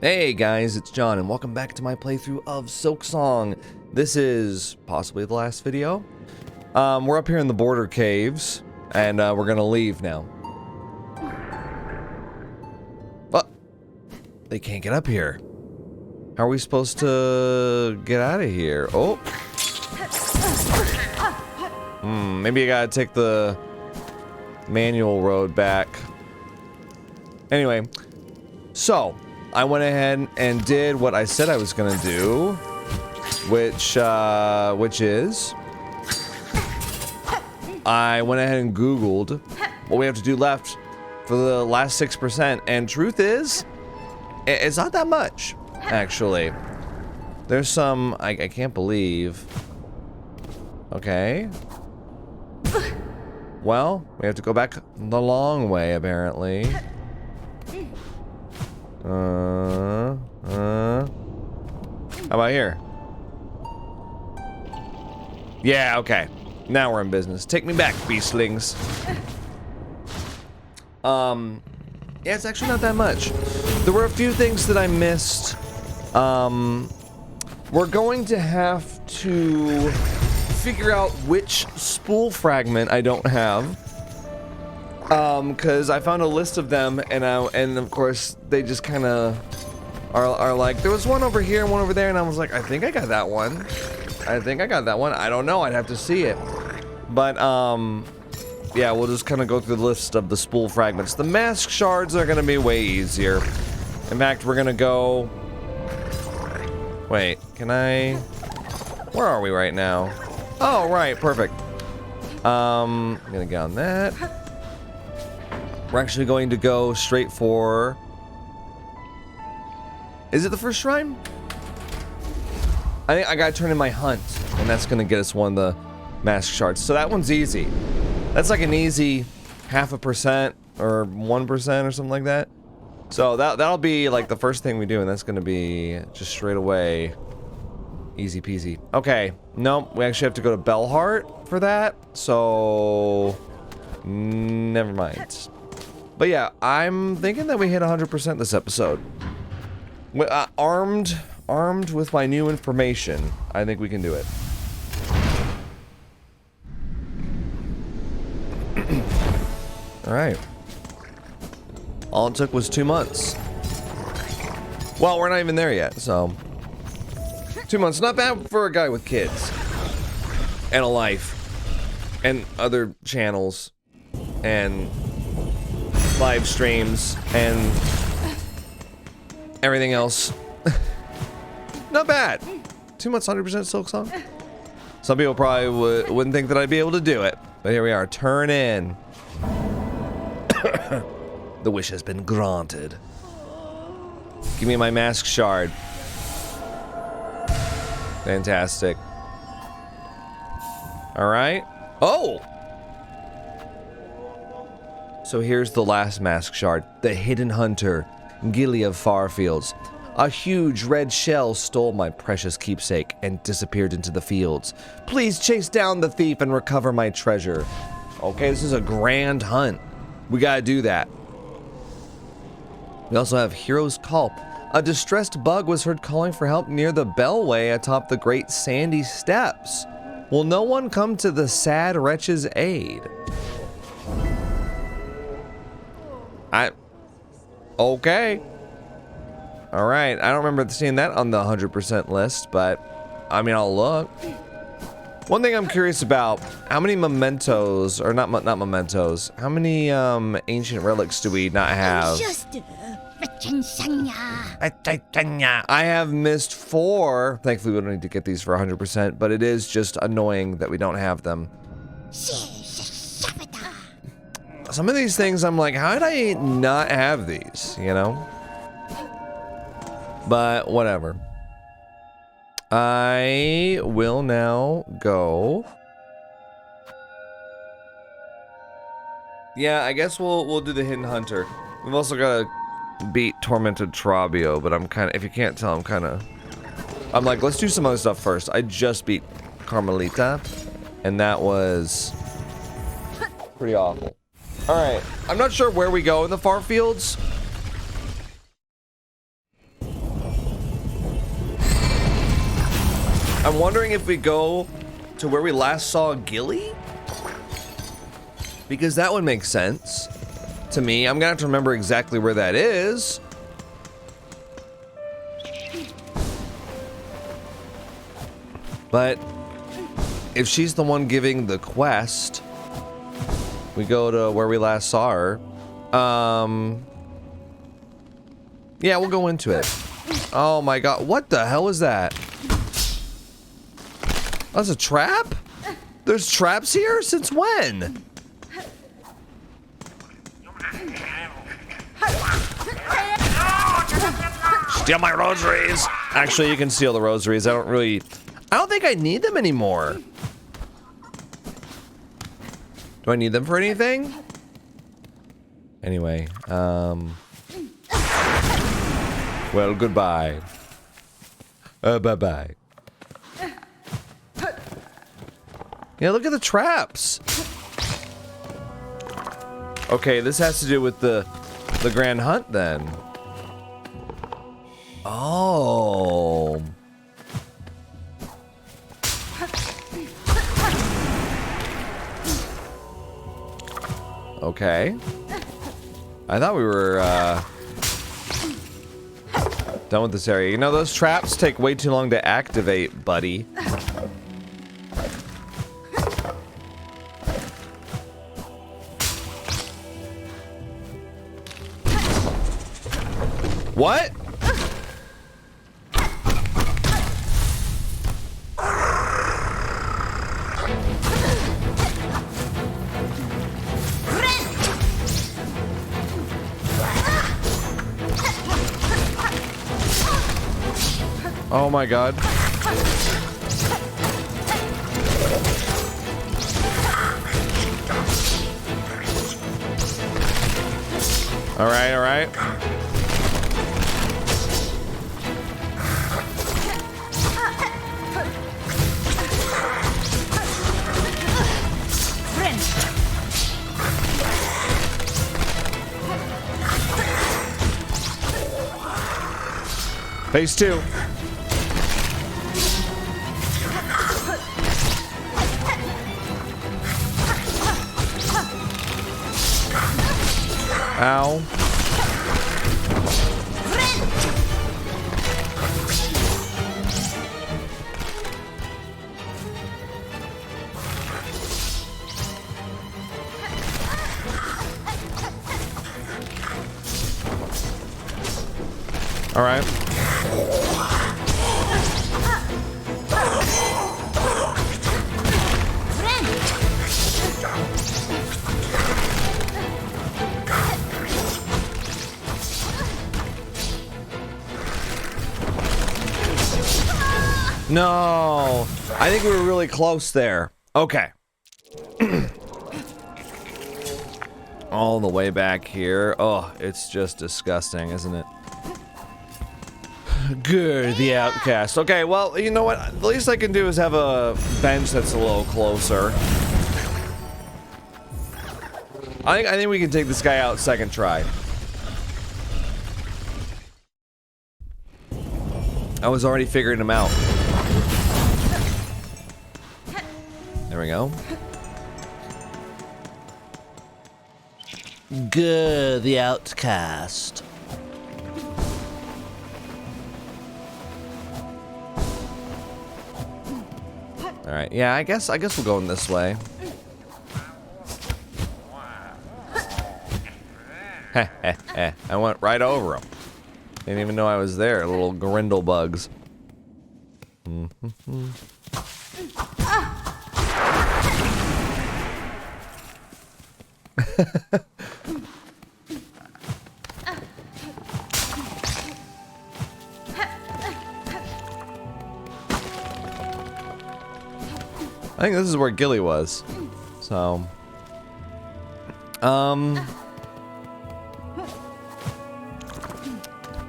Hey guys, it's John and welcome back to my playthrough of Silksong. This is possibly the last video. We're up here in the border caves and we're gonna leave now. But they can't get up here. How are we supposed to get out of here? Oh. Maybe I gotta take the manual road back. Anyway, so I went ahead and did what I said I was gonna do, which is I went ahead and Googled what we have to do left for the last 6%, and truth is, it's not that much, actually. There's some, I can't believe. Okay. Well, we have to go back the long way, apparently. How about here? Yeah, okay. Now we're in business. Take me back, beastlings. Yeah, it's actually not that much. There were a few things that I missed. We're going to have to figure out which spool fragment I don't have. Cause I found a list of them, and of course they just kind of are like, there was one over here and one over there, and I was like, I think I got that one. I think I got that one. I don't know. I'd have to see it. But yeah, we'll just kind of go through the list of the spool fragments. The mask shards are gonna be way easier. In fact, we're gonna go. Wait, can I? Where are we right now? Oh, right, perfect. I'm gonna get on that. We're actually going to go straight for... Is it the first shrine? I think I gotta turn in my hunt, and that's gonna get us one of the mask shards. So that one's easy. That's like an easy 0.5% or 1% or something like that. So that'll be like the first thing we do, and that's gonna be just straight away easy peasy. Okay, no, we actually have to go to Bellheart for that, so never mind. But yeah, I'm thinking that we hit 100% this episode. Armed with my new information, I think we can do it. All right. All it took was 2 months. Well, we're not even there yet, so 2 months, not bad for a guy with kids and a life and other channels and live streams and everything else. Not bad. 2 months, 100% Silksong. Some people probably wouldn't think that I'd be able to do it, but here we are. Turn in. The wish has been granted. Give me my mask shard. Fantastic. All right. Oh! So here's the last mask shard. The hidden hunter, Gilly of Farfields. A huge red shell stole my precious keepsake and disappeared into the fields. Please chase down the thief and recover my treasure. Okay, this is a grand hunt. We gotta do that. We also have Hero's Culp. A distressed bug was heard calling for help near the bellway atop the great sandy steps. Will no one come to the sad wretch's aid? Okay. All right. I don't remember seeing that on the 100% list, but I mean, I'll look. One thing I'm curious about: how many mementos, or not mementos? How many ancient relics do we not have? I have missed 4. Thankfully, we don't need to get these for 100%, but it is just annoying that we don't have them. Some of these things, I'm like, how did I not have these, you know? But whatever. I will now go. Yeah, I guess we'll do the hidden hunter. We've also got to beat Tormented Trobio, but I'm kind of, if you can't tell, I'm like, let's do some other stuff first. I just beat Carmelita, and that was pretty awful. Alright, I'm not sure where we go in the far fields. I'm wondering if we go to where we last saw Gilly? Because that would make sense to me. I'm gonna have to remember exactly where that is. But if she's the one giving the quest, we go to where we last saw her. Yeah, we'll go into it. Oh my god, what the hell is that? That's a trap? There's traps here? Since when? Steal my rosaries! Actually, you can steal the rosaries. I don't think I need them anymore. Do I need them for anything? Anyway, well, goodbye. Bye-bye. Yeah, look at the traps. Okay, this has to do with the Grand Hunt then. Oh. Okay. I thought we were done with this area. You know, those traps take way too long to activate, buddy. What? Oh my god. All right, all right. Phase 2. Ow. All right. No, I think we were really close there. Okay. All the way back here. Oh, it's just disgusting, isn't it? Good, the outcast. Okay, well, you know what? The least I can do is have a bench that's a little closer. I think we can take this guy out second try. I was already figuring him out. There we go. Good, the outcast. All right, yeah, I guess we'll go in this way. I went right over him. Didn't even know I was there. Little grindle bugs. I think this is where Gilly was. So,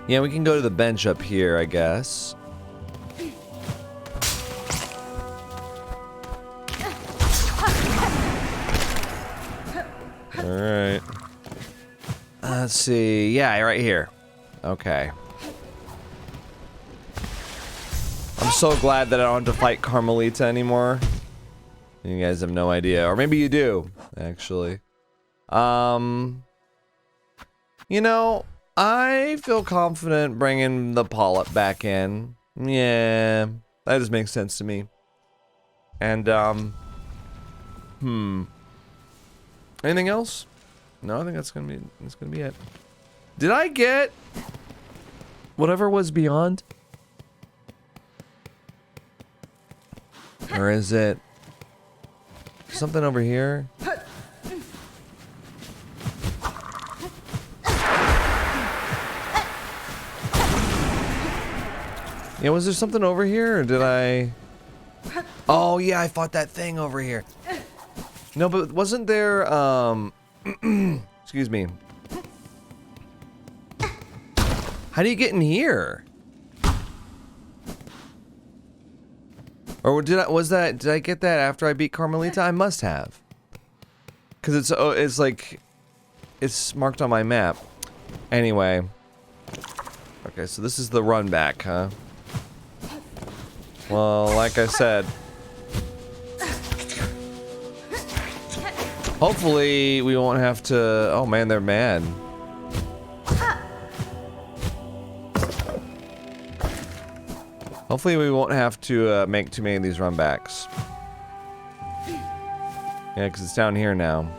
yeah, we can go to the bench up here, I guess. All right. Let's see. Yeah, right here. Okay. I'm I'm so glad that I don't have to fight Carmelita anymore. You guys have no idea. Or maybe you do, actually. You know, I feel confident bringing the polyp back in. Yeah, that just makes sense to me. And, anything else? No, I think that's gonna be it. Did I get whatever was beyond? Or is it something over here? Yeah, was there something over here, or did I... Oh, yeah, I fought that thing over here. No, but wasn't there, excuse me. How do you get in here? Or did I get that after I beat Carmelita? I must have. Because it's like, it's marked on my map. Anyway. Okay, so this is the run back, huh? Well, like I said, hopefully we won't have to... Oh man, they're mad. Hopefully we won't have to make too many of these runbacks. Yeah, because it's down here now.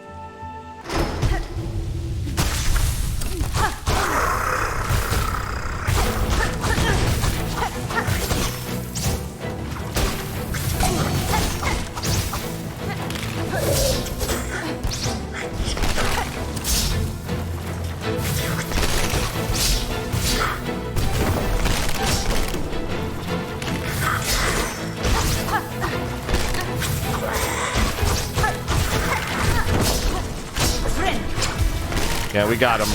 Yeah, we got him.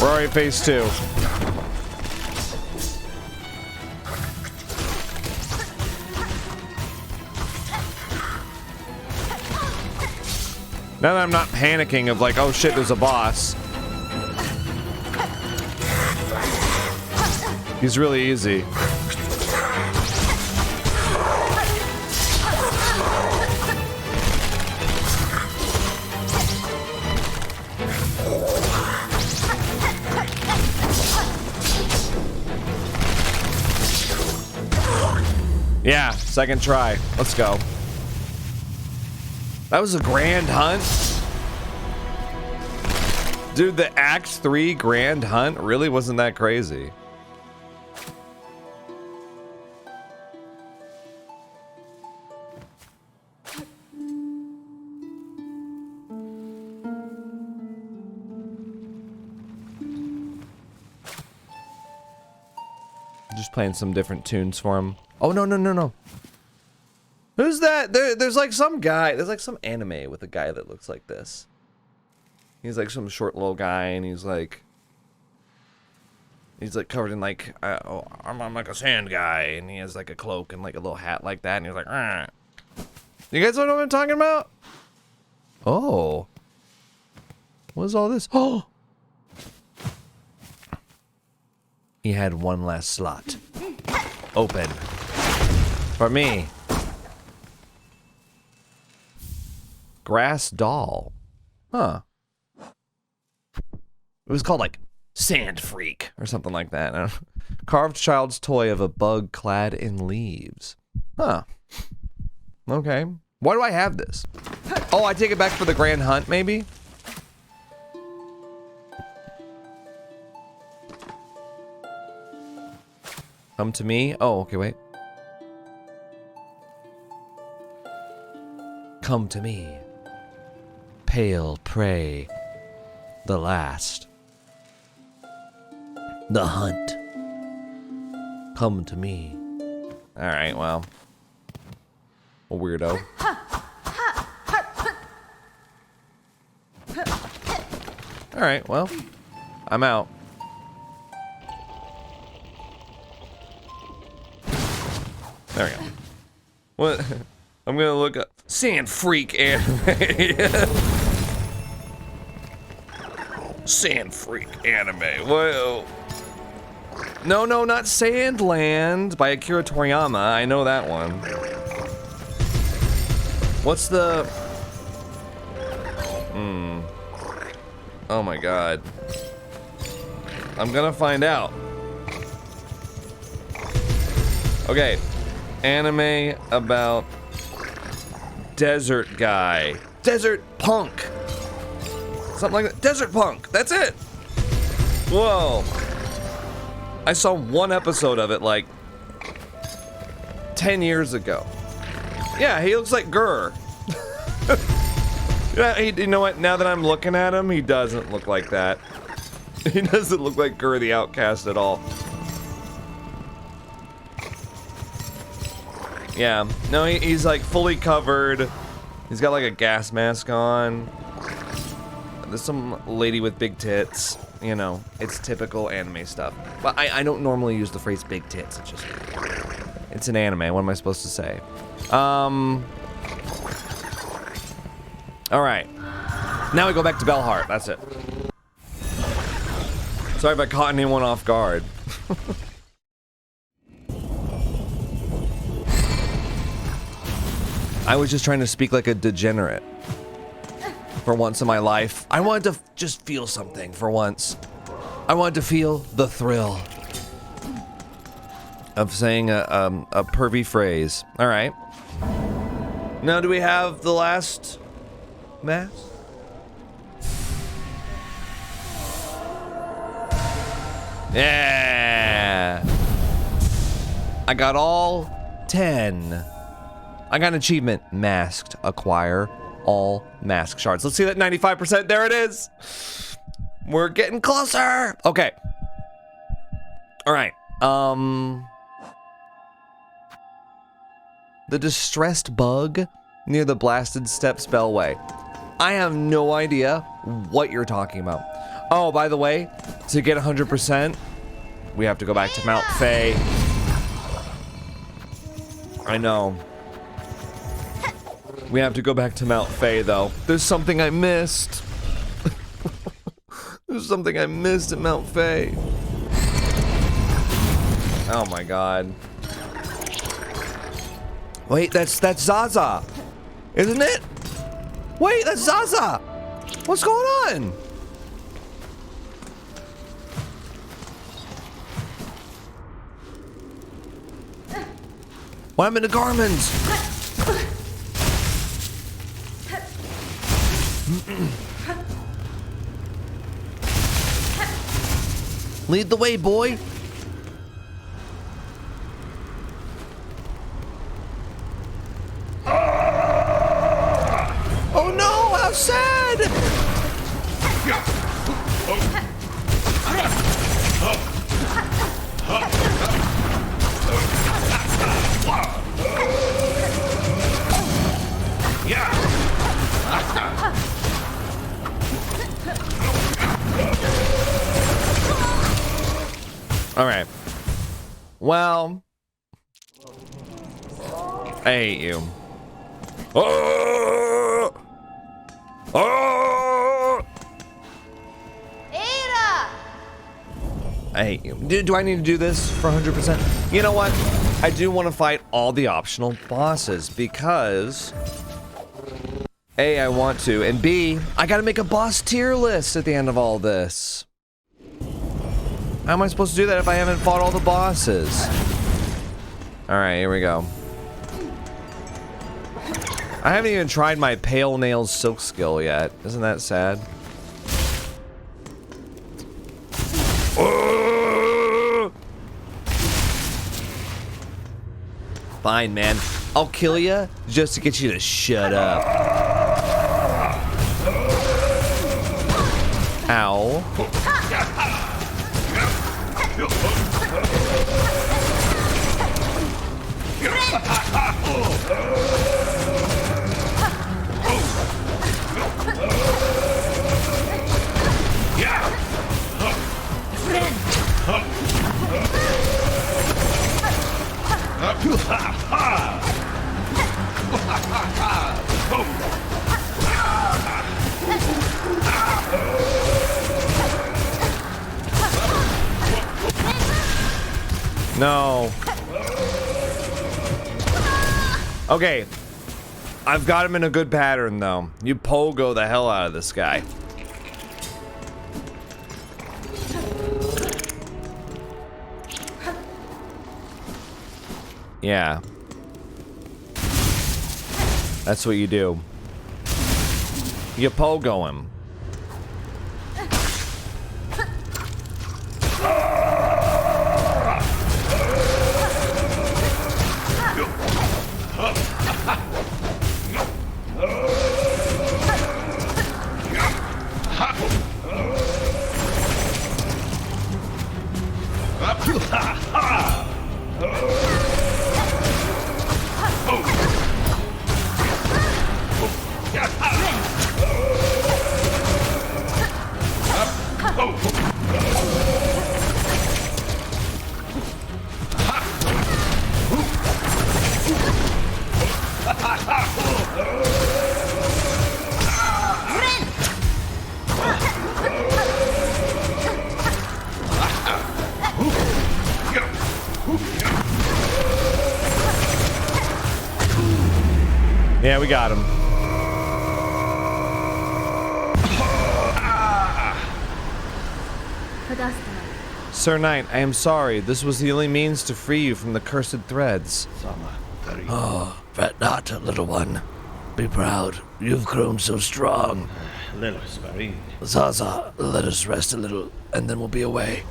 We're already phase 2. Now that I'm not panicking of like, oh shit, there's a boss. He's really easy. Yeah, second try. Let's go. That was a grand hunt. Dude, the Act 3 grand hunt really wasn't that crazy. Just playing some different tunes for him. Oh, no, no, no, no. Who's that? There's like some guy. There's like some anime with a guy that looks like this. He's like some short little guy, and he's like covered in like, I'm like a sand guy, and he has like a cloak and like a little hat like that, and he's like, Argh. You guys know what I'm talking about? Oh. What is all this? Oh. He had one last slot. Open. For me. Grass doll. Huh. It was called like Sand Freak or something like that. I don't know. Carved child's toy of a bug clad in leaves. Huh. Okay. Why do I have this? Oh, I take it back for the grand hunt, maybe? Come to me? Oh, okay, wait. Come to me. Pale prey. The last. The hunt. Come to me. Alright, well. A weirdo. Alright, well. I'm out. There we go. What? I'm gonna look up Sand Freak anime. Sand Freak anime. Whoa. No, not Sandland by Akira Toriyama. I know that one. What's the... Oh my god. I'm gonna find out. Okay. Anime about desert guy. Desert punk. Something like that. Desert punk. That's it. Whoa. I saw one episode of it like 10 years ago. Yeah, he looks like Gurr. Yeah, you know what? Now that I'm looking at him, he doesn't look like that. He doesn't look like Gurr the Outcast at all. Yeah, no, he's like fully covered. He's got like a gas mask on. There's some lady with big tits. You know, it's typical anime stuff. But I don't normally use the phrase big tits. It's just, it's an anime. What am I supposed to say? All right. Now we go back to Bellheart. That's it. Sorry if I caught anyone off guard. I was just trying to speak like a degenerate. For once in my life. I wanted to just feel something for once. I wanted to feel the thrill of saying a pervy phrase. All right. Now, do we have the last mask? Yeah. I got all 10. I got an achievement. Masked. Acquire all mask shards. Let's see that 95%. There it is. We're getting closer. Okay. All right. The distressed bug near the blasted steps bellway. I have no idea what you're talking about. Oh, by the way, to get 100%, we have to go back to Mount Faye. I know. We have to go back to Mount Faye, though. There's something I missed. There's something I missed at Mount Faye. Oh my god. Wait, that's Zaza, isn't it? Wait, that's Zaza. What's going on? What happened to Garmin's? Lead the way, boy. Oh no, how sad! All right. Well, I hate you. Oh! Oh! Ada! I hate you. Do I need to do this for 100%? You know what? I do want to fight all the optional bosses because A, I want to, and B, I gotta make a boss tier list at the end of all this. How am I supposed to do that if I haven't fought all the bosses? Alright, here we go. I haven't even tried my Pale Nails Silk skill yet. Isn't that sad? Fine, man. I'll kill you just to get you to shut up. Ow. No. Okay. I've got him in a good pattern, though. You pogo the hell out of this guy. Yeah. That's what you do. You pogo him. Yeah, we got him. Sir Knight, I am sorry. This was the only means to free you from the cursed threads. Oh, fret not, little one. Be proud. You've grown so strong. Zaza, let us rest a little, and then we'll be away.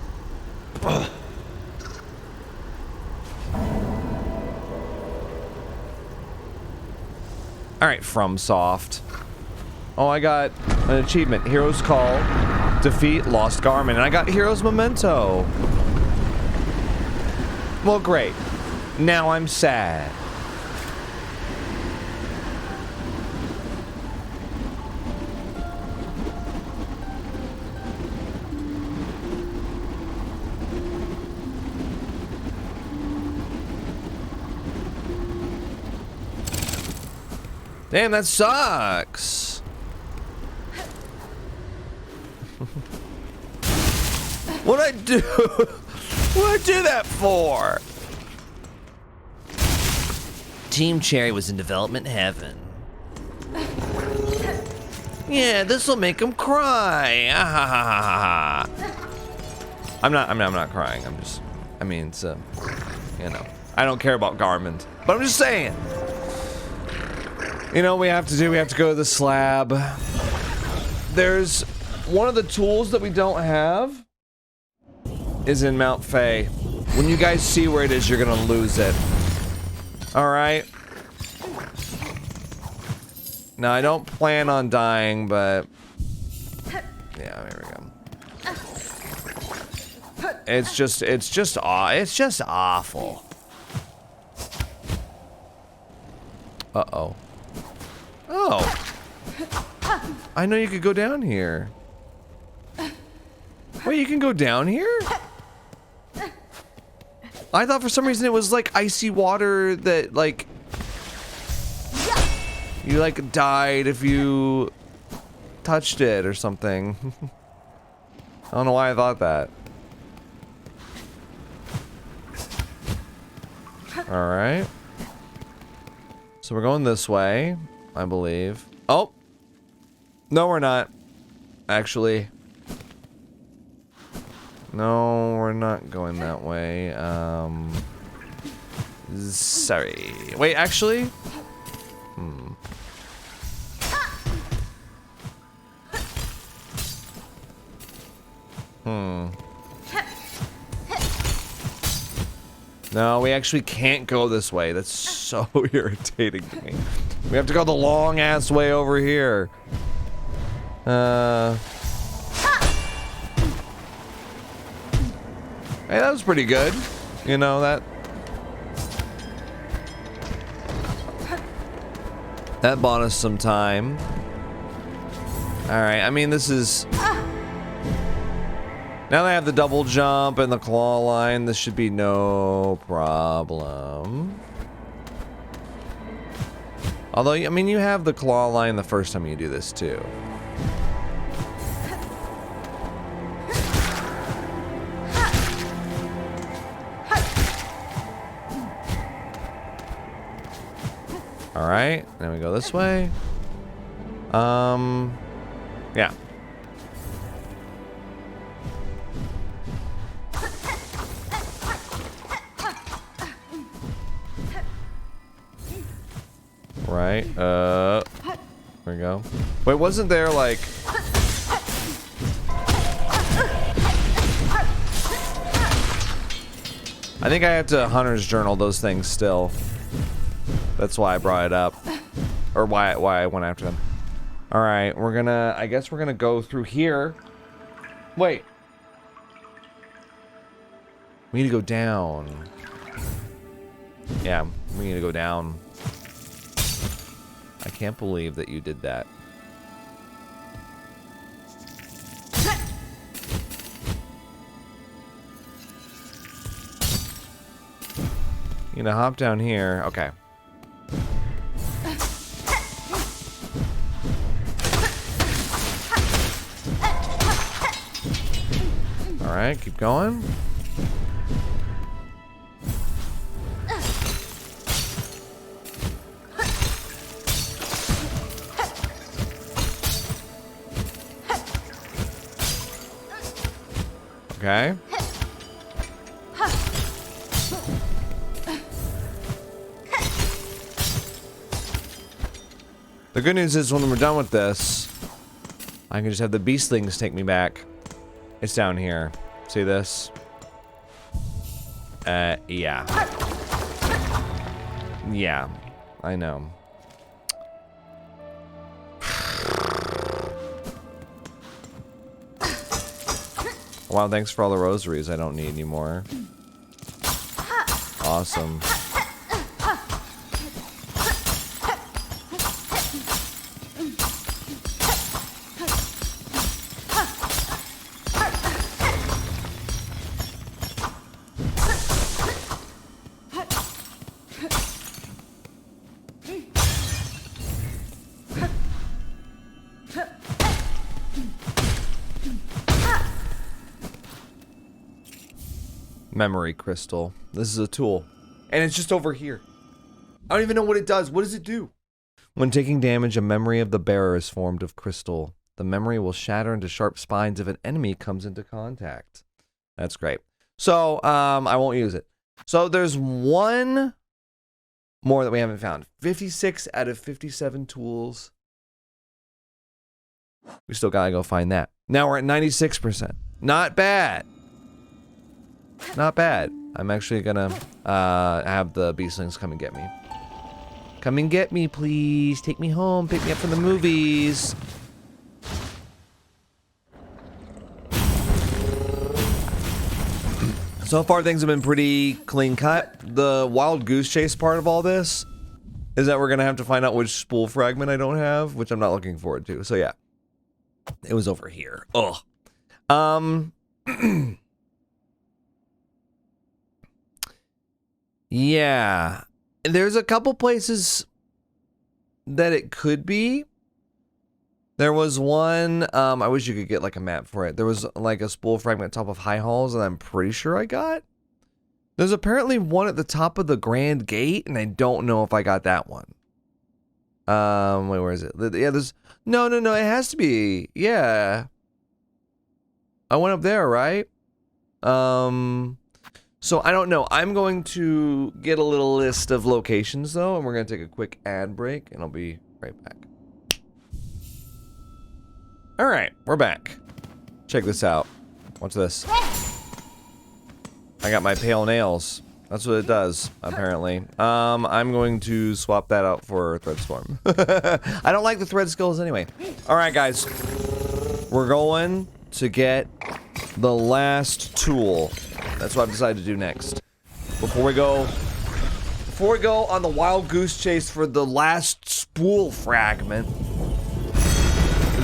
Alright, FromSoft. Oh, I got an achievement. Hero's Call. Defeat Lost Garmin. And I got Hero's Memento. Well, great. Now I'm sad. Damn, that sucks. What'd I do? What'd I do that for? Team Cherry was in development heaven. Yeah, this'll make him cry. I'm not crying. I mean, it's you know, I don't care about Garmin, but I'm just saying. You know what we have to go to the slab. There's one of the tools that we don't have is in Mount Fay. When you guys see where it is, you're gonna lose it. Alright. Now I don't plan on dying, but yeah, here we go. It's just awful. Uh-oh. Oh. I know you could go down here. Wait, you can go down here? I thought for some reason it was like icy water that like you like died if you touched it or something. I don't know why I thought that. All right. So we're going this way, I believe. Oh. No, we're not. Actually. No, we're not going that way. Sorry. Wait, actually? No, we actually can't go this way. That's so irritating to me. We have to go the long-ass way over here. Hey, that was pretty good. You know, that bought us some time. Alright, I mean, this is... Now that I have the double jump and the claw line, this should be no problem. Although, I mean, you have the claw line the first time you do this, too. Alright, then we go this way. Yeah. Right, there we go. Wait, wasn't there like... I think I have to hunter's journal those things still. That's why I brought it up. Or why I went after them. Alright, we're gonna... I guess we're gonna go through here. Wait. We need to go down. Yeah, we need to go down. I can't believe that you did that. You know, hop down here. Okay. Alright, keep going. Okay. The good news is when we're done with this, I can just have the beastlings take me back. It's down here. See this? Yeah. Yeah, I know. Wow, thanks for all the rosaries. I don't need any more. Awesome. Memory crystal. This is a tool. And it's just over here. I don't even know what it does. What does it do? When taking damage, a memory of the bearer is formed of crystal. The memory will shatter into sharp spines if an enemy comes into contact. That's great. So, I won't use it. So there's one more that we haven't found. 56 out of 57 tools. We still gotta go find that. Now we're at 96%. Not bad. Not bad. I'm actually gonna have the beastlings come and get me. Come and get me, please. Take me home. Pick me up from the movies. So far, things have been pretty clean cut. The wild goose chase part of all this is that we're gonna have to find out which spool fragment I don't have, which I'm not looking forward to. So yeah, it was over here. Ugh. Yeah, there's a couple places that it could be. There was one, I wish you could get like a map for it. There was like a spool fragment top of High Halls that I'm pretty sure I got. There's apparently one at the top of the Grand Gate, and I don't know if I got that one. Wait, where is it? Yeah, there's, no, it has to be, yeah. I went up there, right? So I don't know. I'm going to get a little list of locations though, and we're going to take a quick ad break, and I'll be right back. All right, we're back. Check this out. Watch this. I got my pale nails. That's what it does, apparently. I'm going to swap that out for thread storm. I don't like the thread skills anyway. All right, guys. We're going to get the last tool. That's what I've decided to do next. Before we go on the wild goose chase for the last spool fragment,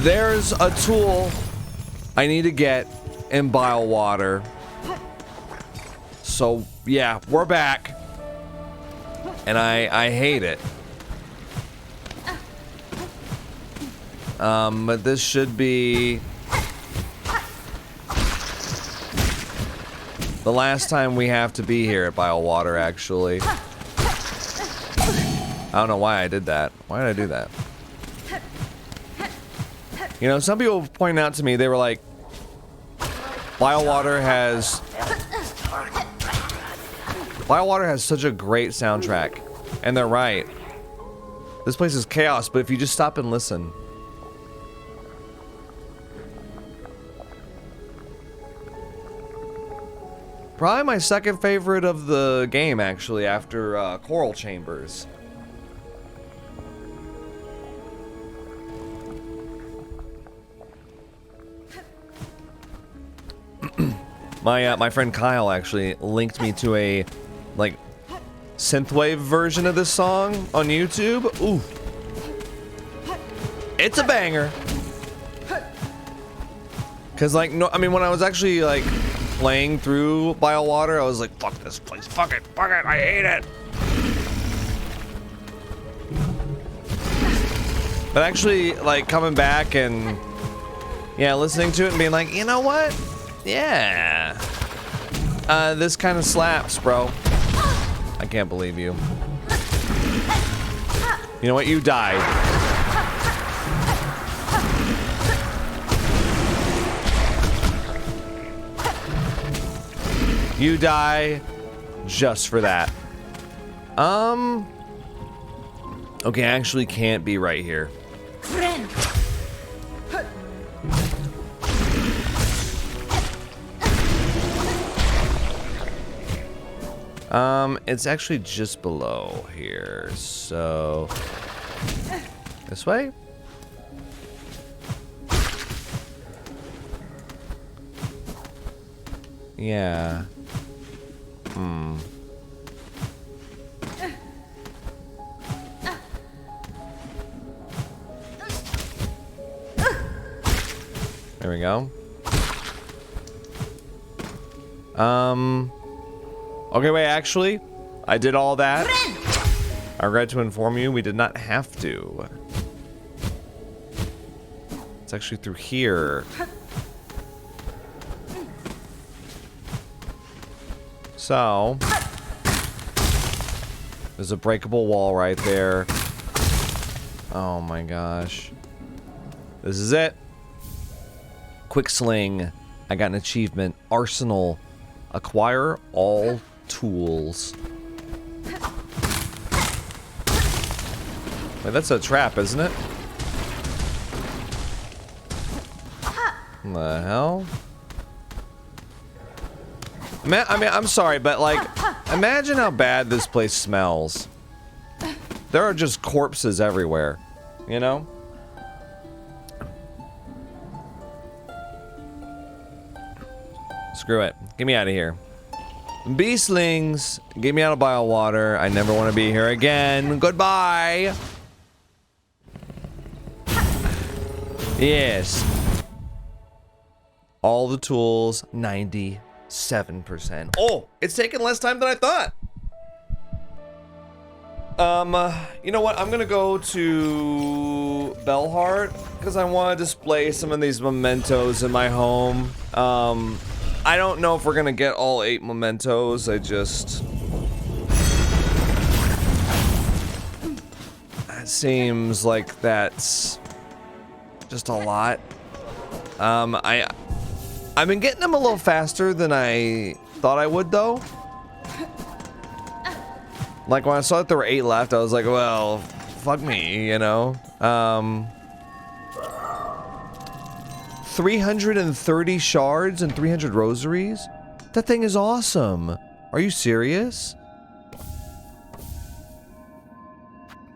there's a tool I need to get in bile water. So yeah, we're back, and I hate it. But this should be the last time we have to be here at Bile Water, actually. I don't know why I did that. Why did I do that? You know, some people pointed out to me, they were like, BioWater has such a great soundtrack. And they're right. This place is chaos, but if you just stop and listen. Probably my second favorite of the game, actually, after Coral Chambers. My friend Kyle actually linked me to a, like, synthwave version of this song on YouTube. Ooh. It's a banger. Cause like, no, I mean, when I was actually like playing through BioWater, I was like, fuck this place, fuck it, I hate it. But actually, like, coming back and, yeah, listening to it and being like, you know what? Yeah. This kind of slaps, bro. I can't believe you. You know what? You died. You die just for that. Okay, I actually can't be right here. Friend. It's actually just below here, so this way? Yeah. There we go. Okay, wait, actually, I did all that. I regret to inform you, we did not have to. It's actually through here. So, there's a breakable wall right there. Oh my gosh. This is it. Quick sling. I got an achievement. Arsenal. Acquire all tools. Wait, that's a trap, isn't it? What the hell? I mean, I'm sorry, but like, imagine how bad this place smells. There are just corpses everywhere, you know? Screw it. Get me out of here. Beastlings, get me out of BioWater. I never want to be here again. Goodbye. Yes. All the tools, 97%. Oh, it's taking less time than I thought. You know what? I'm gonna go to Bellheart because I want to display some of these mementos in my home. I don't know if we're gonna get all 8 mementos. It seems like that's just a lot. I've been getting them a little faster than I thought I would, though. Like, when I saw that there were 8 left, I was like, well, fuck me, you know? 330 shards and 300 rosaries? That thing is awesome. Are you serious?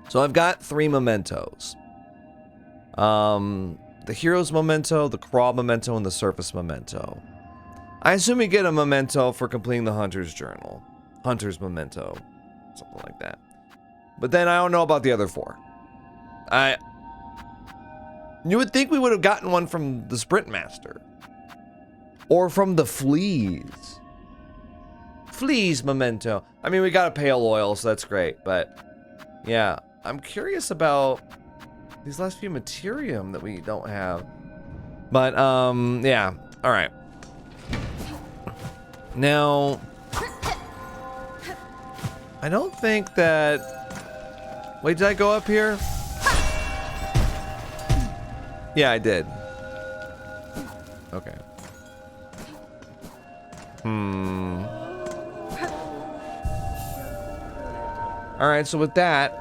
So I've got 3 mementos. The hero's memento, the crawl memento, and the surface memento. I assume you get a memento for completing the hunter's journal. Hunter's memento. Something like that. But then I don't know about the other 4. You would think we would have gotten one from the Sprint Master. Or from the Fleas. Fleas memento. I mean, we got a pale oil, so that's great. But, yeah. I'm curious about these last few materium that we don't have. But, yeah. Alright. Now, I don't think that Wait, did I go up here? Yeah, I did. Okay. Alright, so with that,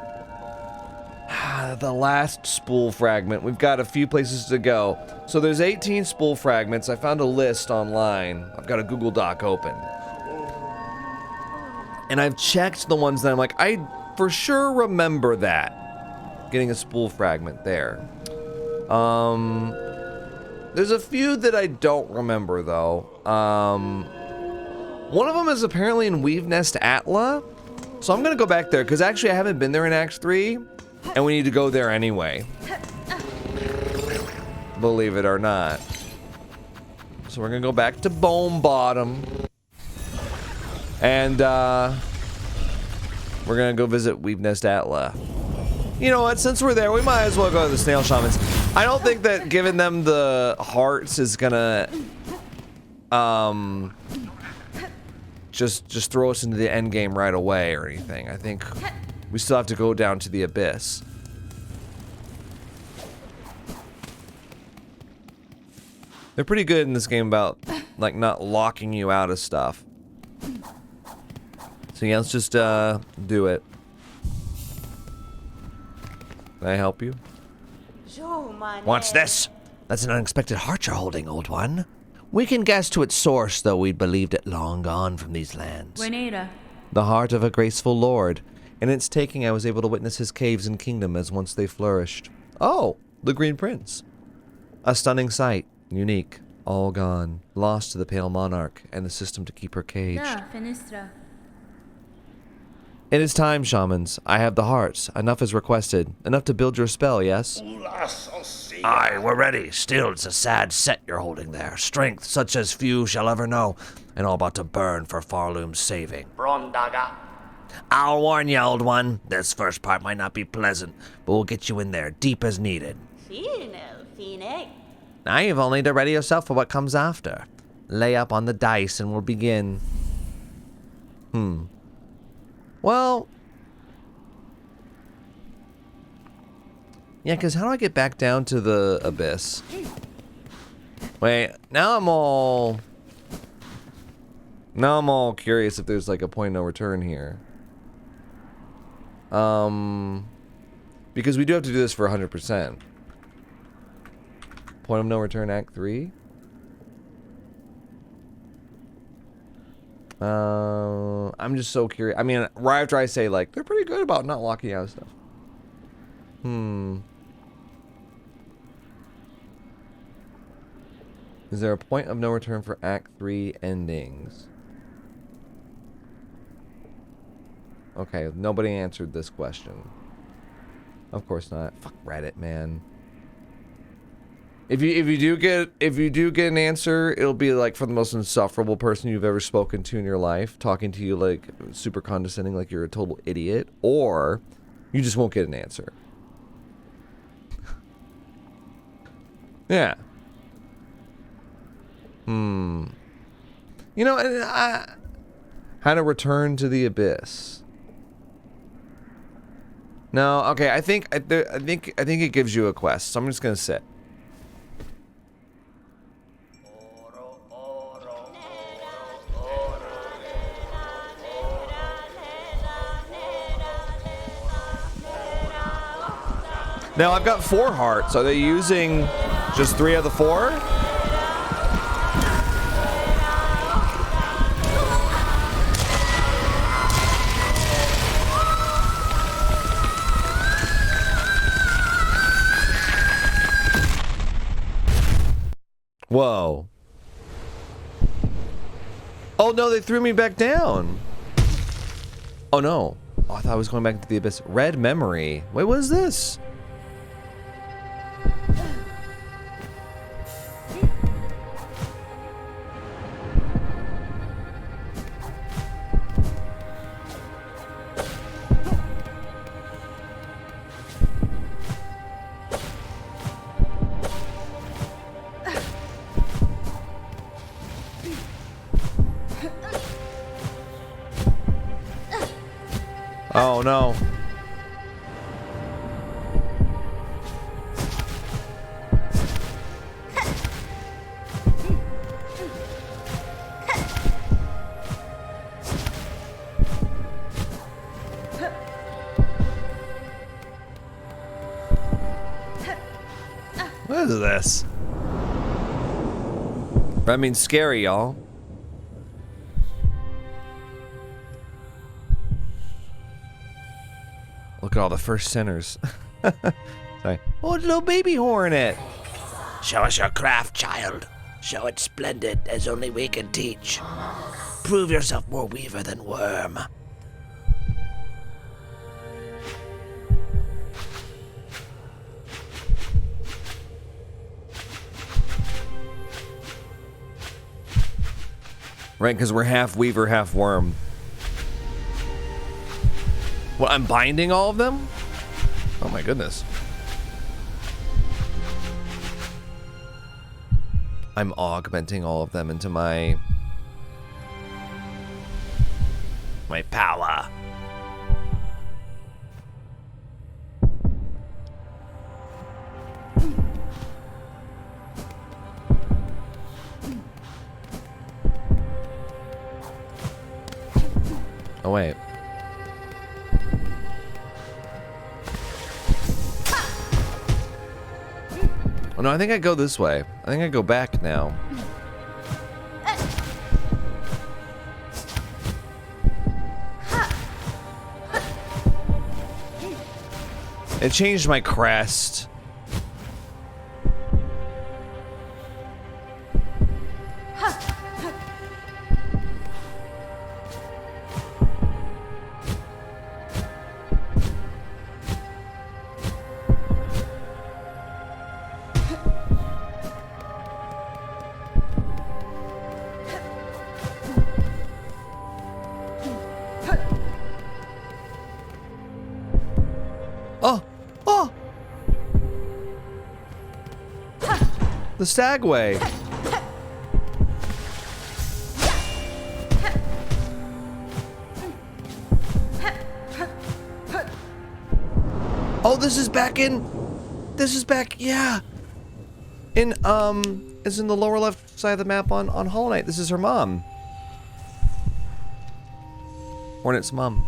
the last spool fragment, we've got a few places to go. So there's 18 spool fragments. I found a list online. I've got a Google Doc open. And I've checked the ones that I'm like, I for sure remember that. Getting a spool fragment there. There's a few that I don't remember though. One of them is apparently in Weave Nest Atla. So I'm gonna go back there, because actually I haven't been there in Act 3, and we need to go there anyway. Believe it or not. So we're gonna go back to Bone Bottom. And, we're gonna go visit Weave Nest Atla. You know what, since we're there, we might as well go to the Snail Shamans. I don't think that giving them the hearts is gonna, just throw us into the end game right away or anything. I think we still have to go down to the abyss. They're pretty good in this game about like not locking you out of stuff. So yeah, let's just do it. Can I help you? What's this? That's an unexpected heart you're holding, old one. We can guess to its source, though we'd believed it long gone from these lands. The heart of a graceful lord. In its taking, I was able to witness his caves and kingdom as once they flourished. Oh, the Green Prince. A stunning sight, unique, all gone, lost to the Pale Monarch and the system to keep her caged. It is time, shamans. I have the hearts. Enough is requested. Enough to build your spell, yes? Aye, we're ready. Still, it's a sad set you're holding there. Strength such as few shall ever know, and all about to burn for Farloom's saving. I'll warn you, old one. This first part might not be pleasant, but we'll get you in there, deep as needed. Now you've only to ready yourself for what comes after. Lay up on the dice and we'll begin. Well... yeah, because how do I get back down to the abyss? Wait, now I'm all curious if there's like a point of no return here. Because we do have to do this for 100%. Point of no return, Act 3. I'm just so curious. I mean, right after I say, like, they're pretty good about not locking out stuff. Is there a point of no return for Act 3 endings? Okay, nobody answered this question. Of course not. Fuck Reddit, man. If you do get an answer, it'll be like for the most insufferable person you've ever spoken to in your life, talking to you like super condescending, like you're a total idiot, or you just won't get an answer. Yeah. You know, how to return to the abyss. No, okay. I think it gives you a quest, so I'm just gonna sit. Now I've got 4 hearts. Are they using just 3 of the 4? Whoa. Oh no, they threw me back down. Oh no. Oh, I thought I was going back to the abyss. Red memory. Wait, what is this? Oh no. What is this? That means scary, y'all. Look at all the first sinners. Sorry. Oh, little baby hornet. Show us your craft, child. Show it splendid as only we can teach. Prove yourself more weaver than worm. Right, because we're half weaver, half worm. Well, I'm binding all of them? Oh my goodness. I'm augmenting all of them into my power. Oh wait. Oh no, I think I go this way. I think I go back now. It changed my crest. The Stagway. Oh, this is back, yeah. It's in the lower left side of the map on Hollow Knight. This is her mom. Hornet's mom.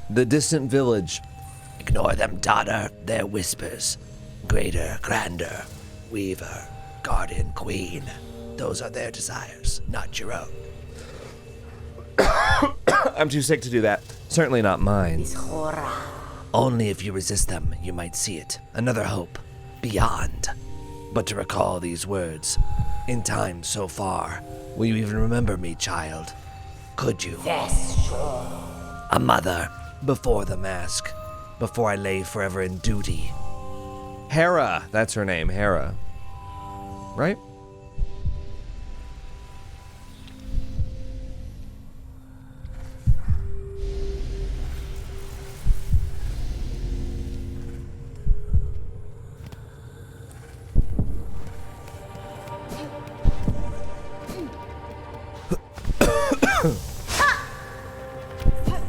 The distant village. Ignore them, daughter. They're whispers. Greater, grander, weaver, guardian, queen. Those are their desires, not your own. I'm too sick to do that. Certainly not mine. Only if you resist them, you might see it. Another hope. Beyond. But to recall these words, in time so far, will you even remember me, child? Could you? A mother, before the mask, before I lay forever in duty. Hera, that's her name, Hera. Right?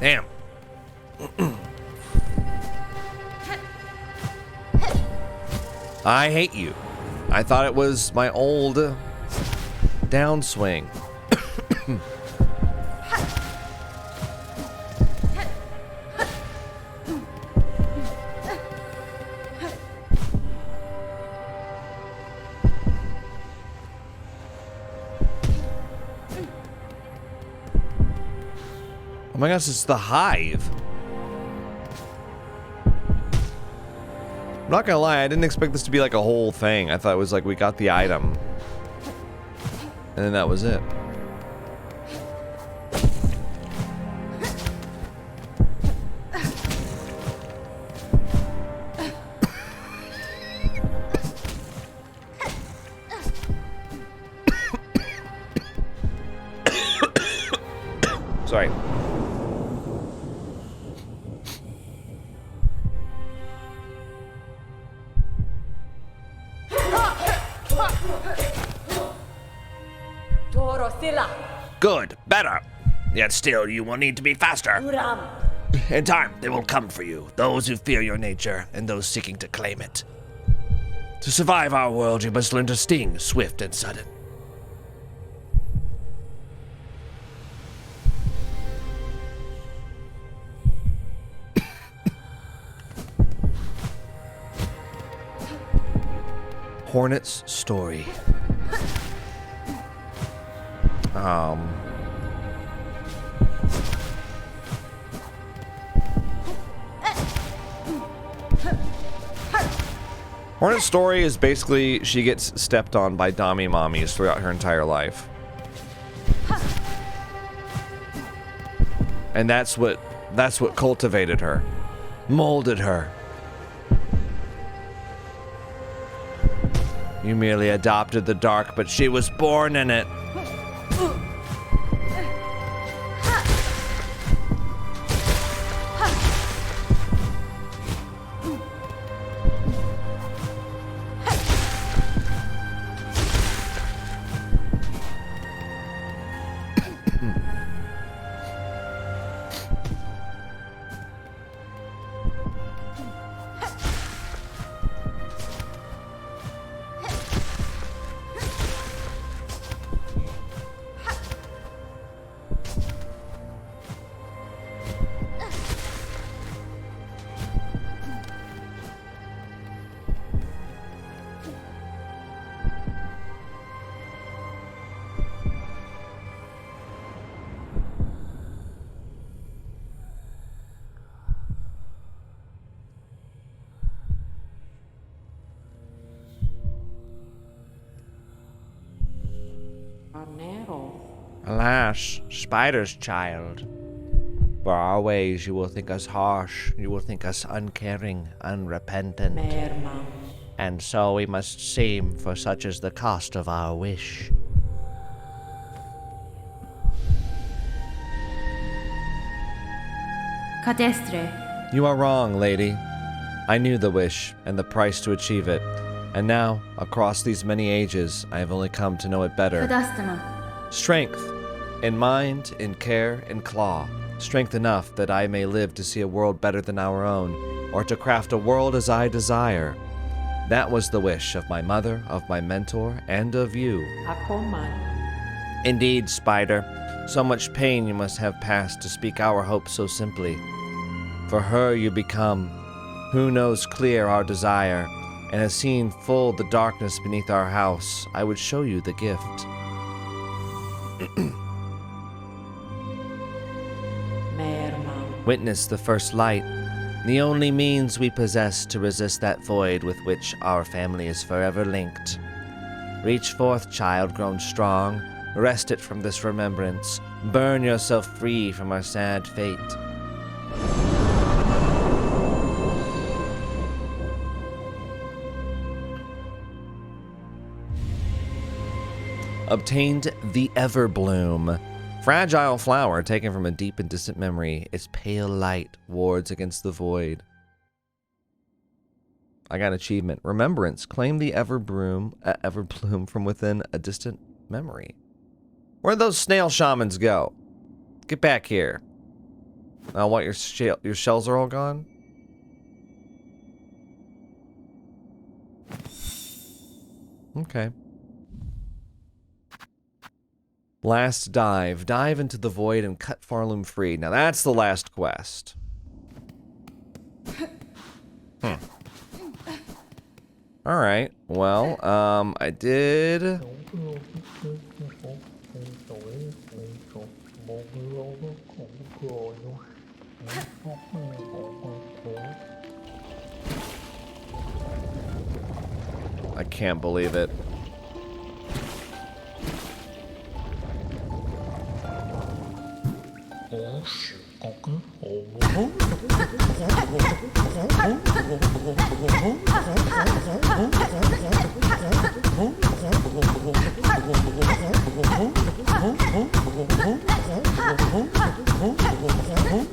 Damn. I hate you. I thought it was my old downswing. Oh my gosh, it's the hive. I'm not gonna lie, I didn't expect this to be like a whole thing. I thought it was like we got the item. And then that was it. Sorry. Good, better. Yet still, you will need to be faster. In time, they will come for you, those who fear your nature and those seeking to claim it. To survive our world, you must learn to sting, swift and sudden. Hornet's story. Hornet's story is basically she gets stepped on by Dami mommies throughout her entire life. And that's what cultivated her, molded her. You merely adopted the dark, but she was born in it. Alas, Spider's child. For our ways you will think us harsh, you will think us uncaring, unrepentant. And so we must seem, for such is the cost of our wish. Cadestre. You are wrong, lady. I knew the wish, and the price to achieve it. And now, across these many ages, I have only come to know it better. Cadastama. Strength. In mind, in care, in claw. Strength enough that I may live to see a world better than our own, or to craft a world as I desire. That was the wish of my mother, of my mentor, and of you. Indeed, Spider, so much pain you must have passed to speak our hope so simply. For her you become, who knows clear our desire, and has seen full the darkness beneath our house. I would show you the gift. Witness the first light, the only means we possess to resist that void with which our family is forever linked. Reach forth, child grown strong, wrest it from this remembrance, burn yourself free from our sad fate. Obtained the Everbloom. Fragile flower taken from a deep and distant memory. Its pale light wards against the void. I got an achievement. Remembrance. Claim the Everbloom from within a distant memory. Where'd those snail shamans go? Get back here. Oh, what, your shells are all gone? Okay. Last dive. Dive into the void and cut Farloom free. Now that's the last quest. Alright. Well, I did... I can't believe it.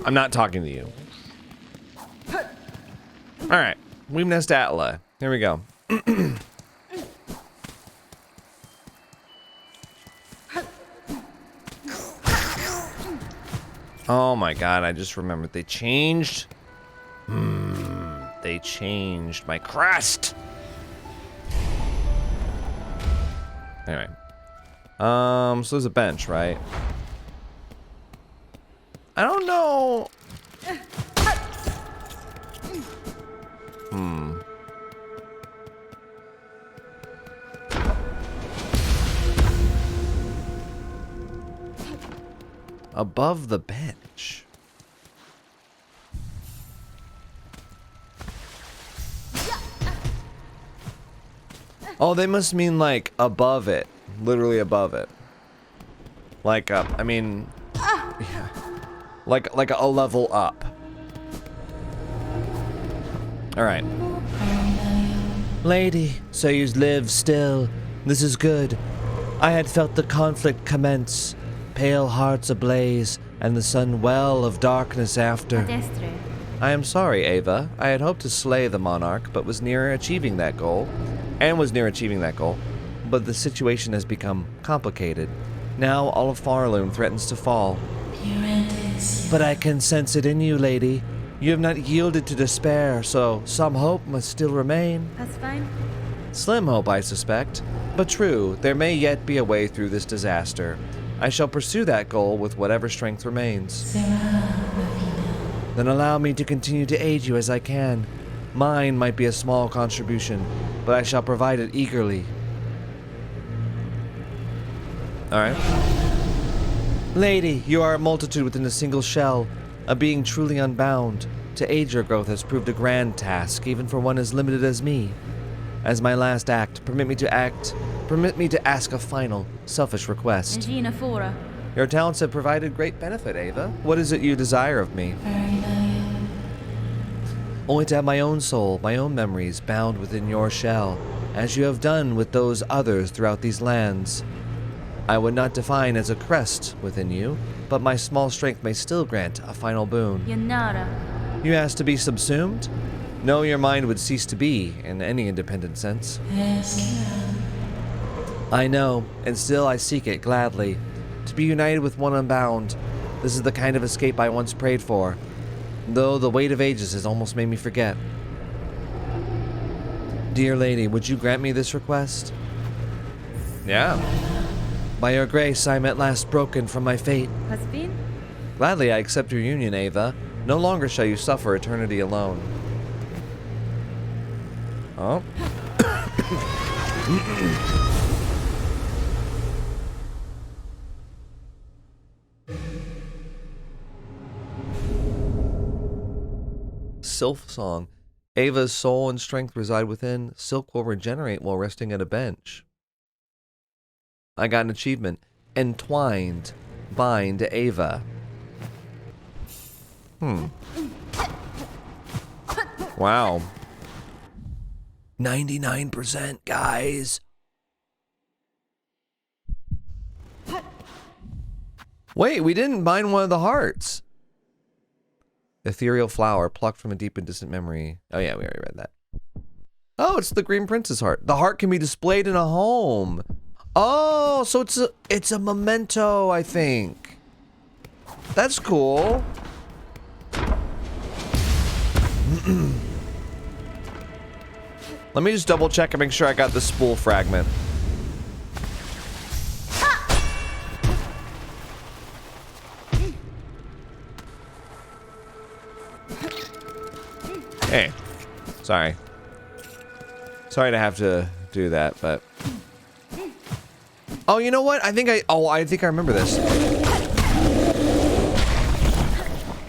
I'm not talking to you. All right, Weemnest Atla. Here we go. Oh my god, I just remembered they changed. They changed my crest. Anyway. So there's a bench, right? I don't know. Above the bench. Oh, they must mean like above it. Literally above it. Like I mean, yeah. Like a level up. All right. Lady, so you live still. This is good. I had felt the conflict commence, pale hearts ablaze, and the sun well of darkness after. Destre. I am sorry, Ava. I had hoped to slay the monarch, but was near achieving that goal. But the situation has become complicated. Now all of Farloom threatens to fall. But I can sense it in you, lady. You have not yielded to despair, so some hope must still remain. That's fine. Slim hope, I suspect. But true, there may yet be a way through this disaster. I shall pursue that goal with whatever strength remains. Then allow me to continue to aid you as I can. Mine might be a small contribution, but I shall provide it eagerly. Alright. Lady, you are a multitude within a single shell, a being truly unbound. To aid your growth has proved a grand task, even for one as limited as me. As my last act, permit me to ask a final, selfish request. Gina Fora. Your talents have provided great benefit, Ava. What is it you desire of me? Only to have my own soul, my own memories bound within your shell, as you have done with those others throughout these lands. I would not define as a crest within you, but my small strength may still grant a final boon. Yanara. You asked to be subsumed? No, your mind would cease to be, in any independent sense. I know, and still I seek it gladly. To be united with one unbound. This is the kind of escape I once prayed for, though the weight of ages has almost made me forget. Dear lady, would you grant me this request? Yeah. By your grace, I am at last broken from my fate. Has been? Gladly I accept your union, Ava. No longer shall you suffer eternity alone. Oh. Silksong. Ava's soul and strength reside within. Silk will regenerate while resting at a bench. I got an achievement. Entwined. Bind Ava. Wow. 99%, guys. Wait, we didn't bind one of the hearts. Ethereal flower plucked from a deep and distant memory. Oh yeah, we already read that. Oh, it's the Green Prince's heart. The heart can be displayed in a home. Oh, so it's a memento, I think. That's cool. Let me just double check and make sure I got the spool fragment. Hey, sorry. Sorry to have to do that, but... Oh, you know what? I think I remember this.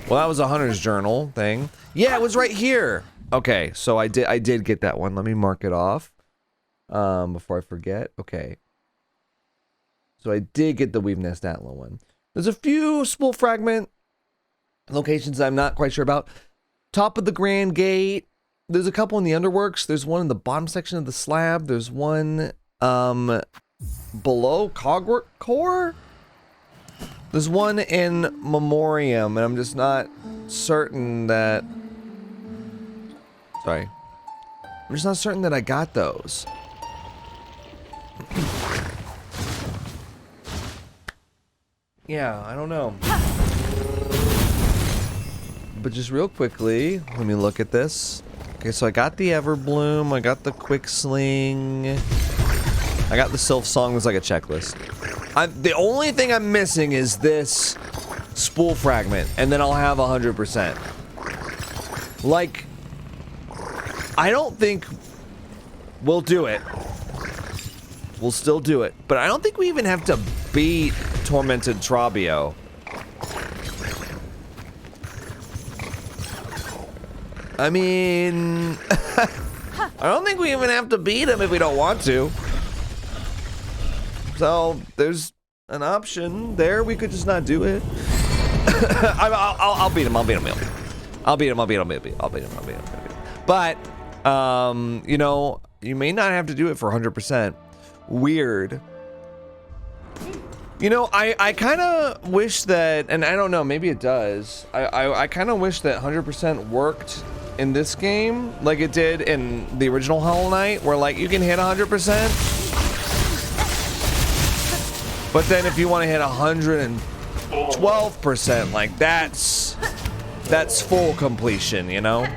Well, that was a hunter's journal thing. Yeah, it was right here. Okay, so I did get that one. Let me mark it off. Before I forget. Okay. So I did get the Weave Nest Atla one. There's a few spool fragment locations I'm not quite sure about. Top of the Grand Gate. There's a couple in the Underworks. There's one in the bottom section of the slab. There's one below Cogwork Core. There's one in Memoriam, and I'm just not certain that... Sorry. I'm just not certain that I got those. Yeah, I don't know. But just real quickly, let me look at this. Okay, so I got the Everbloom, I got the Quick Sling, I got the Silksong. There's like a checklist. The only thing I'm missing is this spool fragment, and then I'll have 100%. Like, I don't think we'll do it. We'll still do it, but I don't think we even have to beat Tormented Trobio. I mean, I don't think we even have to beat him if we don't want to. So there's an option there. We could just not do it. I'll beat him. I'll beat him. But, you know, you may not have to do it for 100%. Weird. You know, I kind of wish that, and I don't know, maybe it does. I kind of wish that 100% worked in this game like it did in the original Hollow Knight, where like you can hit 100%, but then if you want to hit 112%, like that's full completion, you know?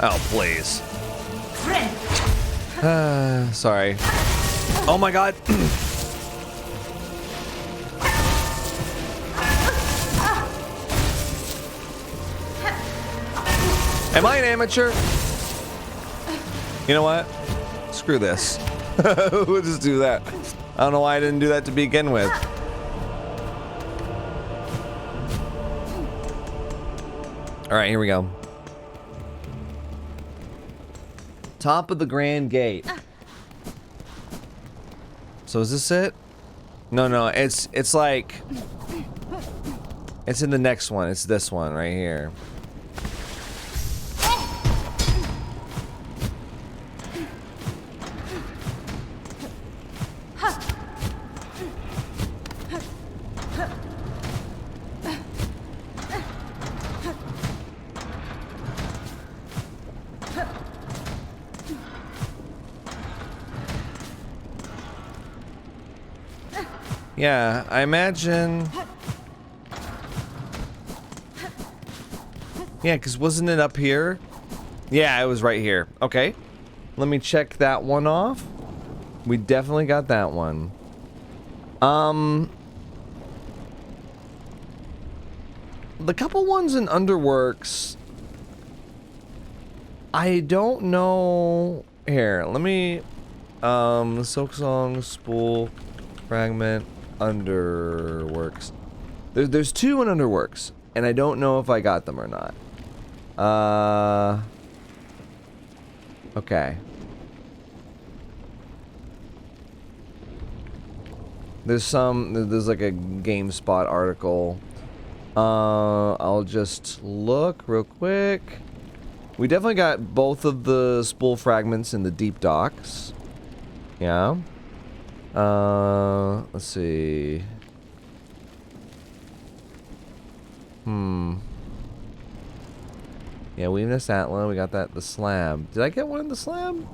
Oh, please. Sorry. Oh my god. Am I an amateur? You know what? Screw this. We'll just do that. I don't know why I didn't do that to begin with. All right, here we go. Top of the Grand Gate. So is this it? No, it's like it's in the next one. It's this one right here. Yeah, I imagine. Yeah, because wasn't it up here? Yeah, it was right here. Okay. Let me check that one off. We definitely got that one. The couple ones in Underworks, I don't know. Here, let me Silksong, spool, fragment, Underworks. There's two in Underworks, and I don't know if I got them or not. Okay. There's like a GameSpot article. I'll just look real quick. We definitely got both of the spool fragments in the deep docks. Yeah. Let's see. Yeah, we missed that one. We got that, the slab. Did I get one in the slab?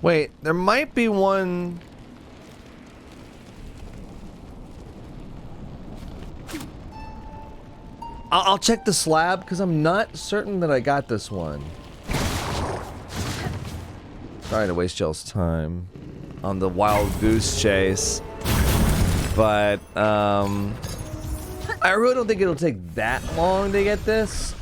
Wait, there might be one. I'll check the slab because I'm not certain that I got this one. Sorry to waste y'all's time on the wild goose chase, but I really don't think it'll take that long to get this.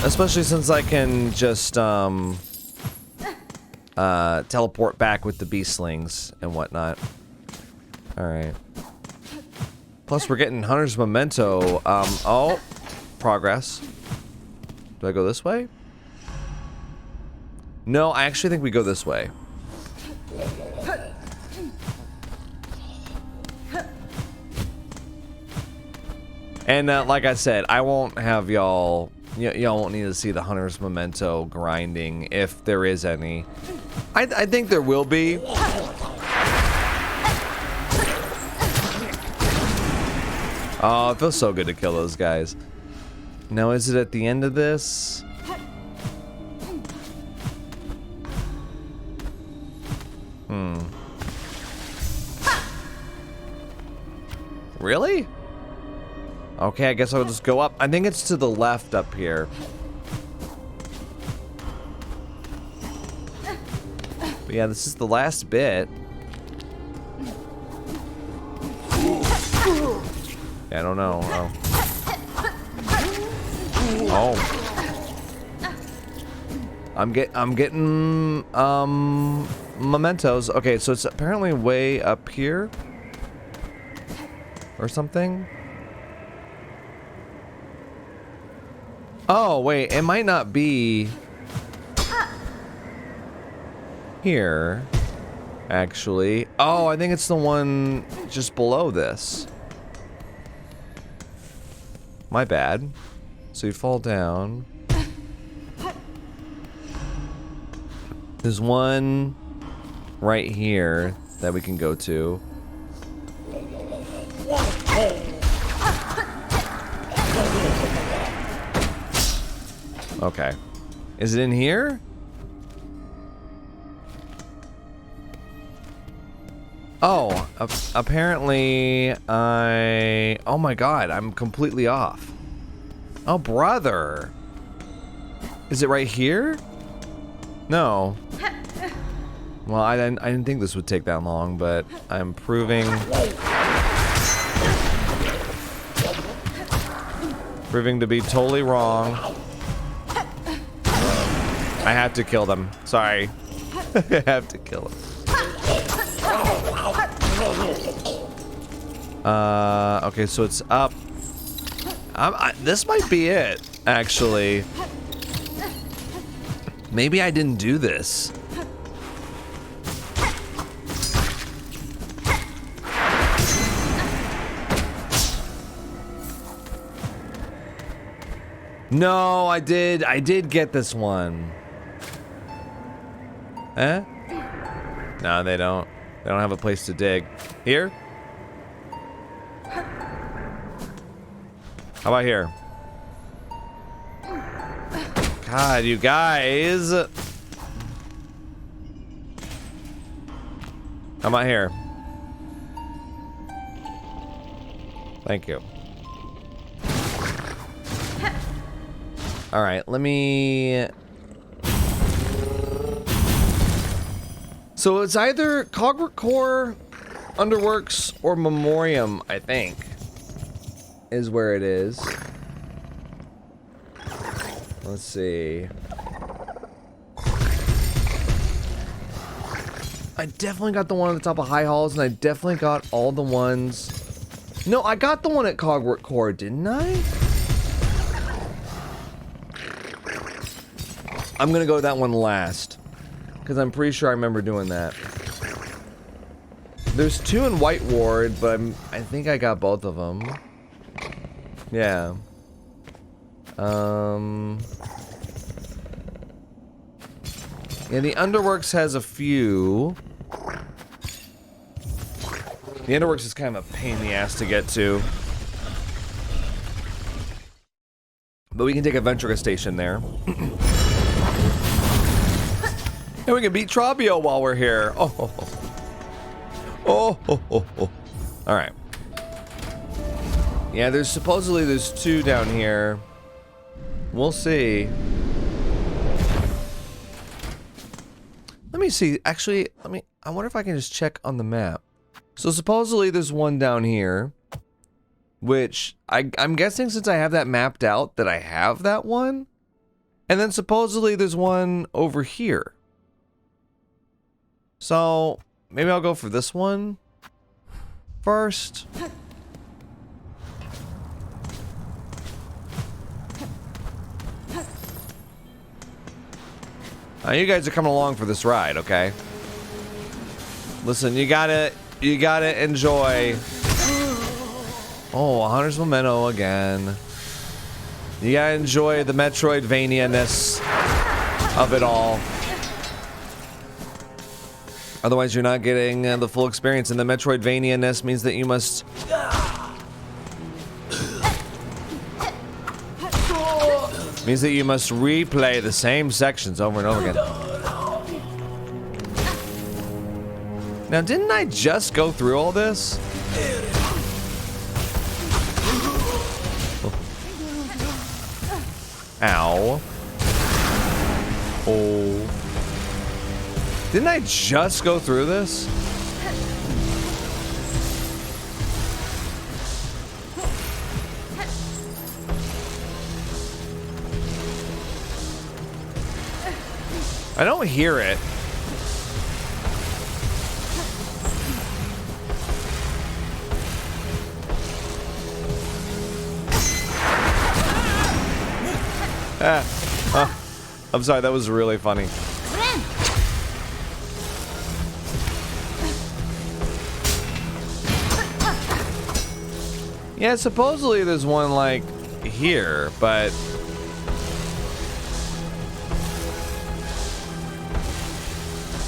Especially since I can just teleport back with the beast slings and whatnot. Alright. Plus we're getting Hunter's Memento. Oh, progress. Do I go this way? No, I actually think we go this way. And like I said, I won't have y'all. Y'all won't need to see the Hunter's Memento grinding, if there is any. I think there will be. Oh, it feels so good to kill those guys. Now, is it at the end of this? Really? Okay, I guess I'll just go up. I think it's to the left up here. But yeah, this is the last bit. Yeah, I don't know. Oh. I'm getting momentos. Okay, so it's apparently way up here or something. Oh, wait, it might not be here, actually. Oh, I think it's the one just below this. My bad. So you fall down. There's one right here that we can go to. Okay. Is it in here? Oh, apparently oh my god, I'm completely off. Oh, brother. Is it right here? No. Well, I didn't think this would take that long, but I'm proving to be totally wrong. I have to kill them. Sorry. I have to kill them. Okay, so it's up. This might be it, actually. Maybe I didn't do this. No, I did get this one. Eh? No, they don't. They don't have a place to dig. Here? How about here? God, you guys. How about here? Thank you. All right, let me... So it's either Cogwork Core, Underworks, or Memoriam, I think, is where it is. Let's see. I definitely got the one on the top of High Halls, and I definitely got all the ones... No, I got the one at Cogwork Core, didn't I? I'm gonna go with that one last. Because I'm pretty sure I remember doing that. There's two in White Ward, but I think I got both of them. Yeah. Yeah, the Underworks has a few. The Underworks is kind of a pain in the ass to get to. But we can take a Ventrica station there. And we can beat Trobio while we're here. Oh. Alright. Yeah, there's two down here. We'll see. Let me see. Actually, I wonder if I can just check on the map. So supposedly there's one down here. Which, I'm guessing since I have that mapped out that I have that one. And then supposedly there's one over here. So, maybe I'll go for this one first. Now, you guys are coming along for this ride, okay? Listen, you gotta enjoy. Oh, Hunter's Memento again. You gotta enjoy the Metroidvania-ness of it all. Otherwise, you're not getting the full experience, and the Metroidvania-ness means that you must... means that you must replay the same sections over and over again. Now, didn't I just go through all this? Ow. Oh. Didn't I just go through this? I don't hear it. I'm sorry, that was really funny. Yeah, supposedly there's one like here, but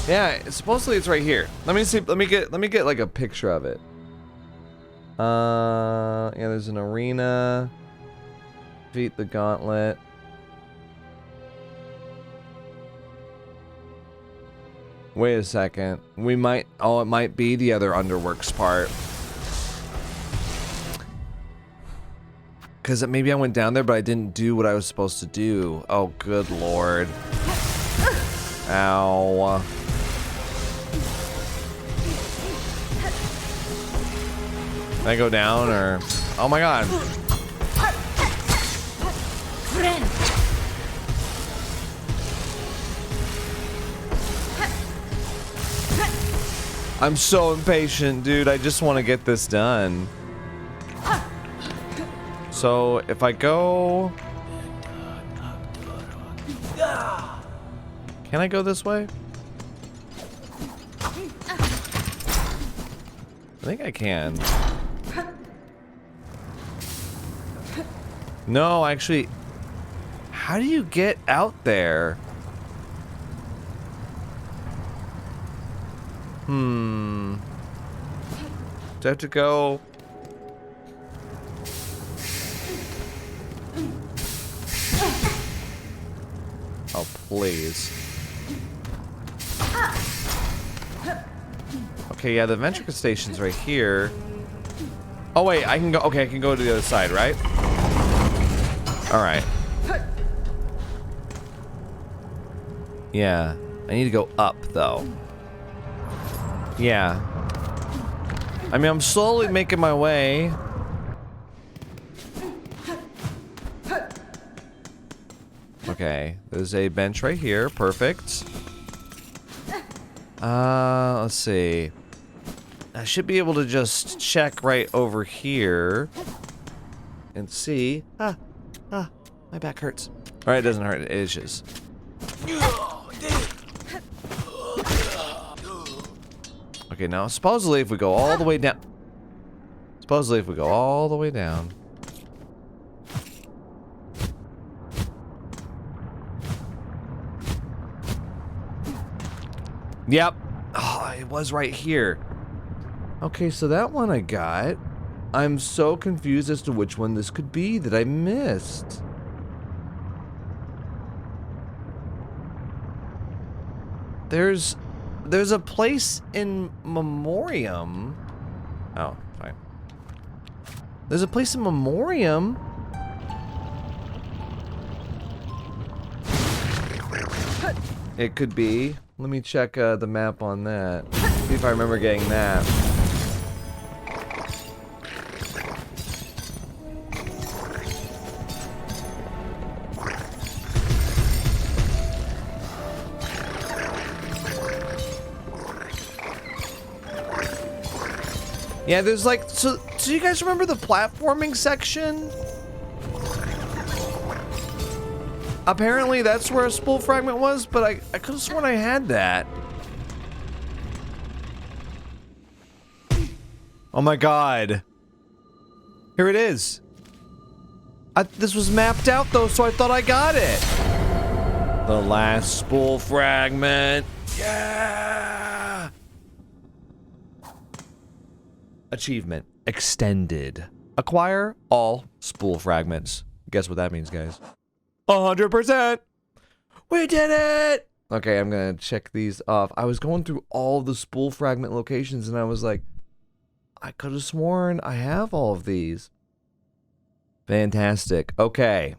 yeah, supposedly it's right here. Let me see. Let me get like a picture of it. Yeah, there's an arena. Defeat the gauntlet. Wait a second. We might. Oh, it might be the other underworks part. Because maybe I went down there, but I didn't do what I was supposed to do. Oh, good lord. Ow. Can I go down or... Oh my god. I'm so impatient, dude. I just want to get this done. So, if I go... Can I go this way? I think I can. No, actually... How do you get out there? Do I have to go... Oh, please. Okay, yeah, the Ventrica station's right here. Oh, wait, I can go... Okay, I can go to the other side, right? Alright. Yeah. I need to go up, though. Yeah. I mean, I'm slowly making my way. Okay, there's a bench right here. Perfect. Let's see. I should be able to just check right over here and see. My back hurts. All right, it doesn't hurt. It itches. Okay, now supposedly if we go all the way down. Supposedly if we go all the way down. Yep. Oh, it was right here. Okay, so that one I got. I'm so confused as to which one this could be that I missed. There's a place in Memoriam. Oh, fine. There's a place in Memoriam. It could be. Let me check the map on that. See if I remember getting that. Yeah, there's like, so do you guys remember the platforming section? Apparently that's where a spool fragment was, but I could have sworn I had that. Oh my god. Here it is. This was mapped out though, so I thought I got it. The last spool fragment. Yeah! Achievement extended. Acquire all spool fragments. Guess what that means, guys? 100%. We did it. Okay, I'm gonna check these off. I was going through all the spool fragment locations and I was like, I could have sworn I have all of these. Fantastic. Okay.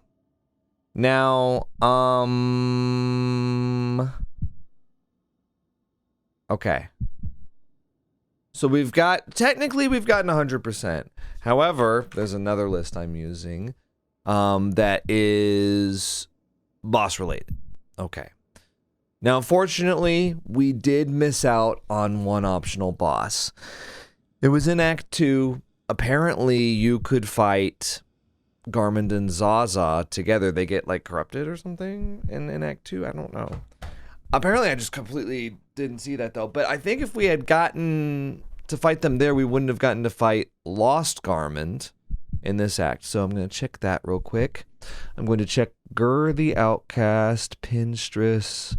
Now, okay. So technically we've gotten 100%. However, there's another list I'm using that is boss related. Okay. Now, unfortunately, we did miss out on one optional boss. It was in Act 2. Apparently, you could fight Garmin and Zaza together. They get, like, corrupted or something in Act 2. I don't know. Apparently, I just completely didn't see that, though. But I think if we had gotten to fight them there, we wouldn't have gotten to fight Lost Garmin in this act. So I'm going to check that real quick. I'm going to check Gur the Outcast, Pinstress,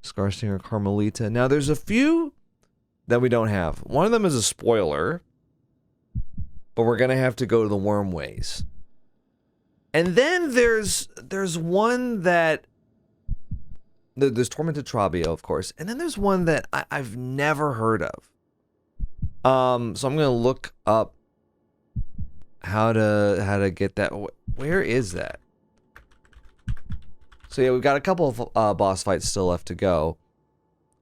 Scarstinger, Carmelita. Now, there's a few that we don't have. One of them is a spoiler, but we're going to have to go to the Wormways. And then there's one that... There's Tormented Trobio, of course. And then there's one that I've never heard of. So I'm going to look up how to get that. Where is that? So yeah, we've got a couple of boss fights still left to go.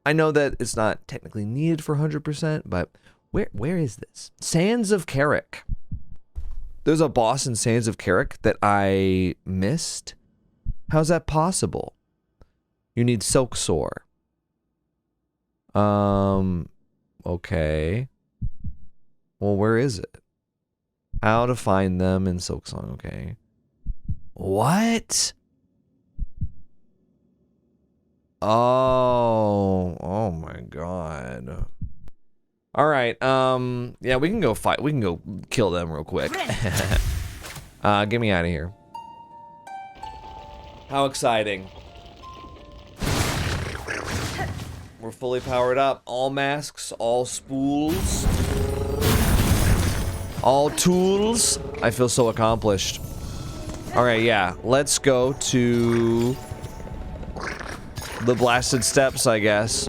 I know that it's not technically needed for 100%, but where is this? Sands of Carrick. There's a boss in Sands of Carrick that I missed. How's that possible? You need Silksong. Okay. Well, where is it? How to find them in Silksong, okay. What? Oh my god. All right, yeah, we can go fight. We can go kill them real quick. Get me out of here. How exciting. We're fully powered up. All masks, all spools, all tools. I feel so accomplished. All right, yeah, let's go to the Blasted Steps, I guess.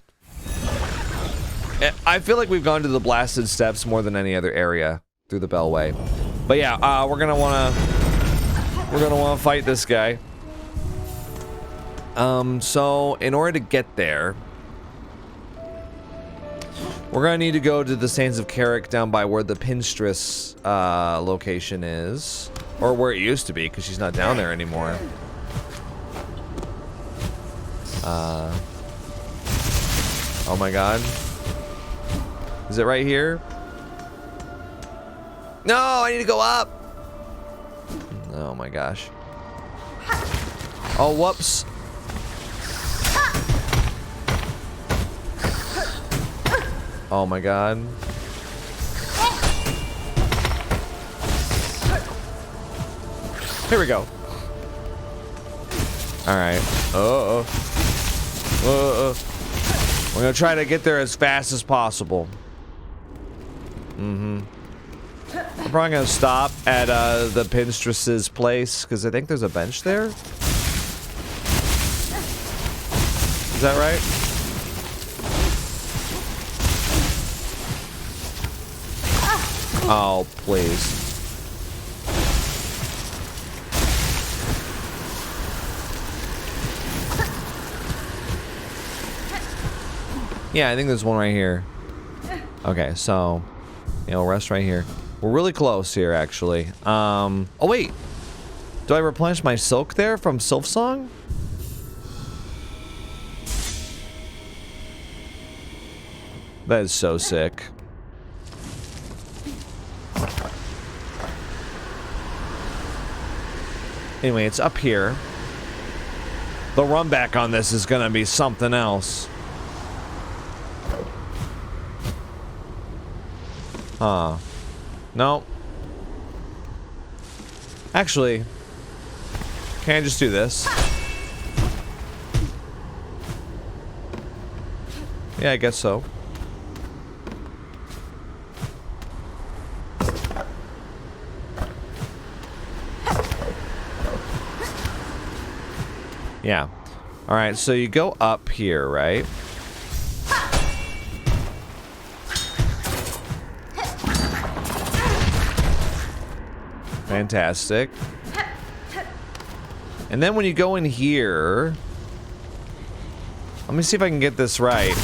I feel like we've gone to the Blasted Steps more than any other area through the Bellway. But yeah, we're gonna wanna fight this guy. So in order to get there, we're gonna need to go to the Sands of Carrick down by where the Pinstress location is, or where it used to be, because she's not down there anymore. Oh my god. Is it right here? No, I need to go up. Oh my gosh. Oh, whoops. Oh my god. Here we go. Alright. We're gonna try to get there as fast as possible. I'm probably gonna stop at the Pinstress's place, because I think there's a bench there. Is that right? Oh, please. Yeah, I think there's one right here. Okay, so, yeah, we'll rest right here. We're really close here, actually. Oh, wait. Do I replenish my silk there from Silksong? That is so sick. Anyway, it's up here. The run back on this is gonna be something else. No. Actually, can I just do this? Yeah, I guess so. Yeah. Alright, so you go up here, right? Fantastic. And then when you go in here, let me see if I can get this right.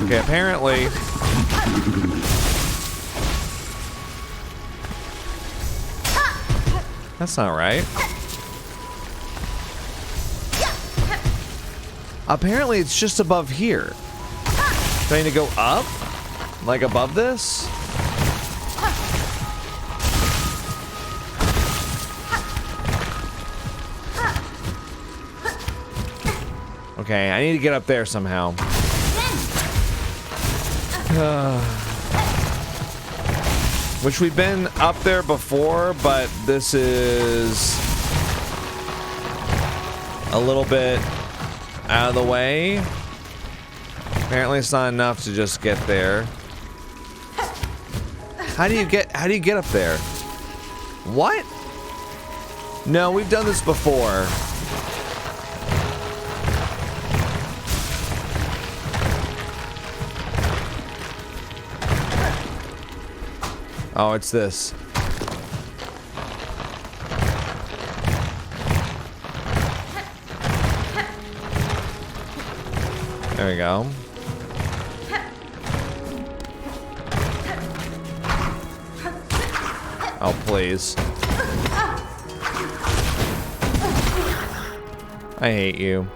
Okay, apparently. That's not right. Apparently it's just above here. Do I need to go up? Like above this? Okay, I need to get up there somehow. Which we've been up there before, but this is a little bit out of the way. Apparently it's not enough to just get there. How do you get up there? What? No, we've done this before. Oh, it's this. There we go. Oh, please. I hate you.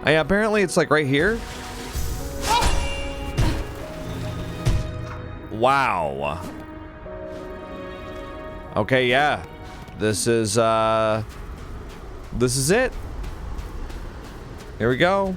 Oh, yeah, apparently it's like right here. Wow. Okay, yeah. This is it. Here we go.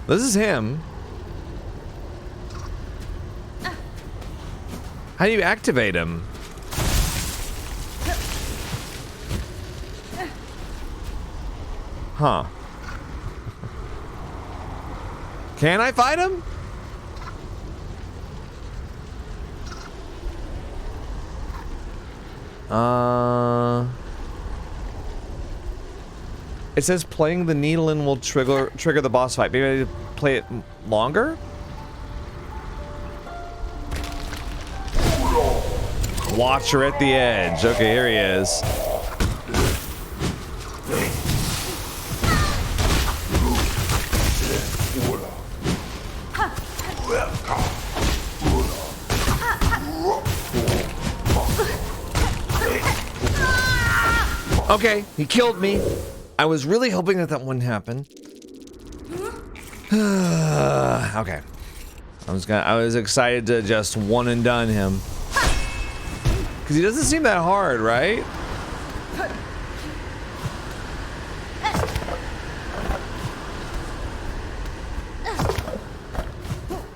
This is him. How do you activate him? Huh. Can I fight him? It says playing the needle in will trigger the boss fight. Maybe I need to play it longer? Watcher at the edge. Okay, here he is. Okay, he killed me. I was really hoping that that wouldn't happen. Okay. I was excited to just one and done him. Cause he doesn't seem that hard, right?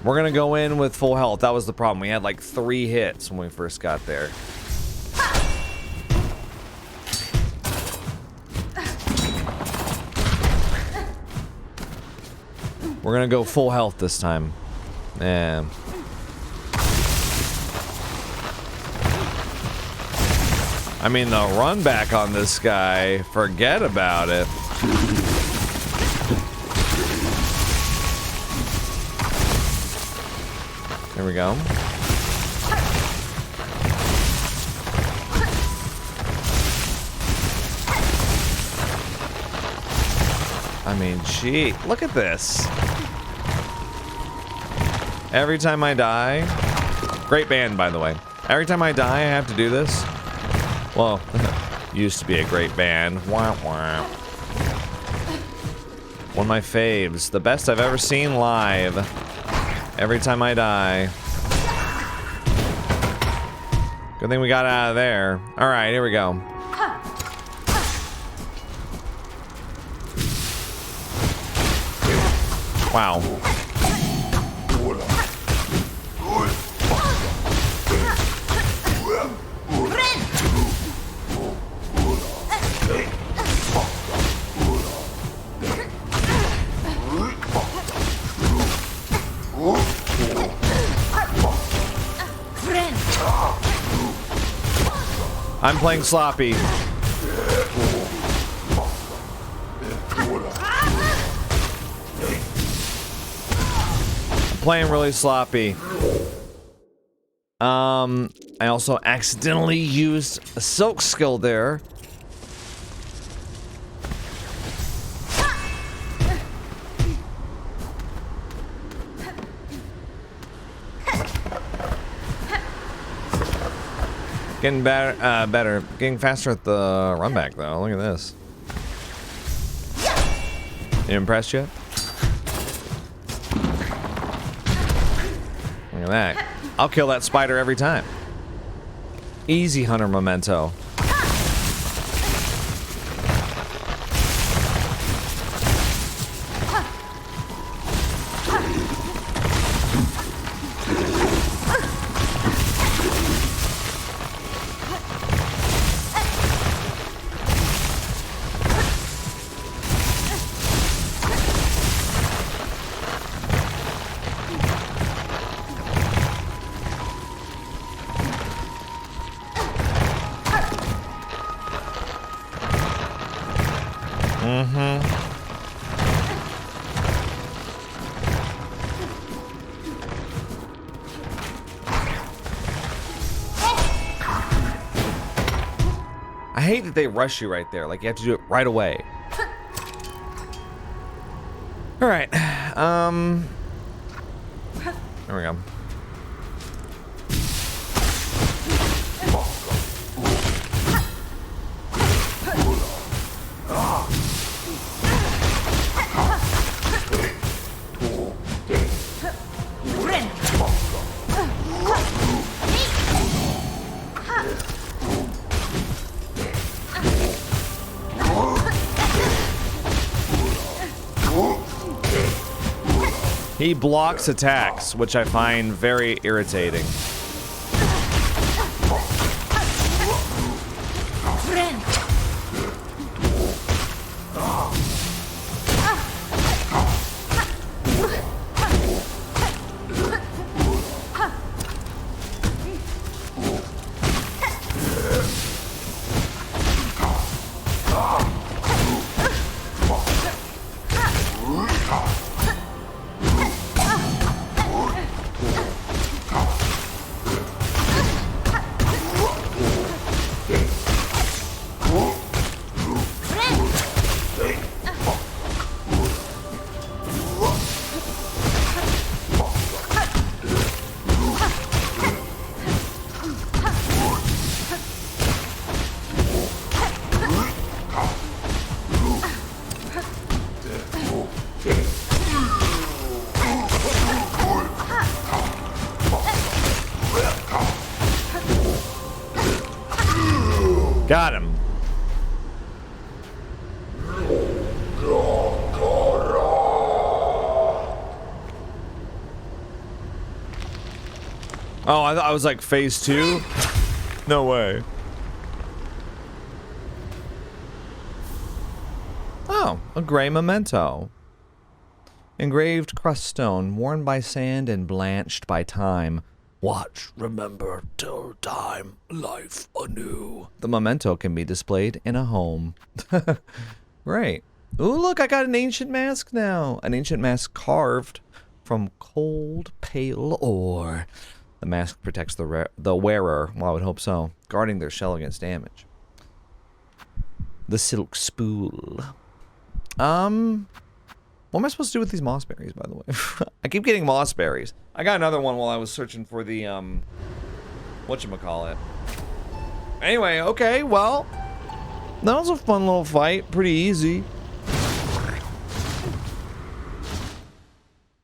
We're gonna go in with full health. That was the problem. We had like 3 hits when we first got there. We're gonna go full health this time. Yeah. I mean, the run back on this guy, forget about it. There we go. I mean, gee, look at this. Every time I die, great band, by the way. Every time I die, I have to do this. Well, used to be a great band. Wah, wah. One of my faves. The best I've ever seen live. Every time I die. Good thing we got out of there. Alright, here we go. Wow. I'm playing sloppy. Playing really sloppy. I also accidentally used a silk skill there. Getting better. Getting faster at the run back though. Look at this. You impressed yet? Look at that. I'll kill that spider every time. Easy hunter memento. I hate that they rush you right there. Like, you have to do it right away. Alright. There we go. He blocks attacks, which I find very irritating. Got him. Oh, I thought I was like phase 2. No way. Oh, a gray memento. Engraved crust stone, worn by sand and blanched by time. Watch, remember, till time, life anew. The memento can be displayed in a home. Great. Ooh, look, I got an ancient mask now. An ancient mask carved from cold, pale ore. The mask protects the wearer, well, I would hope so, guarding their shell against damage. The silk spool. What am I supposed to do with these moss berries, by the way? I keep getting moss berries. I got another one while I was searching for the, whatchamacallit. Anyway, okay, well, that was a fun little fight. Pretty easy.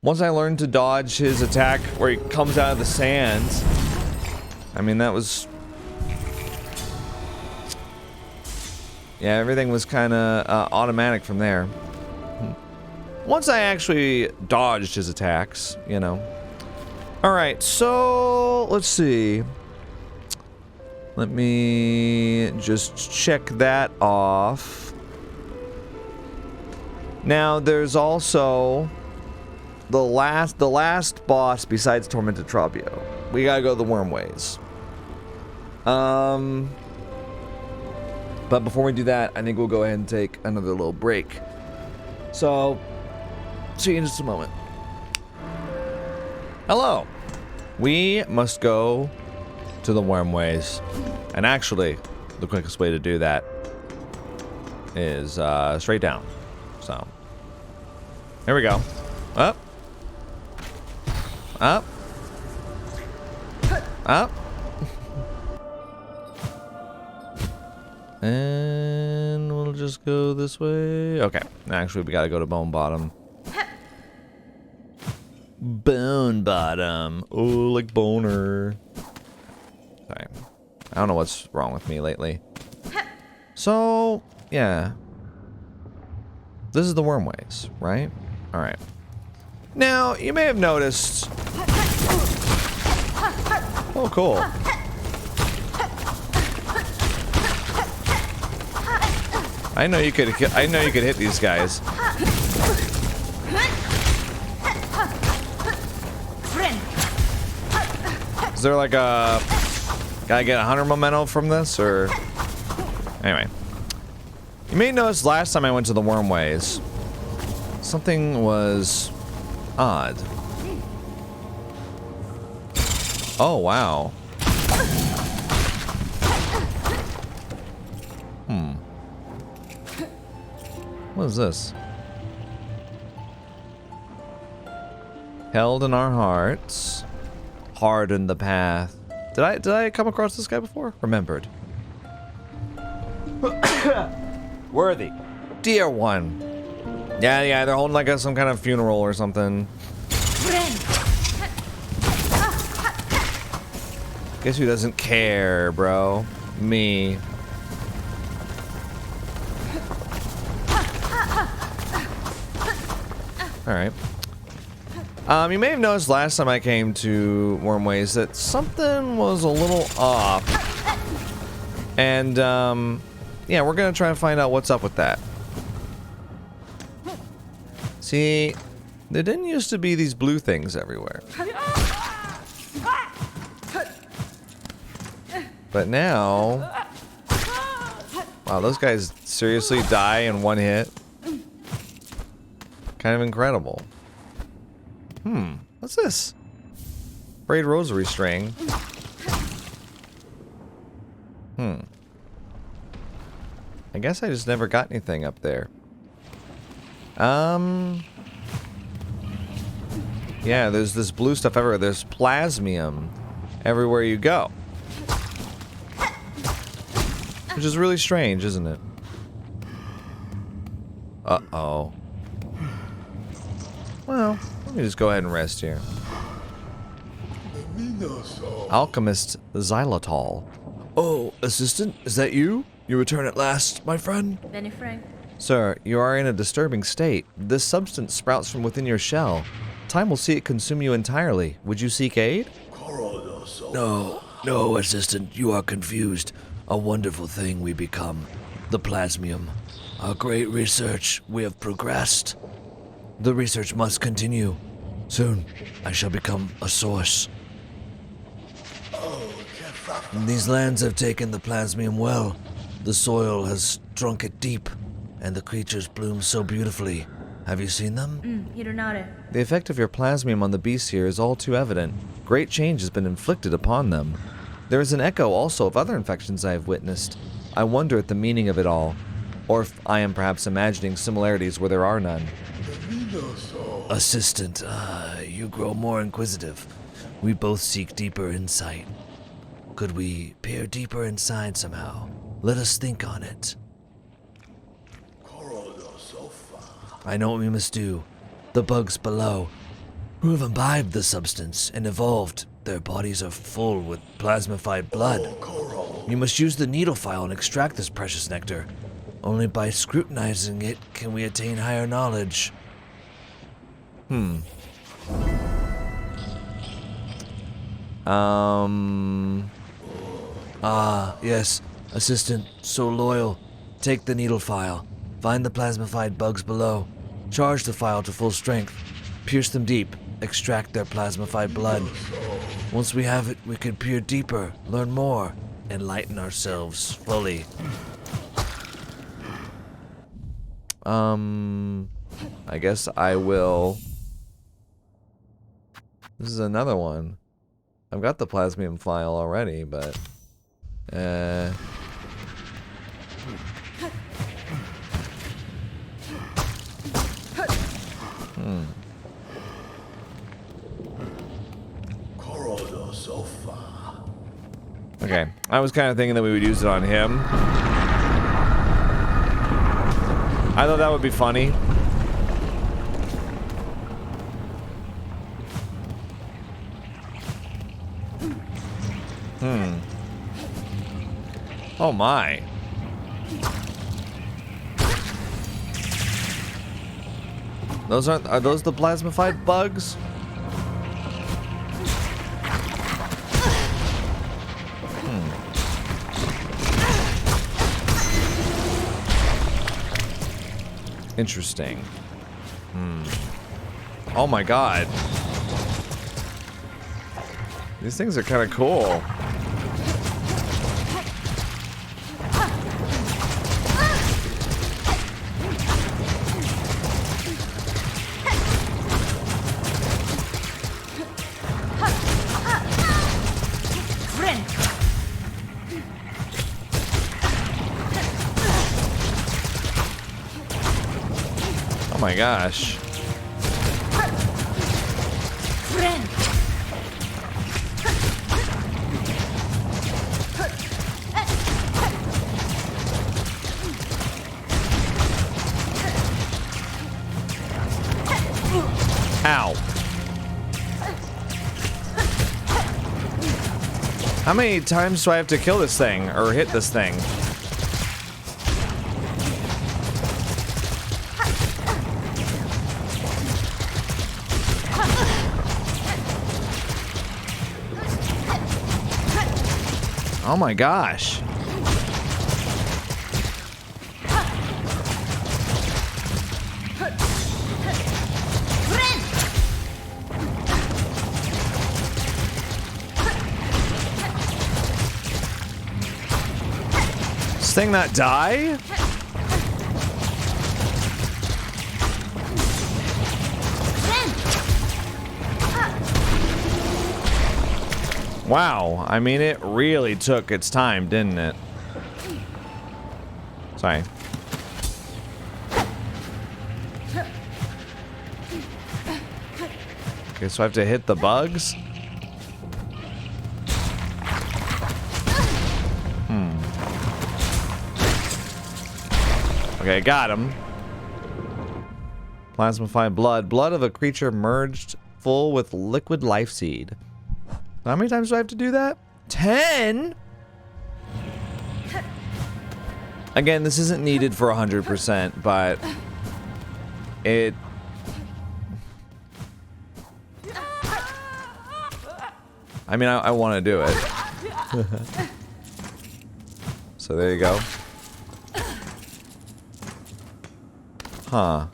Once I learned to dodge his attack where he comes out of the sands, I mean, that was... yeah, everything was kind of automatic from there. Once I actually dodged his attacks, you know. Alright, so let's see. Let me just check that off. Now there's also the last boss besides Tormented Trobio. We gotta go the Wormways. But before we do that, I think we'll go ahead and take another little break. So, see you in just a moment. Hello. We must go to the wormways. And actually, the quickest way to do that is straight down. So, here we go. Up. Up. Up. And we'll just go this way. Okay. Actually, we gotta go to Bone Bottom. Bone Bottom. Oh, like boner. Sorry. I don't know what's wrong with me lately. So, yeah. This is the wormways, right? Alright. Now, you may have noticed... Oh, cool. I know you could hit these guys. Is there like a... Gotta get 100 memento from this, or... Anyway. You may notice last time I went to the wormways, something was odd. Oh, wow. What is this? Held in our hearts. Harden the path. Did I come across this guy before? Remembered. Worthy. Dear one. Yeah, they're holding like some kind of funeral or something. Guess who doesn't care, bro? Me. Alright. You may have noticed last time I came to Wormways that something was a little off. And, yeah, we're gonna try and find out what's up with that. See, there didn't used to be these blue things everywhere. But now... Wow, those guys seriously die in one hit? Kind of incredible. What's this? Braid rosary string. I guess I just never got anything up there. Yeah, there's this blue stuff everywhere. There's plasmium everywhere you go. Which is really strange, isn't it? Uh-oh. Well, let me just go ahead and rest here. Alchemist xylitol. Oh, assistant, is that you? You return at last, my friend? Benny Frank. Sir, you are in a disturbing state. This substance sprouts from within your shell. Time will see it consume you entirely. Would you seek aid? No, assistant, you are confused. A wonderful thing we become. The plasmium. Our great research, we have progressed. The research must continue. Soon, I shall become a source. These lands have taken the plasmium well. The soil has drunk it deep, and the creatures bloom so beautifully. Have you seen them? The effect of your plasmium on the beasts here is all too evident. Great change has been inflicted upon them. There is an echo also of other infections I have witnessed. I wonder at the meaning of it all, or if I am perhaps imagining similarities where there are none. Assistant, you grow more inquisitive. We both seek deeper insight. Could we peer deeper inside somehow? Let us think on it. I know what we must do. The bugs below, who have imbibed the substance and evolved, their bodies are full with plasmified blood. We must use the needle file and extract this precious nectar. Only by scrutinizing it can we attain higher knowledge. Yes, assistant, so loyal. Take the needle file. Find the plasmified bugs below. Charge the file to full strength. Pierce them deep. Extract their plasmified blood. Once we have it, we can peer deeper, learn more, enlighten ourselves fully. I guess I will. This is another one. I've got the plasmium file already, but okay, I was kind of thinking that we would use it on him. I thought that would be funny. Oh my. Are those the plasmified bugs? Interesting. Oh my god. These things are kind of cool. Oh my gosh. Ow. How many times do I have to kill this thing or hit this thing? Oh my gosh. This thing not die? Wow, I mean, it really took its time, didn't it? Sorry. Okay, so I have to hit the bugs? Okay, got him. Plasmified blood. Blood of a creature merged full with liquid life seed. How many times do I have to do that? 10? Again, this isn't needed for 100%, but it... I mean, I want to do it. So there you go. Huh.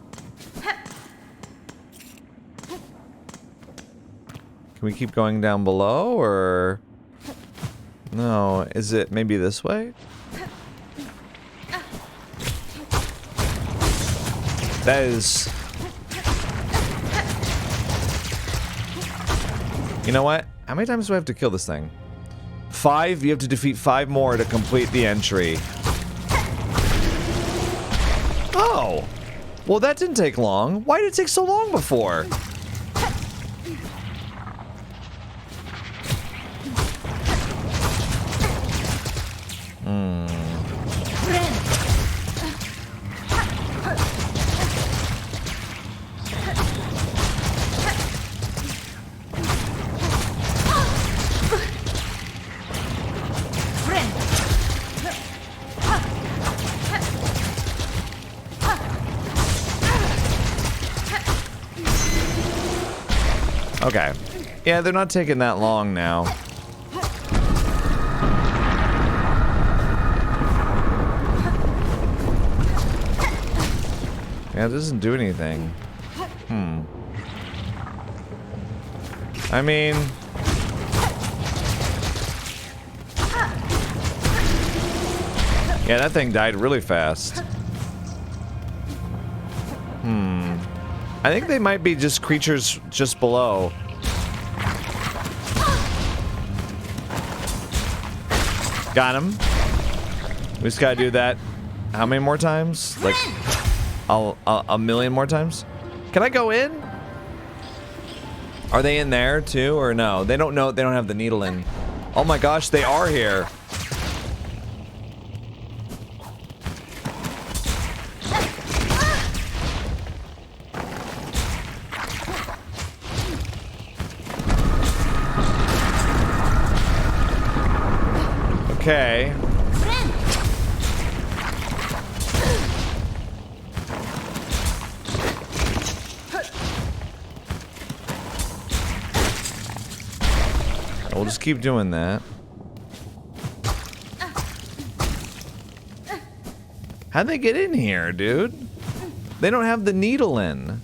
Can we keep going down below, or... No, is it maybe this way? That is... You know what? How many times do I have to kill this thing? 5? You have to defeat 5 more to complete the entry. Oh! Well, that didn't take long. Why did it take so long before? Okay. Yeah, they're not taking that long now. Yeah, it doesn't do anything. I mean... Yeah, that thing died really fast. I think they might be just creatures just below. Got him. We just gotta do that. How many more times? Like, a million more times? Can I go in? Are they in there too, or no? They don't know. They don't have the needle in. Oh my gosh, they are here. Okay. We'll just keep doing that. How'd they get in here, dude? They don't have the needle in.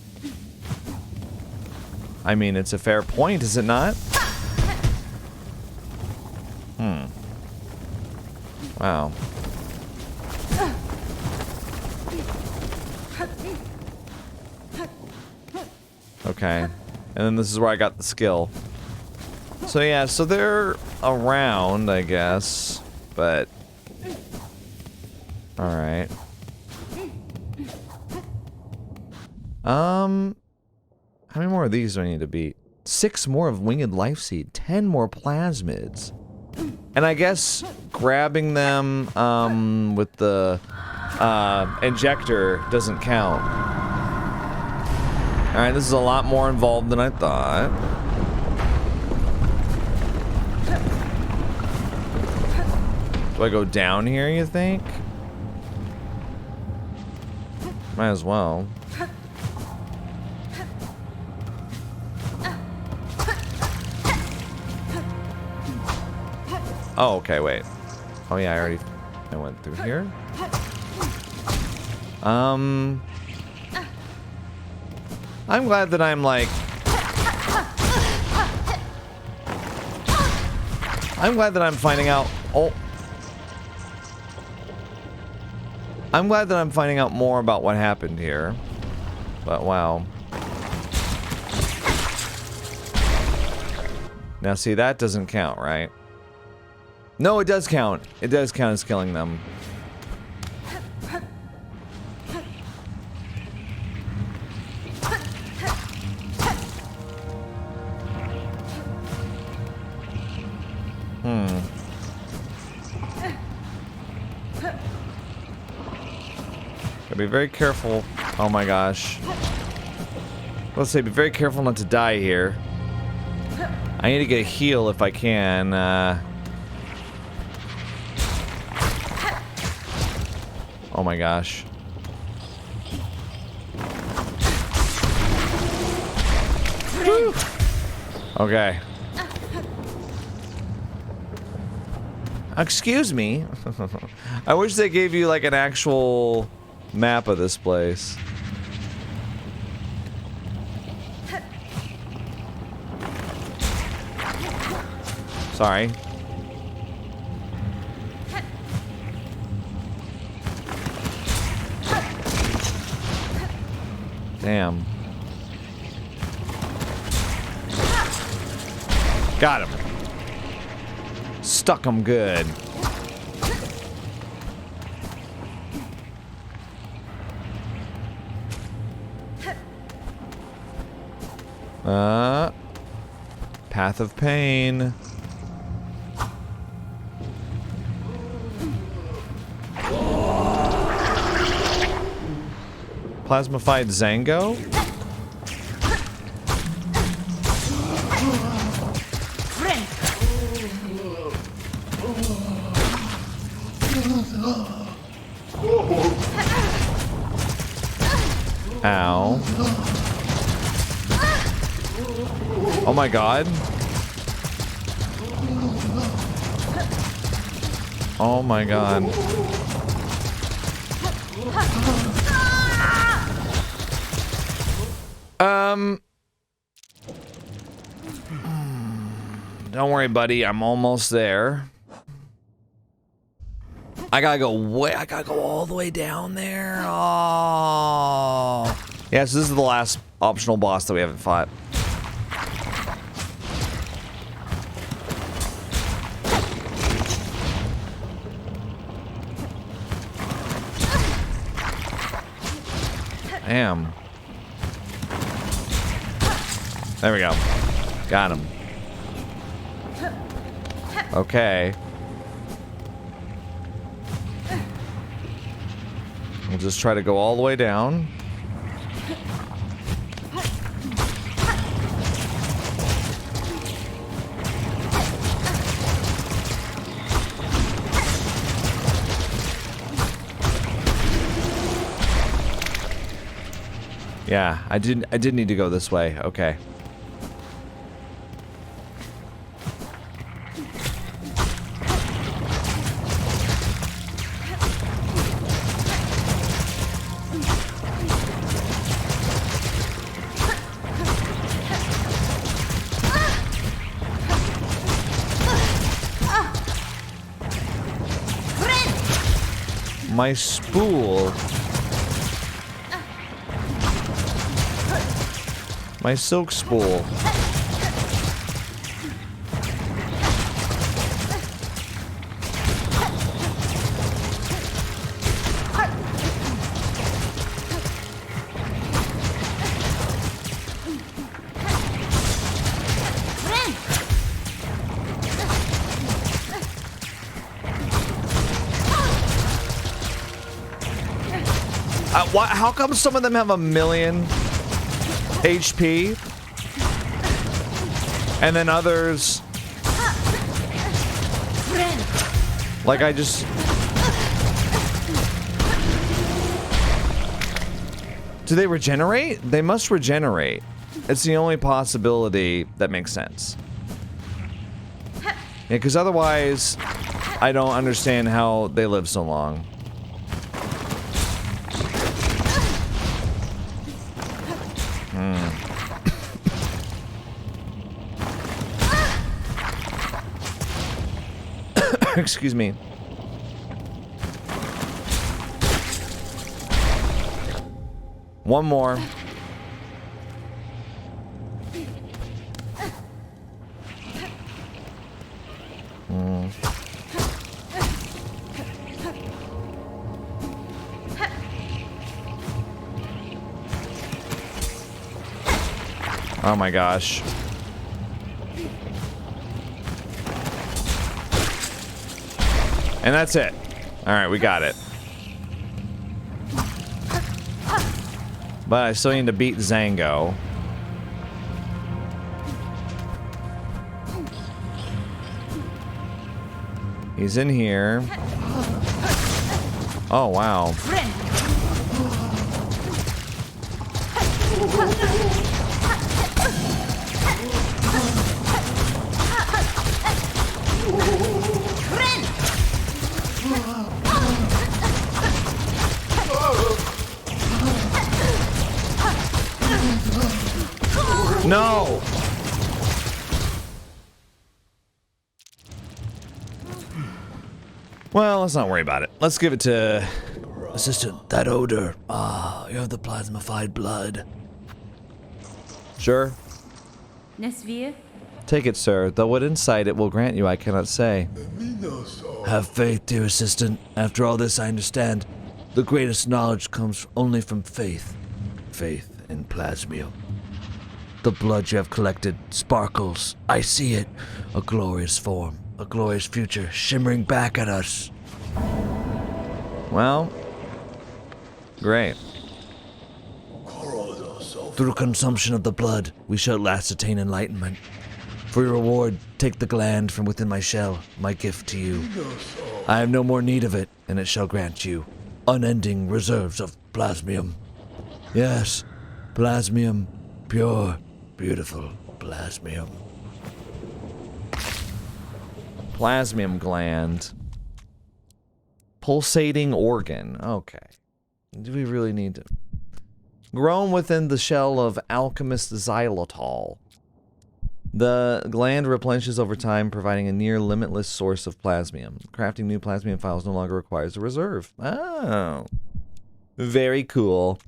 I mean, it's a fair point, is it not? Wow. Okay. And then this is where I got the skill. So yeah, so they're around, I guess, but... Alright. How many more of these do I need to beat? 6 more of Winged Life Seed, 10 more plasmids. And I guess grabbing them with the injector doesn't count. Alright, this is a lot more involved than I thought. Do I go down here, you think? Might as well. Oh, okay, wait. Oh yeah, I went through here. I'm glad that I'm like... I'm glad that I'm finding out... Oh. I'm glad that I'm finding out more about what happened here. But wow. Now see, that doesn't count, right? No, it does count. It does count as killing them. Gotta be very careful. Oh my gosh. Let's say be very careful not to die here. I need to get a heal if I can. Oh my gosh. Woo. Okay. Excuse me. I wish they gave you like an actual map of this place. Sorry. Damn. Got him. Stuck him good. Path of Pain. Plasmified Zango? Ow. Oh my god. Oh my god. Don't worry, buddy. I'm almost there. I gotta go all the way down there. Oh. Yeah, so this is the last optional boss that we haven't fought. Damn. There we go. Got him. Okay. We'll just try to go all the way down. Yeah, I did need to go this way. Okay. My spool. My silk spool. How come some of them have 1,000,000 HP? And then others... Like I just... Do they regenerate? They must regenerate. It's the only possibility that makes sense. Yeah, because otherwise, I don't understand how they live so long. Excuse me. One more. Oh my gosh. And that's it. Alright, we got it. But I still need to beat Zango. He's in here. Oh, wow. No! Well, let's not worry about it. Let's give it to... Assistant, that odor. Ah, you have the plasmified blood. Sure. Nesvir? Take it, sir. Though what insight it will grant you, I cannot say. Have faith, dear assistant. After all this, I understand. The greatest knowledge comes only from faith. Faith in plasmium. The blood you have collected sparkles. I see it. A glorious form. A glorious future shimmering back at us. Well, great. Through consumption of the blood, we shall at last attain enlightenment. For your reward, take the gland from within my shell, my gift to you. I have no more need of it, and it shall grant you unending reserves of plasmium. Yes, plasmium, pure, beautiful plasmium. Plasmium gland. Pulsating organ. Okay. Do we really need to... Grown within the shell of alchemist xylitol. The gland replenishes over time, providing a near limitless source of plasmium. Crafting new plasmium files no longer requires a reserve. Oh. Very cool.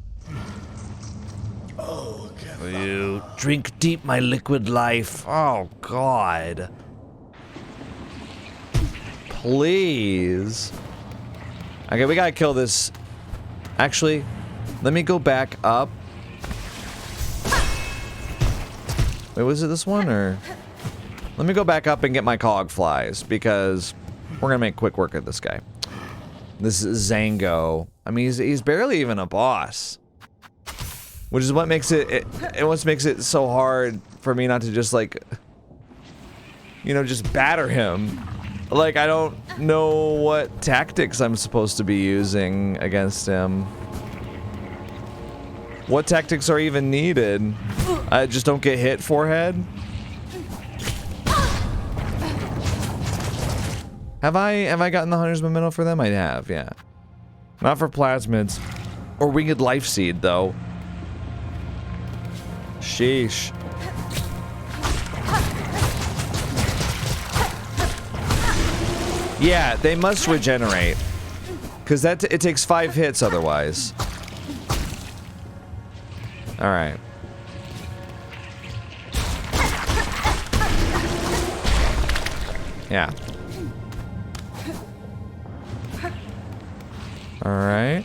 You drink deep my liquid life. Oh, God. Please. Okay, we gotta kill this. Actually, let me go back up. Wait, was it this one or? Let me go back up and get my cog flies because we're gonna make quick work of this guy. This is Zango. I mean, he's barely even a boss, which is what makes it what makes it so hard for me not to just like, you know, just batter him. Like, I don't know what tactics I'm supposed to be using against him. What tactics are even needed? I just don't get hit forehead? Have I gotten the Hunter's Memento for them? I have, yeah. Not for plasmids. Or Winged Life Seed, though. Sheesh. Yeah, they must regenerate. Because it takes 5 hits otherwise. Alright. Yeah. Alright.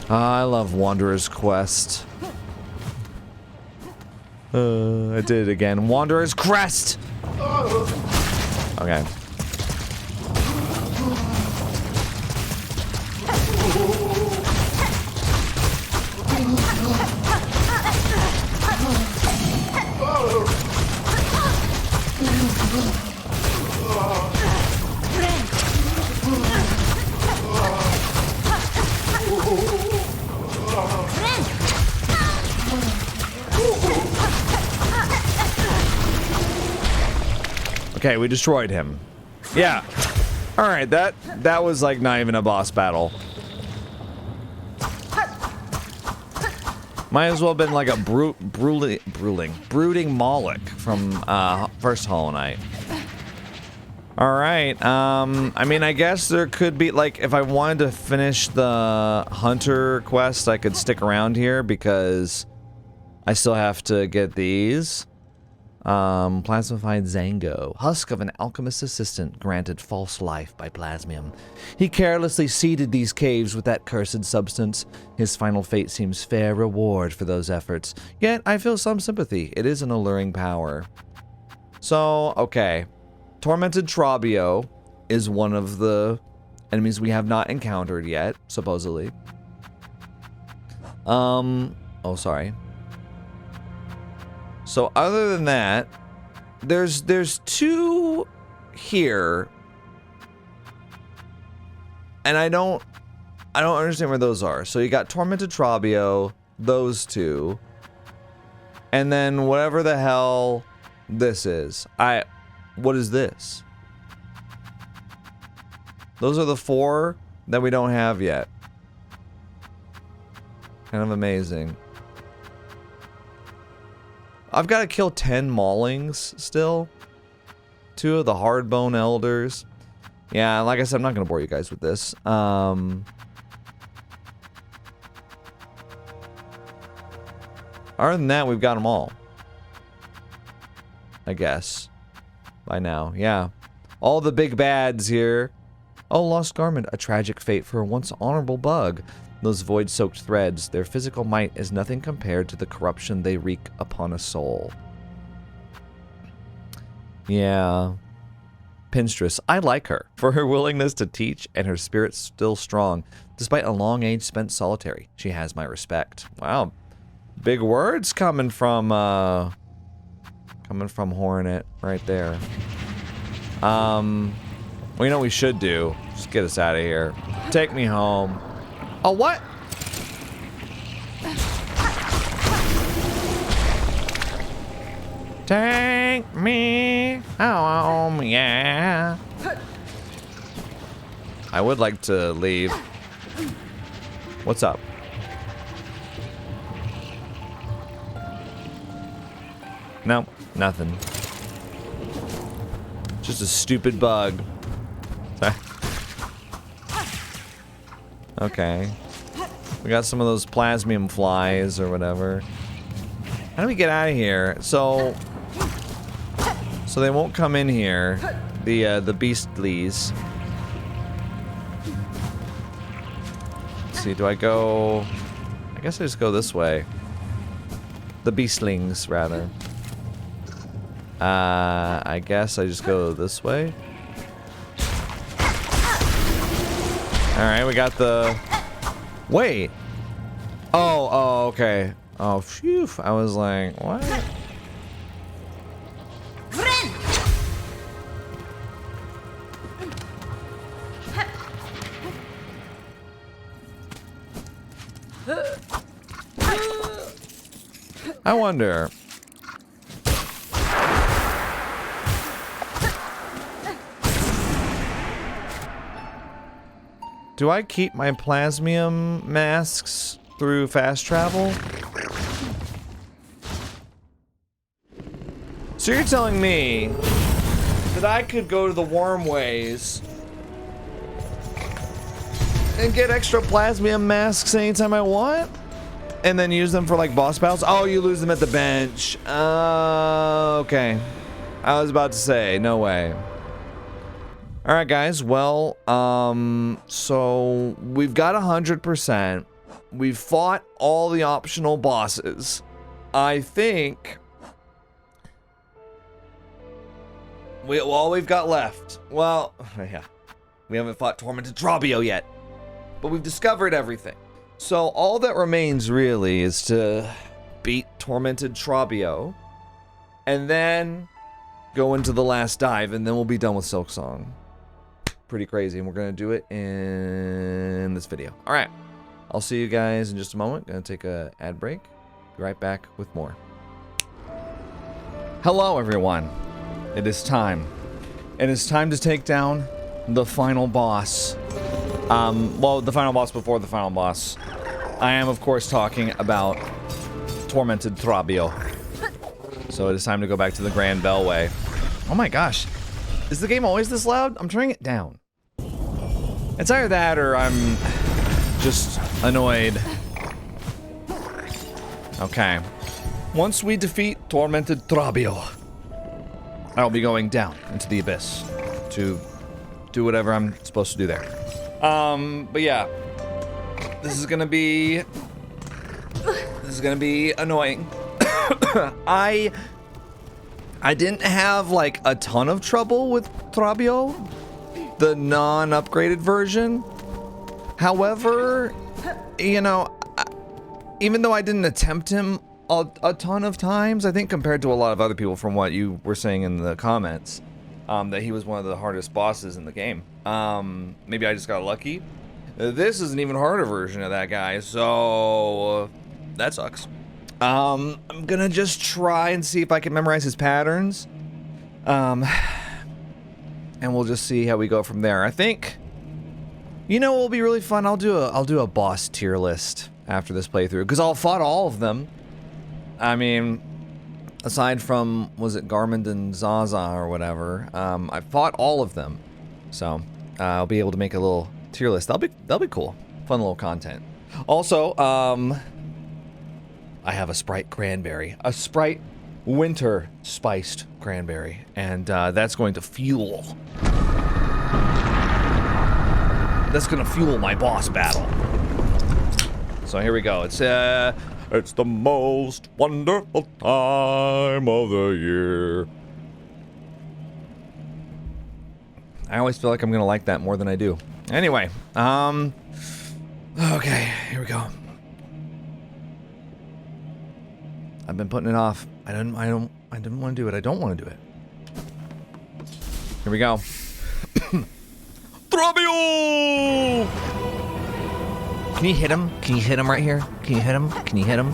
I love Wanderer's Quest. I did it again. Wanderer's Crest! Okay. Okay, we destroyed him. Yeah. Alright, that was like not even a boss battle. Might as well have been like a brooding Moloch from first Hollow Knight. Alright, I mean, I guess there could be, like, if I wanted to finish the Hunter quest, I could stick around here because I still have to get these. Plasmified Zango, husk of an alchemist's assistant, granted false life by plasmium. He carelessly seeded these caves with that cursed substance. His final fate seems fair reward for those efforts. Yet, I feel some sympathy. It is an alluring power. So, okay. Tormented Trobio is one of the enemies we have not encountered yet, supposedly. Oh, sorry. So other than that, there's 2 here, and I don't understand where those are. So you got Tormented Trobio, those 2, and then whatever the hell this is. What is this? Those are the 4 that we don't have yet. Kind of amazing. I've got to kill 10 Maulings still. 2 of the Hardbone Elders. Yeah, like I said, I'm not going to bore you guys with this. Other than that, we've got them all. I guess. By now, yeah. All the big bads here. Oh, Lost Garment, a tragic fate for a once honorable bug. Those void-soaked threads, their physical might is nothing compared to the corruption they wreak upon a soul. Yeah. Pinstress, I like her for her willingness to teach and her spirit still strong. Despite a long age spent solitary, she has my respect. Wow. Big words coming from Hornet right there. Well, you know what we should do? Just get us out of here. Take me home. Oh, what? Take me home, yeah. I would like to leave. What's up? No, nothing. Just a stupid bug. Okay. We got some of those plasmium flies or whatever. How do we get out of here? So they won't come in here. The beastlies. Let's see, do I go... I guess I just go this way. The beastlings, rather. I guess I just go this way. Alright, we got the... Wait! Oh, okay. Oh, phew. I was like, what? I wonder. Do I keep my plasmium masks through fast travel? So you're telling me that I could go to the wormways and get extra plasmium masks anytime I want? And then use them for like boss battles? Oh, you lose them at the bench. Okay. I was about to say, no way. Alright guys, well, so we've got 100%. We've fought all the optional bosses. I think all we've got left, well, yeah, we haven't fought Tormented Trobio yet, but we've discovered everything. So all that remains really is to beat Tormented Trobio and then go into the last dive, and then we'll be done with Silksong. Pretty crazy, and we're gonna do it in this video. All right, I'll see you guys in just a moment. Gonna take a ad break. Be right back with more. Hello, everyone. It is time. It is time to take down the final boss. Well, the final boss before the final boss. I am, of course, talking about Tormented Trobio. So it is time to go back to the Grand Bellway. Oh my gosh. Is the game always this loud? I'm turning it down. It's either that or I'm just annoyed. Okay. Once we defeat Tormented Trobio, I'll be going down into the abyss to do whatever I'm supposed to do there. But yeah. This is gonna be annoying. I didn't have like a ton of trouble with Trobio, the non-upgraded version. However, you know, even though I didn't attempt him a ton of times, I think compared to a lot of other people from what you were saying in the comments, that he was one of the hardest bosses in the game. Maybe I just got lucky. This is an even harder version of that guy, so that sucks. I'm gonna just try and see if I can memorize his patterns. And we'll just see how we go from there. I think, you know, it'll be really fun. I'll do a boss tier list after this playthrough, because I'll fought all of them. I mean, aside from, was it Garmin and Zaza or whatever, I fought all of them. So I'll be able to make a little tier list. That'll be cool. Fun little content. Also, I have a Sprite cranberry, a Sprite winter spiced cranberry, and that's going to fuel. That's gonna fuel my boss battle. So here we go. It's the most wonderful time of the year. I always feel like I'm gonna like that more than I do. Anyway, okay, here we go. I've been putting it off. I didn't want to do it. I don't want to do it. Here we go. Trobio! Can you hit him? Can you hit him right here? Can you hit him? Can you hit him?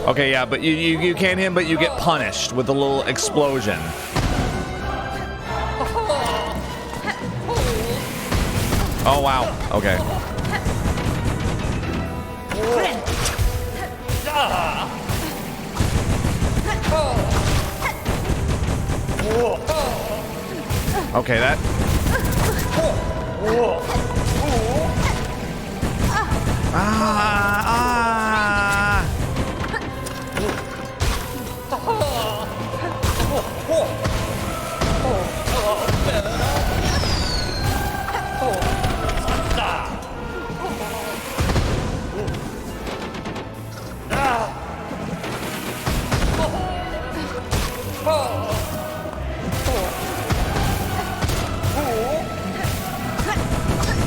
Okay, yeah, but you can't hit him, but you get punished with a little explosion. Oh, wow. Okay. Okay, that...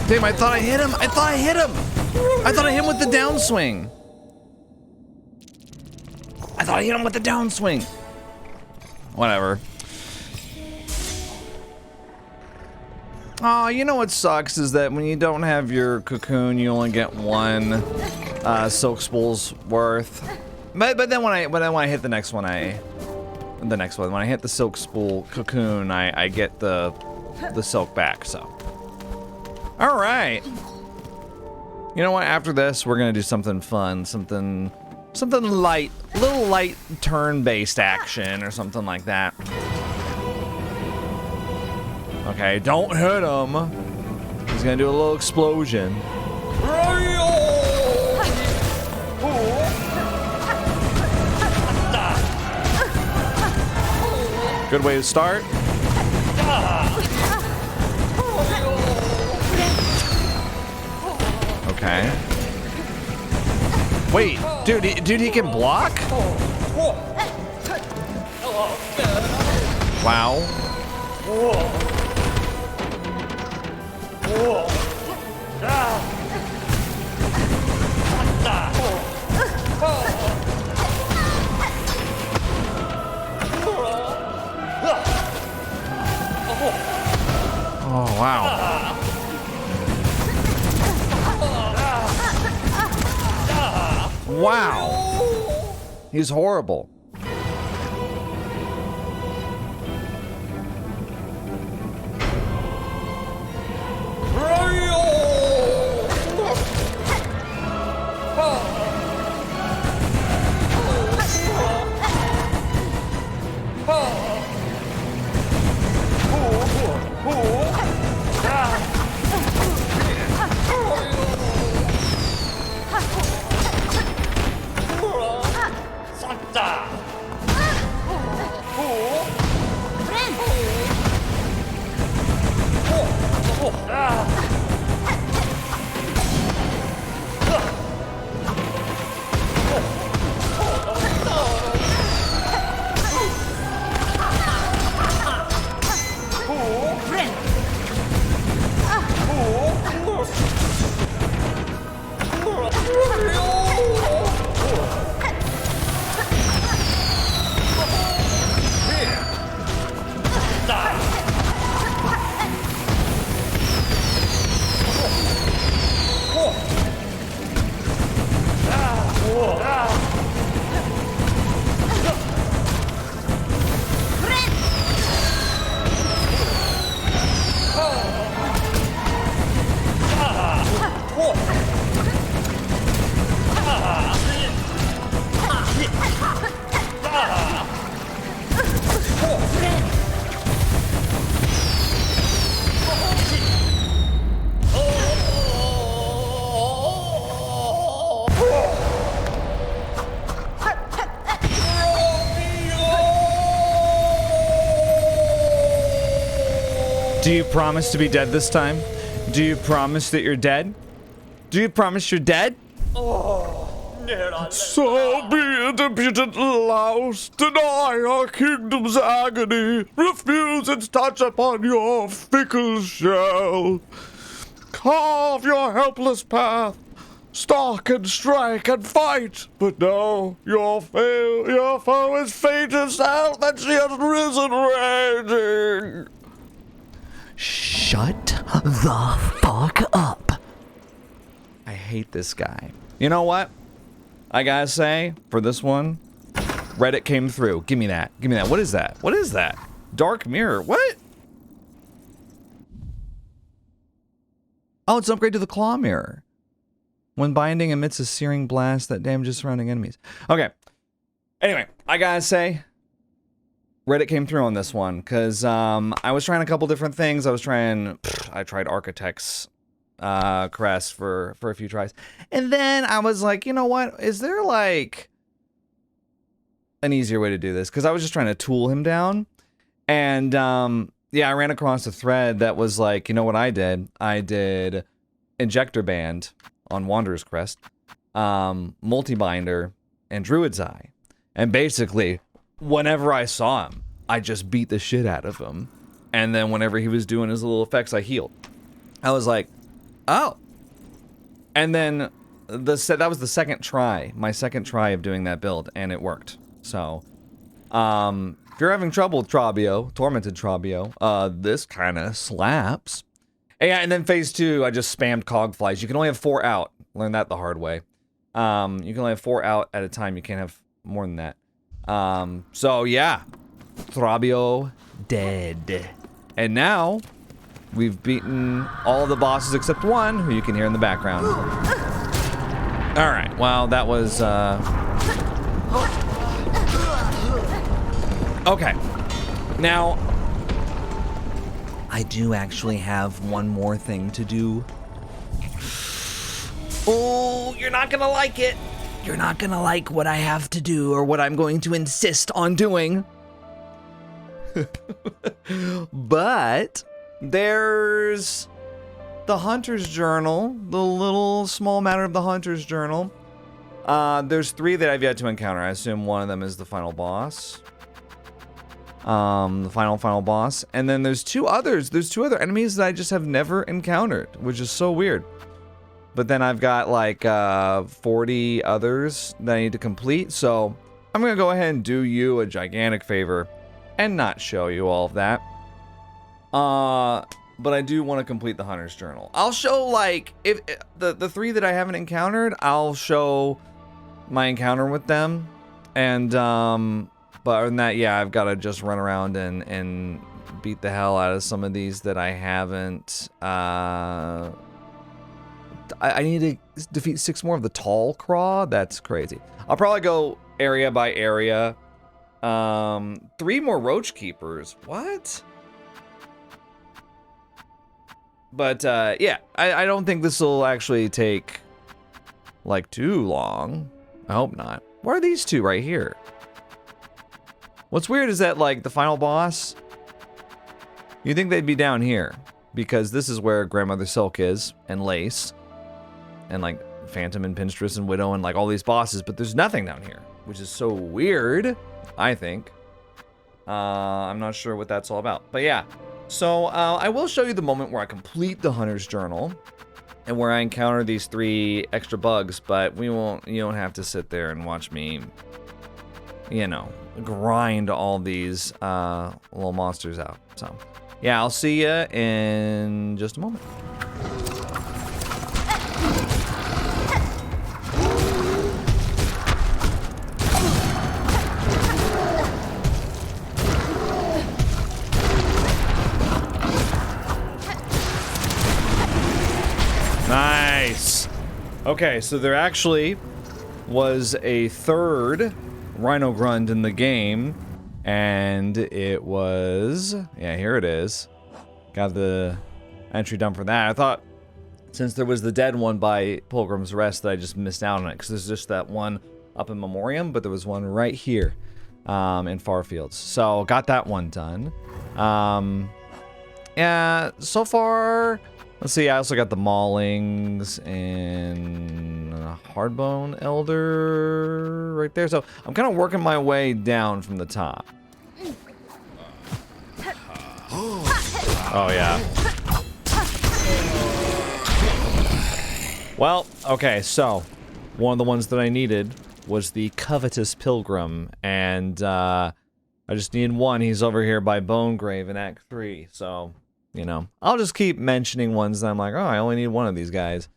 Damn, I thought I hit him. I thought I hit him. I thought I hit him with the downswing. I thought I hit him with the downswing. Whatever. Oh, you know what sucks is that when you don't have your cocoon, you only get one silk spool's worth. But then when I hit the next one, when I hit the silk spool cocoon, I get the silk back. So. All right. You know what? After this, we're gonna do something fun, something light, a little light turn-based action or something like that. Okay, don't hit him. He's gonna do a little explosion. Good way to start. Okay. Wait, dude, he can block? Wow. Oh, wow. Wow. He's horrible. Do you promise to be dead this time? Do you promise that you're dead? Do you promise you're dead? So be it, impudent louse. Deny our kingdom's agony. Refuse its touch upon your fickle shell. Carve your helpless path. Stalk and strike and fight. But no, your foe is fate itself, and she has risen raging. Shut the fuck up. I hate this guy. You know what? I gotta say, for this one, Reddit came through. Give me that. Give me that. What is that? What is that? Dark mirror. What? Oh, it's an upgrade to the claw mirror. When binding emits a searing blast that damages surrounding enemies. Okay. Anyway, I gotta say, Reddit came through on this one, because I was trying a couple different things. I tried Architect's Crest for a few tries. And then I was like, you know what? Is there, like, an easier way to do this? Because I was just trying to tool him down. And, yeah, I ran across a thread that was like, you know what I did? I did Injector Band on Wanderer's Crest, Multi-Binder, and Druid's Eye. And basically, whenever I saw him, I just beat the shit out of him. And then whenever he was doing his little effects, I healed. I was like, oh. And then that was the second try, my second try of doing that build, and it worked. So, if you're having trouble with Trobio, Tormented Trobio, this kind of slaps. Yeah, and then phase 2, I just spammed Cogflies. You can only have 4 out. Learned that the hard way. You can only have 4 out at a time. You can't have more than that. So yeah, Trobio dead. And now, we've beaten all the bosses except one, who you can hear in the background. Alright, well, that was, okay. Now, I do actually have one more thing to do. Oh, you're not gonna like it. You're not gonna like what I have to do, or what I'm going to insist on doing. But there's the Hunter's Journal, the little small matter of the Hunter's Journal. There's 3 that I've yet to encounter. I assume one of them is the final boss. The final boss. And then there's 2 others. There's 2 other enemies that I just have never encountered, which is so weird. But then I've got like 40 others that I need to complete, so I'm gonna go ahead and do you a gigantic favor and not show you all of that. But I do want to complete the Hunter's Journal. I'll show, like, if the 3 that I haven't encountered, I'll show my encounter with them. And but other than that, yeah, I've got to just run around and beat the hell out of some of these that I haven't. I need to defeat 6 more of the tall craw. That's crazy. I'll probably go area by area. 3 more roach keepers. What? But yeah, I don't think this will actually take like too long. I hope not. What are these 2 right here? What's weird is that, like, the final boss, you'd think they'd be down here, because this is where Grandmother Silk is, and Lace, and like Phantom and Pinstress and Widow and like all these bosses, but there's nothing down here, which is so weird, I think. I'm not sure what that's all about, but yeah. So I will show you the moment where I complete the Hunter's Journal and where I encounter these 3 extra bugs, but you don't have to sit there and watch me, you know, grind all these little monsters out. So yeah, I'll see you in just a moment. Nice. Okay, so there actually was a 3rd Rhino Grund in the game, and it was, yeah, here it is. Got the entry done for that. I thought, since there was the dead one by Pilgrim's Rest, that I just missed out on it, because there's just that one up in Memoriam, but there was one right here in Farfields. So got that one done. Yeah, so far. Let's see, I also got the Maulings and Hardbone Elder right there. So I'm kind of working my way down from the top. Oh, yeah. Well, okay, so one of the ones that I needed was the Covetous Pilgrim, and I just need one. He's over here by Bonegrave in Act 3, so... You know, I'll just keep mentioning ones that I'm like, oh, I only need one of these guys.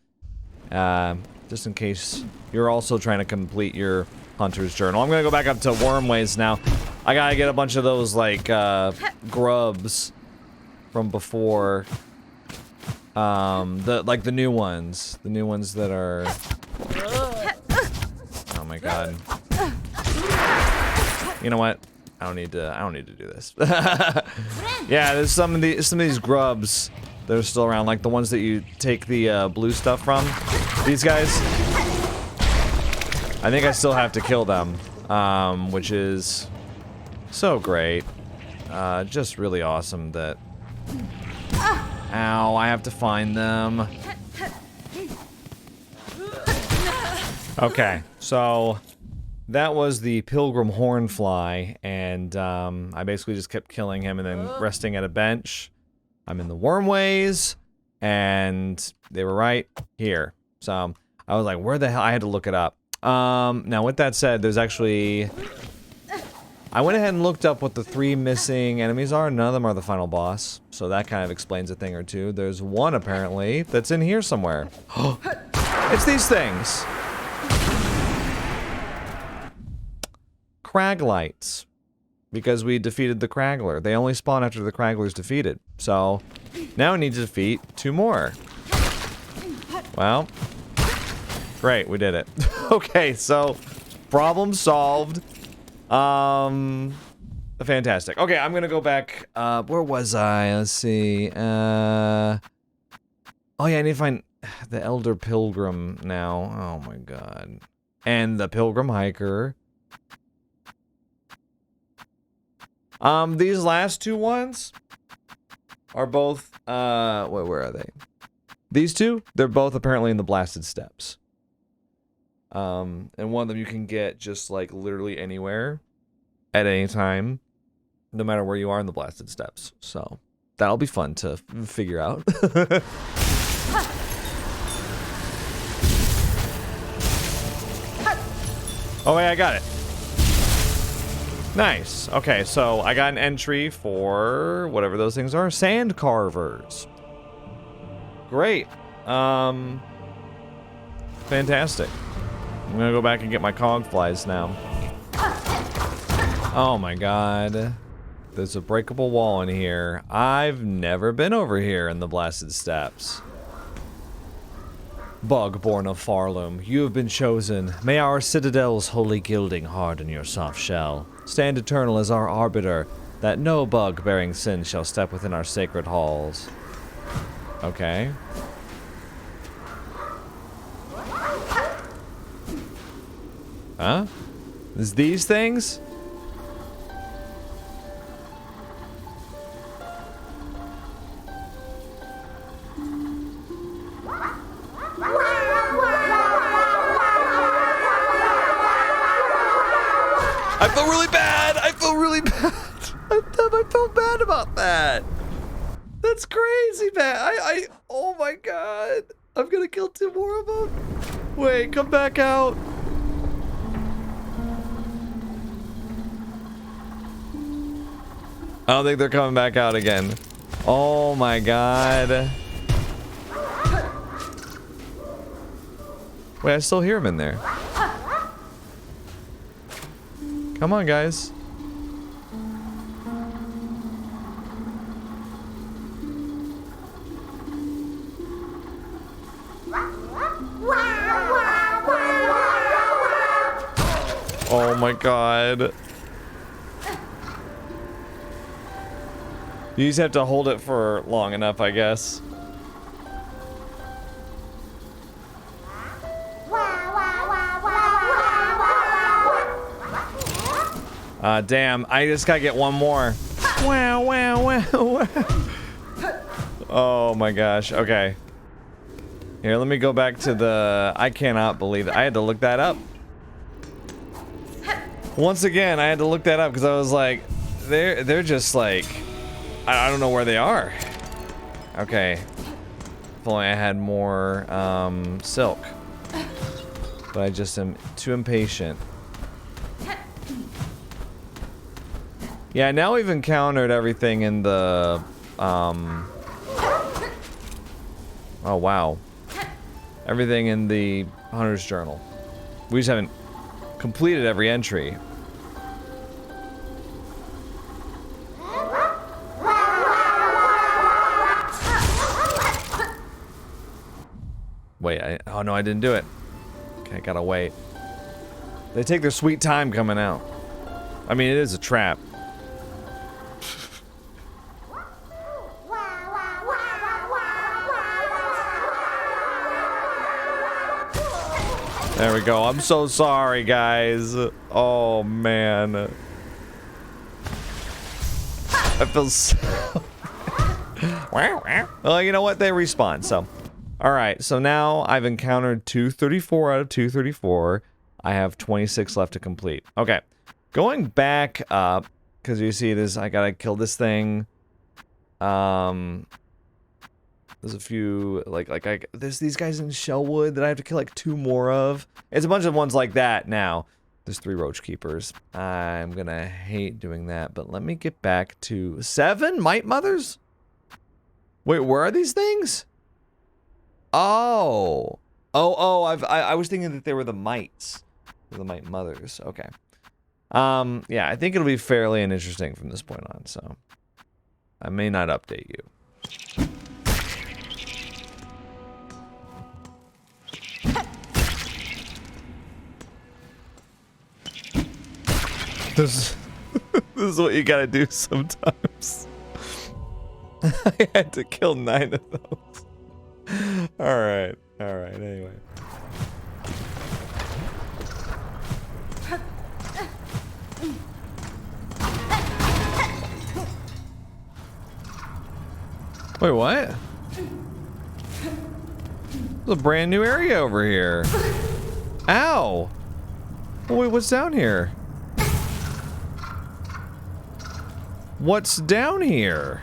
Just in case you're also trying to complete your Hunter's Journal. I'm gonna go back up to Wormways now. I gotta get a bunch of those, like, grubs from before. The new ones. The new ones that are... Oh my god. You know what? I don't need to do this. Yeah, there's some of these grubs that are still around, like the ones that you take the blue stuff from. These guys. I think I still have to kill them, which is so great. Just really awesome that. Ow! I have to find them. Okay, so that was the pilgrim hornfly, and I basically just kept killing him and then resting at a bench. I'm in the wormways, and they were right here. So I was like, where the hell? I had to look it up. Now with that said, there's actually... I went ahead and looked up what the 3 missing enemies are. None of them are the final boss, so that kind of explains a thing or two. There's one, apparently, that's in here somewhere. It's these things. Craglites, because we defeated the Craggler. They only spawn after the Craggler's defeated. So now we need to defeat 2 more. Well, great, we did it. Okay, so problem solved. Fantastic. Okay, I'm gonna go back. Where was I? Let's see. Oh yeah, I need to find the Elder Pilgrim now. Oh my god. And the Pilgrim Hiker. These last 2 ones are both, wait, where are they? These 2, they're both apparently in the Blasted Steppes. And one of them you can get just like literally anywhere at any time, no matter where you are in the Blasted Steppes. So that'll be fun to figure out. Oh, wait, I got it. Nice. Okay, so I got an entry for whatever those things are. Sand carvers. Great. Fantastic. I'm gonna go back and get my cogflies now. Oh my god. There's a breakable wall in here. I've never been over here in the Blasted Steppes. Bug born of Farloom, you have been chosen. May our citadel's holy gilding harden your soft shell. Stand eternal as our arbiter, that no bug bearing sin shall step within our sacred halls. Okay. Huh? Is these things? I feel really bad. I feel really bad. I felt bad about that. That's crazy, man. Oh my god. I'm gonna kill 2 more of them. Wait, come back out. I don't think they're coming back out again. Oh my god. Wait, I still hear him in there. Come on, guys. Oh my god. You just have to hold it for long enough, I guess. Damn, I just gotta get 1 more. Wow, wow, wow, wow. Oh my gosh, okay. Here, let me go back to the... I cannot believe it. I had to look that up. Once again, I had to look that up because I was like, they're just like... I don't know where they are. Okay. If only I had more, silk. But I just am too impatient. Yeah, now we've encountered everything in the, oh wow. Everything in the Hunter's Journal. We just haven't completed every entry. Wait, oh no, I didn't do it. Okay, gotta wait. They take their sweet time coming out. I mean, it is a trap. There we go. I'm so sorry, guys. Oh, man. I feel so... Well, you know what? They respawn, so... Alright, so now I've encountered 234 out of 234. I have 26 left to complete. Okay. Going back up, because you see this, I gotta kill this thing. There's a few, there's these guys in Shellwood that I have to kill like 2 more of. It's a bunch of ones like that now. There's 3 roach keepers. I'm gonna hate doing that, but let me get back to 7 mite mothers? Wait, where are these things? Oh. I was thinking that they were the mites. They're the mite mothers, okay. Yeah, I think it'll be fairly uninteresting from this point on, so. I may not update you. This is what you gotta do sometimes. I had to kill 9 of those. Alright, anyway. Wait, what? There's a brand new area over here. Ow! Oh, wait, what's down here? What's down here?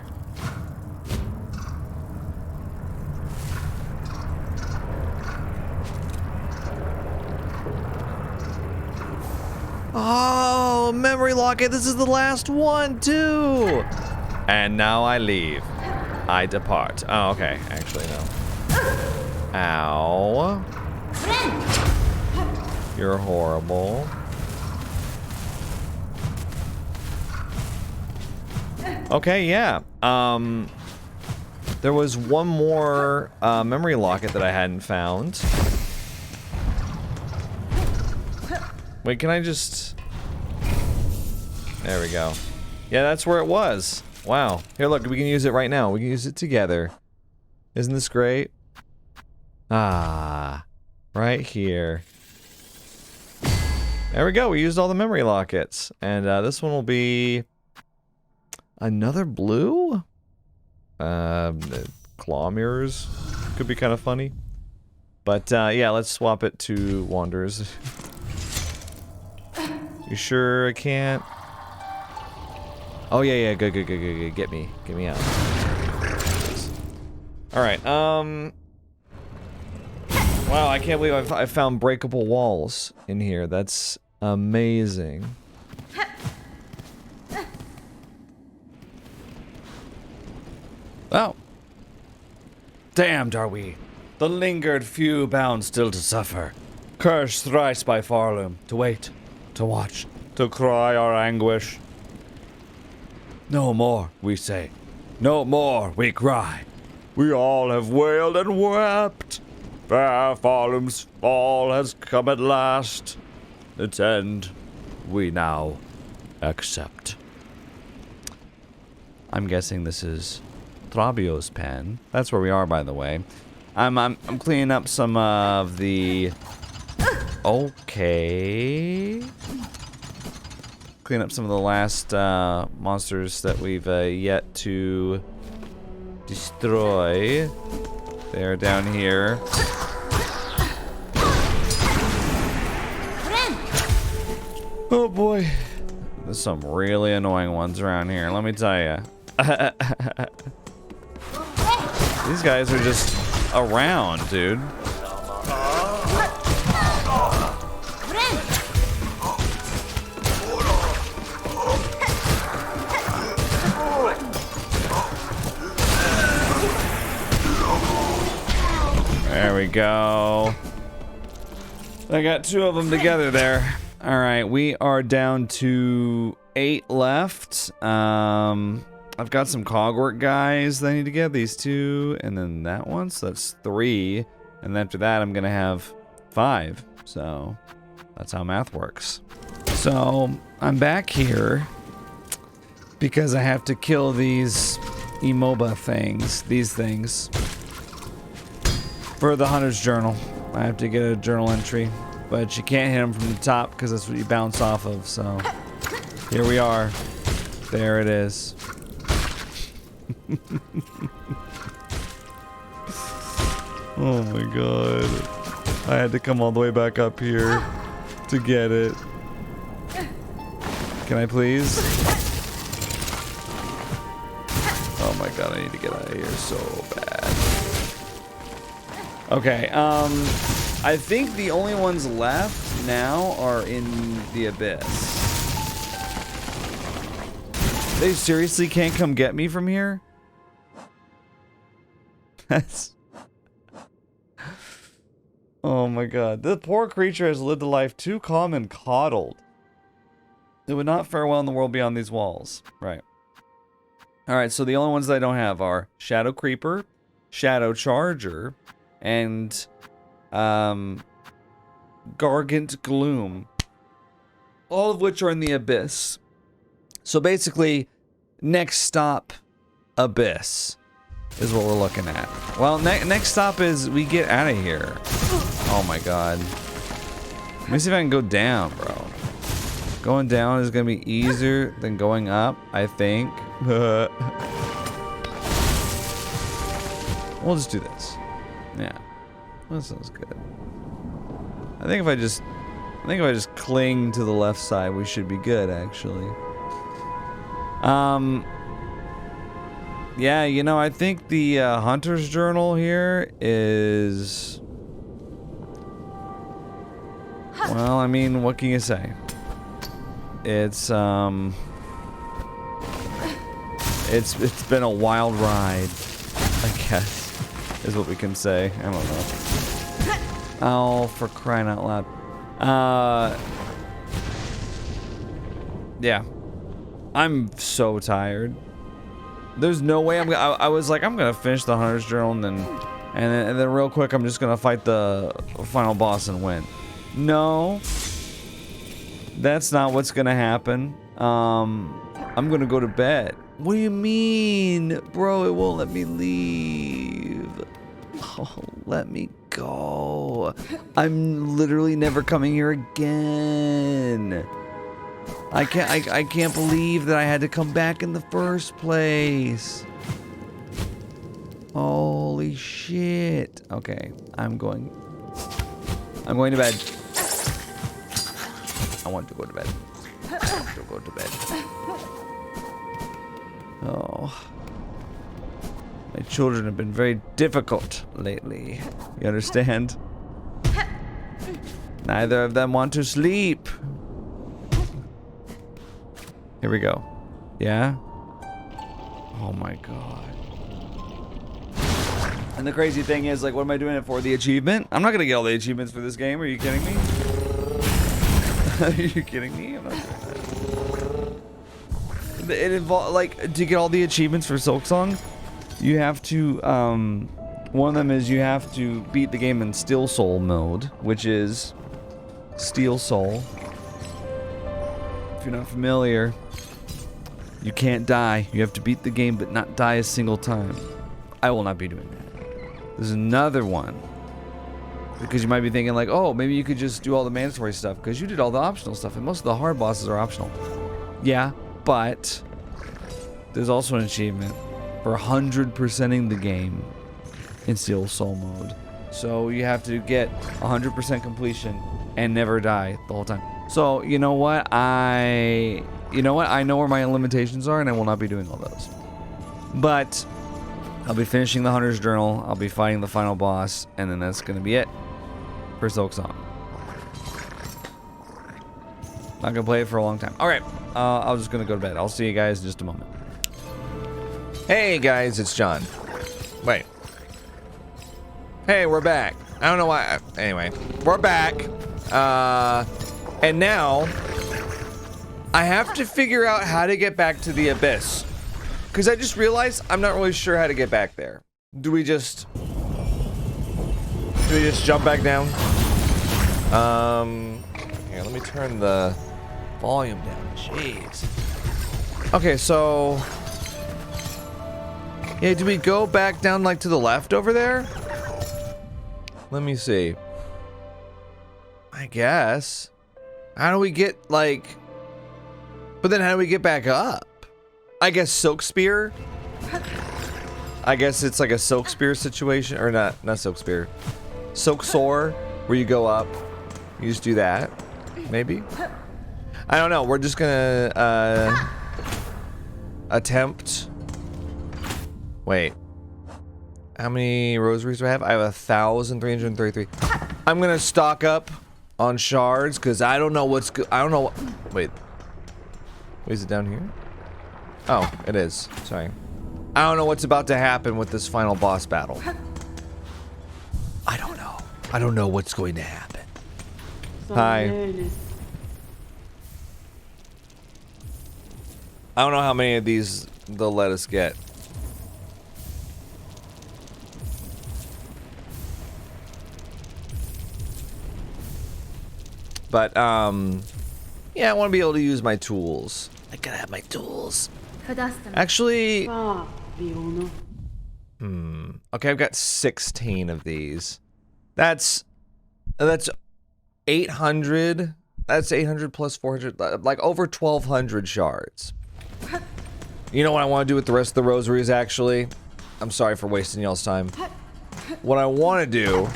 Oh, memory locket. This is the last one, too. And now I leave. I depart. Oh, okay. Actually, no. Ow. You're horrible. Okay, yeah. There was one more memory locket that I hadn't found. Wait, can I just... There we go. Yeah, that's where it was. Wow. Here, look, we can use it right now. We can use it together. Isn't this great? Ah, right here. There we go. We used all the memory lockets. And this one will be... Another blue? Claw mirrors. Could be kind of funny. But, yeah, let's swap it to Wanderers. You sure I can't? Oh, yeah, good. Get me out. Alright, wow, I can't believe I found breakable walls in here. That's amazing. Oh. Damned are we. The lingered few bound still to suffer. Cursed thrice by Farloom, to wait, to watch, to cry our anguish. No more, we say. No more, we cry. We all have wailed and wept. Fair Farloom's fall has come at last. Its end we now accept. I'm guessing this is Trobio's pen. That's where we are, by the way. I'm cleaning up some of the... Okay. Clean up some of the last monsters that we've yet to destroy. They're down here. Oh boy. There's some really annoying ones around here, let me tell you. These guys are just around, dude. There we go. I got 2 of them together there. All right, we are down to 8 left. I've got some cogwork guys that I need to get. These 2, and then that one, so that's 3. And after that, I'm gonna have 5. So that's how math works. So, I'm back here because I have to kill these Emoba things, these things. For the Hunter's Journal. I have to get a journal entry, but you can't hit them from the top because that's what you bounce off of, so here we are. There it is. Oh my god. I had to come all the way back up here to get it. Can I please? Oh my god, I need to get out of here so bad. Okay, I think the only ones left now are in the abyss. They seriously can't come get me from here? That's... Oh my god. The poor creature has lived a life too calm and coddled. It would not fare well in the world beyond these walls. Right. Alright, so the only ones that I don't have are Shadow Creeper, Shadow Charger, and Gargant Gloom. All of which are in the Abyss. So basically, next stop, Abyss, is what we're looking at. Well, next stop is we get out of here. Oh my god. Let me see if I can go down, bro. Going down is gonna be easier than going up, I think. We'll just do this. Yeah. That sounds good. I think if I just cling to the left side, we should be good, actually. Yeah, you know, I think the Hunter's Journal here is... Well, I mean, what can you say? It's been a wild ride, I guess, is what we can say. I don't know. Oh, for crying out loud. Yeah. I'm so tired. There's no way I was like, I'm gonna finish the Hunter's Journal and then real quick I'm just gonna fight the final boss and win. No. That's not what's gonna happen. I'm gonna go to bed. What do you mean? Bro, it won't let me leave. Oh, let me go. I'm literally never coming here again. I can't believe that I had to come back in the first place. Holy shit. Okay, I'm going to bed. I want to go to bed. I want to go to bed. Oh. My children have been very difficult lately. You understand? Neither of them want to sleep. Here we go. Yeah? Oh my god. And the crazy thing is, like, what am I doing it for? The achievement? I'm not gonna get all the achievements for this game. Are you kidding me? Are you kidding me? I'm not doing that. It involves, like, to get all the achievements for Silksong, you have to, one of them is you have to beat the game in Steel Soul mode, which is Steel Soul. If you're not familiar, you can't die. You have to beat the game but not die a single time. I will not be doing that. There's another one. Because you might be thinking like, oh, maybe you could just do all the mandatory stuff because you did all the optional stuff and most of the hard bosses are optional. Yeah, but there's also an achievement for 100%ing the game in Steel Soul mode. So you have to get 100% completion and never die the whole time. So, you know what? I know where my limitations are and I will not be doing all those. But I'll be finishing the Hunter's Journal, I'll be fighting the final boss, and then that's going to be it for Silksong. Not going to play it for a long time. Alright, I'm just going to go to bed. I'll see you guys in just a moment. Hey guys, it's John. Wait. Hey, we're back. I don't know why. Anyway, we're back. And now I have to figure out how to get back to the abyss. Because I just realized I'm not really sure how to get back there. Do we just jump back down? Here, let me turn the volume down. Jeez. Okay, so... Yeah, do we go back down, like, to the left over there? Let me see. I guess. How do we get, like... But then how do we get back up? I guess Silk Spear? I guess it's like a Silk Spear situation. Or not Silk Spear. Silk Soar, where you go up. You just do that. Maybe? I don't know. We're just gonna, attempt... Wait. How many rosaries do I have? I have 1,333. I'm gonna stock up on shards, because I don't know what's I don't know. Wait. Is it down here? Oh, it is. Sorry. I don't know what's about to happen with this final boss battle. I don't know. I don't know what's going to happen. Hi. I don't know how many of these they'll let us get. But, yeah, I want to be able to use my tools. I gotta have my tools. Actually... Okay, I've got 16 of these. That's 800. That's 800 plus 400. Like, over 1,200 shards. You know what I want to do with the rest of the rosaries, actually? I'm sorry for wasting y'all's time. What I want to do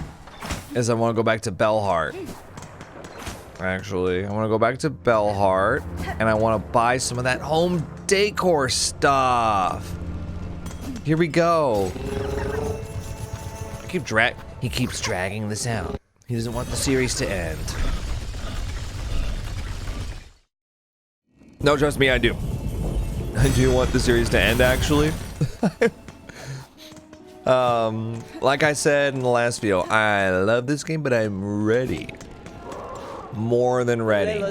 is I want to go back to Bellheart. Actually, I want to go back to Bellheart, and I want to buy some of that home decor stuff. Here we go. He keeps dragging this out. He doesn't want the series to end. No, trust me, I do. I do want the series to end, actually. Like I said in the last video, I love this game, but I'm ready. More than ready.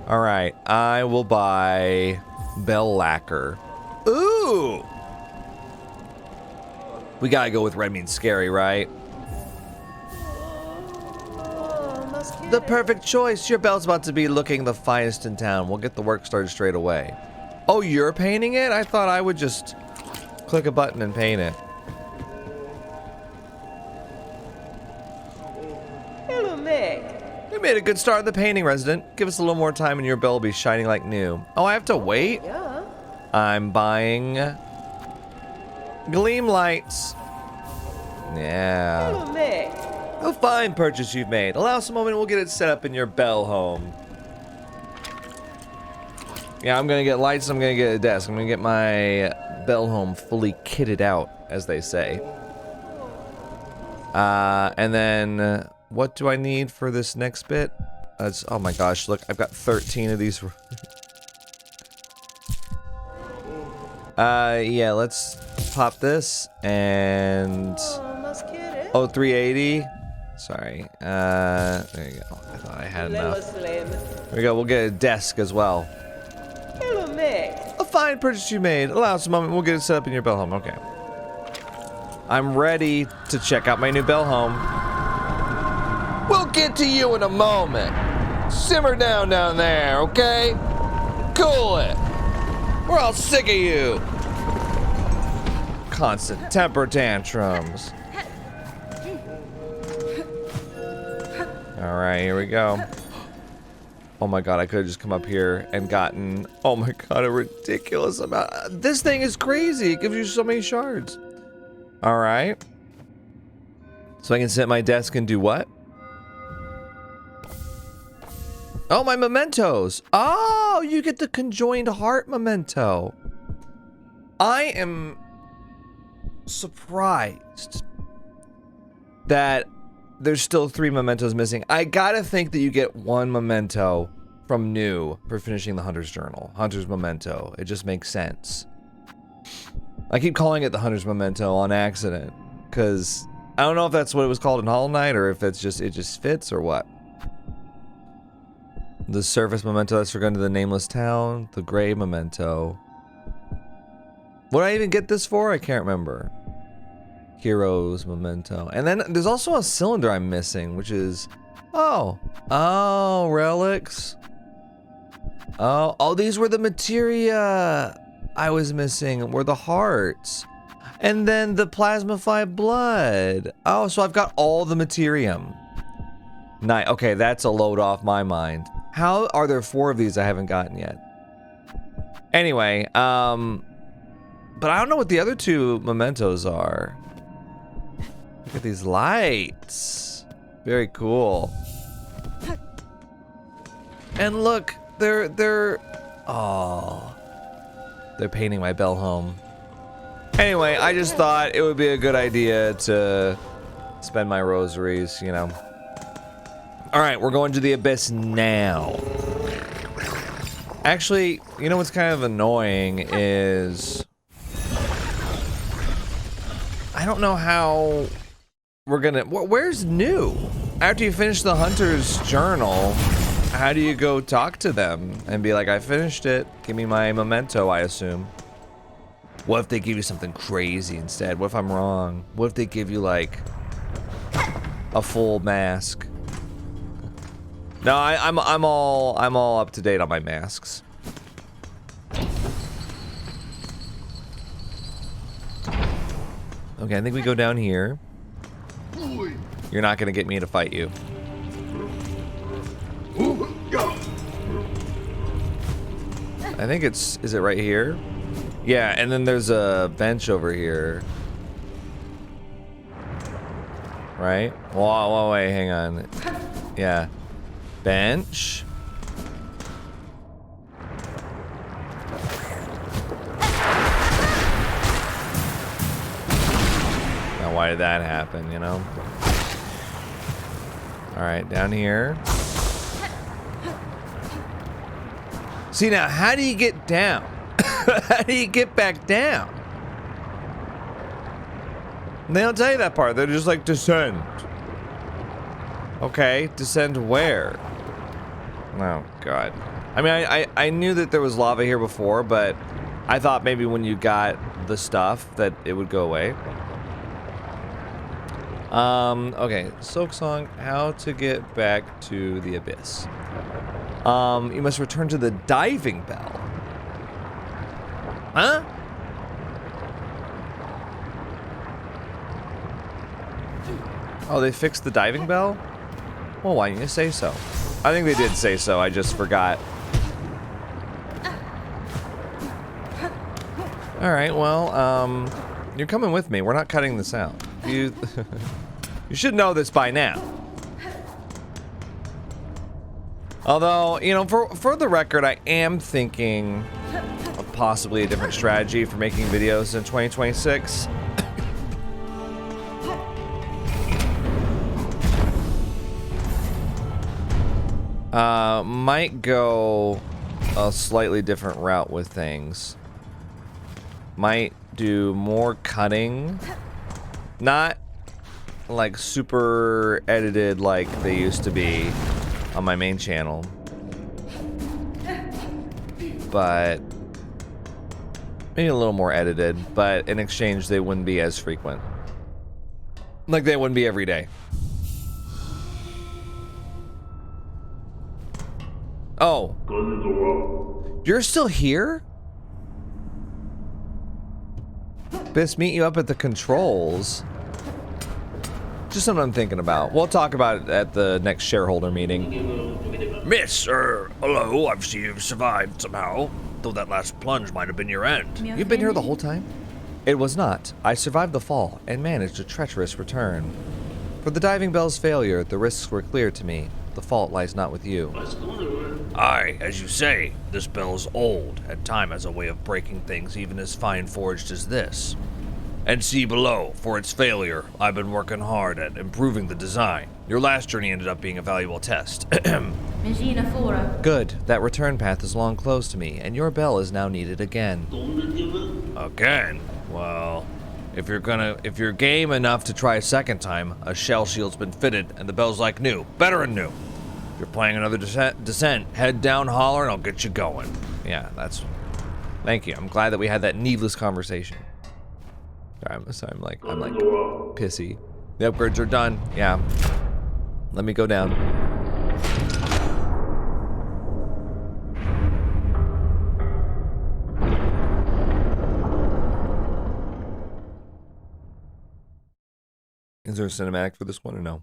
Alright, I will buy Bell Lacquer. Ooh! We gotta go with red means scary, right? The perfect choice. Your bell's about to be looking the finest in town. We'll get the work started straight away. Oh, you're painting it? I thought I would just click a button and paint it. Hello, Meg. We made a good start in the painting, resident. Give us a little more time and your bell will be shining like new. Oh, I have to wait? Yeah. I'm buying gleam lights. Yeah. Hello, Meg. A fine purchase you've made. Allow us a moment and we'll get it set up in your bell home. Yeah, I'm gonna get lights, I'm gonna get a desk. I'm gonna get my bell home fully kitted out, as they say. And then... what do I need for this next bit? Oh my gosh, look, I've got 13 of these. Yeah, let's pop this and... oh, 380. Sorry. There you go. I thought I had enough. There we go, we'll get a desk as well. Hello, Meg. A fine purchase you made. Allow us a moment, we'll get it set up in your bell home. Okay. I'm ready to check out my new bell home. We'll get to you in a moment. Simmer down there, okay? Cool it. We're all sick of you. Constant temper tantrums. All right, here we go. Oh my god, I could have just come up here and gotten, oh my god, a ridiculous amount. This thing is crazy. It gives you so many shards. All right. So I can sit at my desk and do what? Oh, my mementos. Oh, you get the conjoined heart memento. I am surprised that there's still 3 mementos missing. I gotta think that you get 1 memento from new for finishing the Hunter's Journal. Hunter's Memento. It just makes sense. I keep calling it the Hunter's Memento on accident, because I don't know if that's what it was called in Hollow Knight, or if it's just, it just fits, or what. The Surface Memento, that's for going to the Nameless Town. The Gray Memento. What did I even get this for? I can't remember. Heroes Memento. And then there's also a cylinder I'm missing, which is... oh. Oh, relics. Oh, these were the materia I was missing, were the hearts. And then the plasmafy blood. Oh, so I've got all the materium. Nice. Okay, that's a load off my mind. How are there 4 of these I haven't gotten yet? Anyway, but I don't know what the other 2 mementos are. Look at these lights. Very cool. And look, they're painting my bell home. Anyway, I just thought it would be a good idea to spend my rosaries, you know. All right, we're going to the abyss now. Actually, you know what's kind of annoying is I don't know how we're gonna. Where's New? After you finish the hunter's journal, how do you go talk to them and be like, I finished it, give me my memento, I assume. What if they give you something crazy instead? What if I'm wrong? What if they give you like a full mask? No, I'm all up to date on my masks. Okay, I think we go down here. You're not gonna get me to fight you. I think is it right here? Yeah, and then there's a bench over here. Right? Whoa, wait, hang on. Yeah. Bench. Now, why did that happen, you know? Alright, down here. See, now, how do you get down? How do you get back down? They don't tell you that part. They're just like, descend. Okay, descend where? Oh, God. I mean, I knew that there was lava here before, but I thought maybe when you got the stuff that it would go away. Okay, Silksong, how to get back to the abyss. You must return to the diving bell. Huh? Oh, they fixed the diving bell? Well, why didn't you say so? I think they did say so, I just forgot. Alright, well, you're coming with me. We're not cutting this out. You should know this by now. Although, you know, for the record, I am thinking of possibly a different strategy for making videos in 2026. Might go a slightly different route with things. Might do more cutting. Not like super edited like they used to be on my main channel. But maybe a little more edited, but in exchange they wouldn't be as frequent. Like they wouldn't be every day. Oh. You're still here? Best meet you up at the controls. Just something I'm thinking about. We'll talk about it at the next shareholder meeting. Miss, hello, I've seen you've survived somehow. Though that last plunge might have been your end. You've been here the whole time? It was not. I survived the fall and managed a treacherous return. For the diving bell's failure, the risks were clear to me. The fault lies not with you. Aye, as you say, this bell is old, and time has a way of breaking things even as fine-forged as this. And see below, for its failure, I've been working hard at improving the design. Your last journey ended up being a valuable test. Good. That return path is long closed to me, and your bell is now needed again. Again? Well, if you're game enough to try a second time, a shell shield's been fitted, and the bell's like new. Better and new. If you're playing another descent, head down, holler, and I'll get you going. Yeah, that's... Thank you. I'm glad that we had that needless conversation. I'm like pissy. The upgrades are done. Yeah. Let me go down. there a cinematic for this one or no?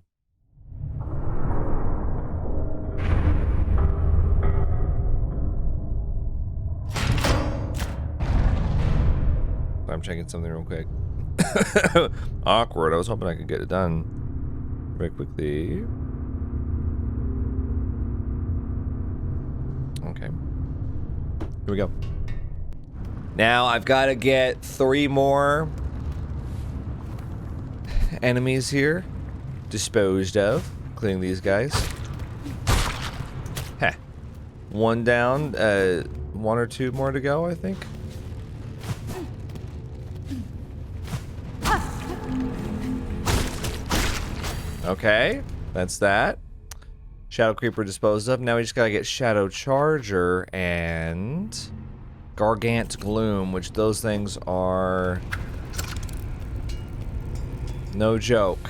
I'm checking something real quick. Awkward. I was hoping I could get it done very quickly. Okay. Here we go. Now I've got to get 3 more enemies here disposed of, including these guys. Heh. 1 down, 1 or 2 more to go, I think. Okay, that's that. Shadow Creeper disposed of. Now we just gotta get Shadow Charger and Gargant Gloom, which those things are no joke.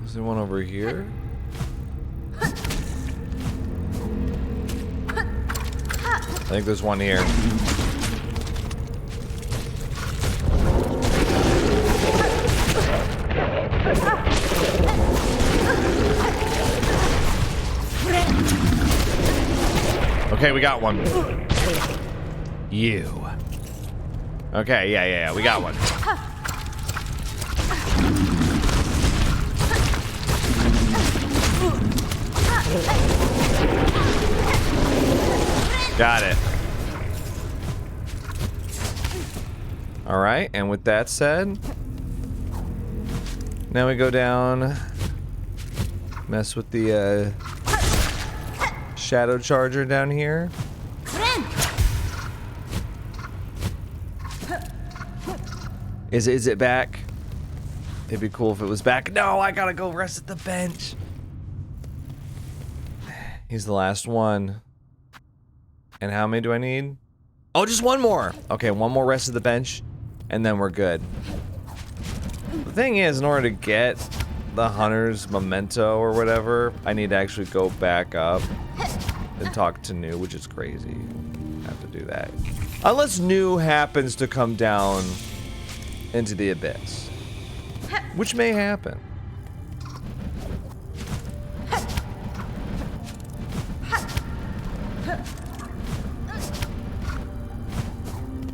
Is there one over here? I think there's one here. Okay, we got one. You. Okay, yeah, we got one. Got it. All right, and with that said, now we go down, mess with the Shadow Charger down here. Is it back? It'd be cool if it was back. No, I gotta go rest at the bench. He's the last one. And how many do I need? Oh, just 1 more. Okay, 1 more rest of the bench, and then we're good. The thing is, in order to get the hunter's memento or whatever, I need to actually go back up and talk to New, which is crazy. I have to do that. Unless New happens to come down into the abyss, which may happen.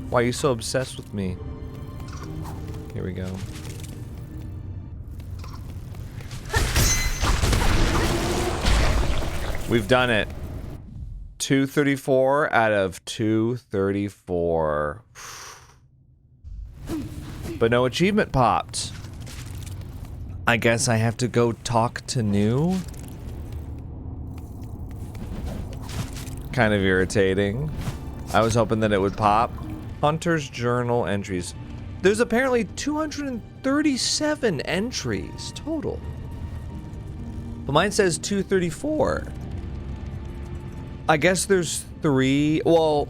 Why are you so obsessed with me? Here we go. We've done it. 234 out of 234. But no achievement popped. I guess I have to go talk to New. Kind of irritating. I was hoping that it would pop. Hunter's Journal entries. There's apparently 237 entries total. But mine says 234. I guess there's 3. Well,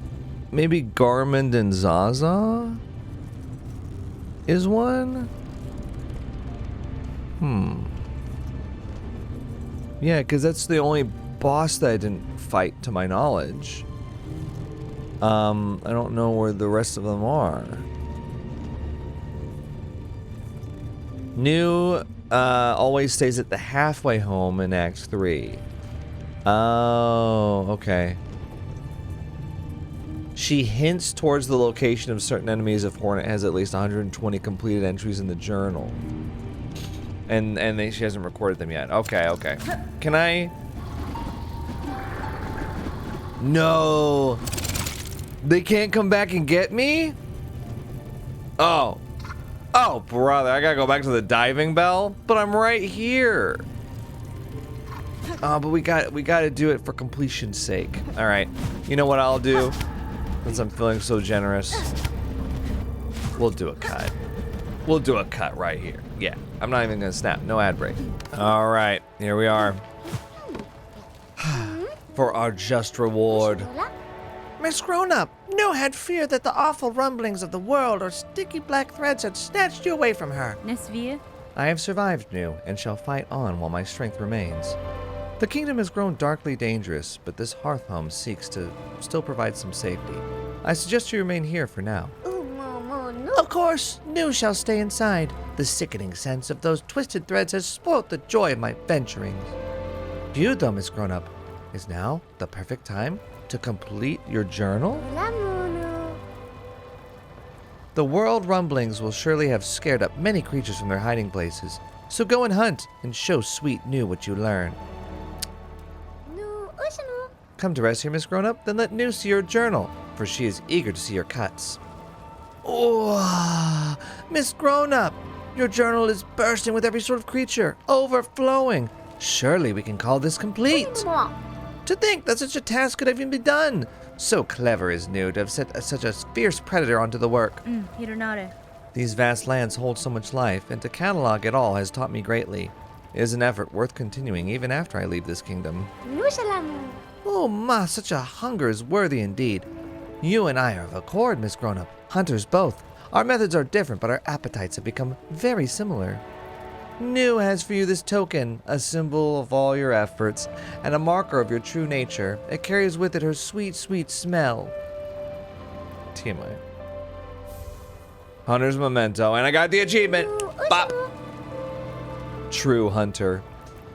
maybe Garmin and Zaza is one? Yeah, because that's the only boss that I didn't fight to my knowledge. I don't know where the rest of them are. New always stays at the halfway home in Act 3. Oh, okay. She hints towards the location of certain enemies if Hornet has at least 120 completed entries in the journal. And she hasn't recorded them yet. Okay. Can I? No. They can't come back and get me? Oh, brother, I gotta go back to the diving bell, but I'm right here. But we gotta do it for completion's sake. All right, you know what I'll do? Since I'm feeling so generous, we'll do a cut. We'll do a cut right here. Yeah, I'm not even gonna snap. No ad break. All right, here we are. For our just reward. Miss Grown-Up, New had feared that the awful rumblings of the world or sticky black threads had snatched you away from her. Nesvir, I have survived Nu and shall fight on while my strength remains. The kingdom has grown darkly dangerous, but this hearth home seeks to still provide some safety. I suggest you remain here for now. Of course, Nu shall stay inside. The sickening sense of those twisted threads has spoilt the joy of my venturings. You, though, Miss Grown-Up, is now the perfect time to complete your journal? The world rumblings will surely have scared up many creatures from their hiding places, so go and hunt and show sweet Nu what you learn. Come to rest here, Miss Grown-Up? Then let Nu see your journal, for she is eager to see your cuts. Oh, Miss Grown-Up, your journal is bursting with every sort of creature, overflowing. Surely we can call this complete. To think that such a task could have even been done. So clever is Nu to have set such a fierce predator onto the work. These vast lands hold so much life, and to catalog it all has taught me greatly. It is an effort worth continuing even after I leave this kingdom. Oh, ma, such a hunger is worthy indeed. You and I are of accord, Miss Grown-Up. Hunters both. Our methods are different, but our appetites have become very similar. Nu has for you this token, a symbol of all your efforts, and a marker of your true nature. It carries with it her sweet, sweet smell. TMI. Hunter's memento, and I got the achievement. Bop. True hunter.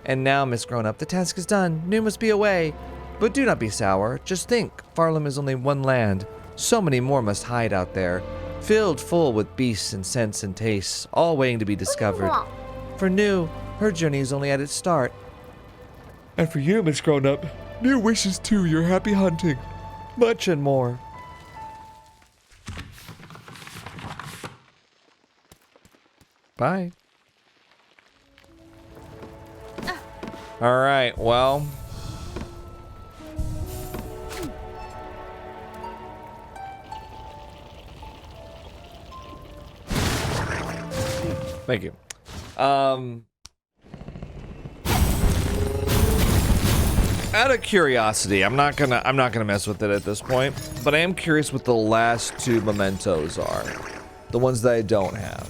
And now, Miss Grown-Up, the task is done. Nu must be away. But do not be sour. Just think, Farlum is only one land. So many more must hide out there, filled full with beasts and scents and tastes, all waiting to be discovered. For Nu, her journey is only at its start. And for you, Miss Grown-Up, Nu wishes too your happy hunting. Much and more. Bye. All right, well. Thank you. Out of curiosity, I'm not gonna mess with it at this point, but I am curious what the last two mementos are. The ones that I don't have.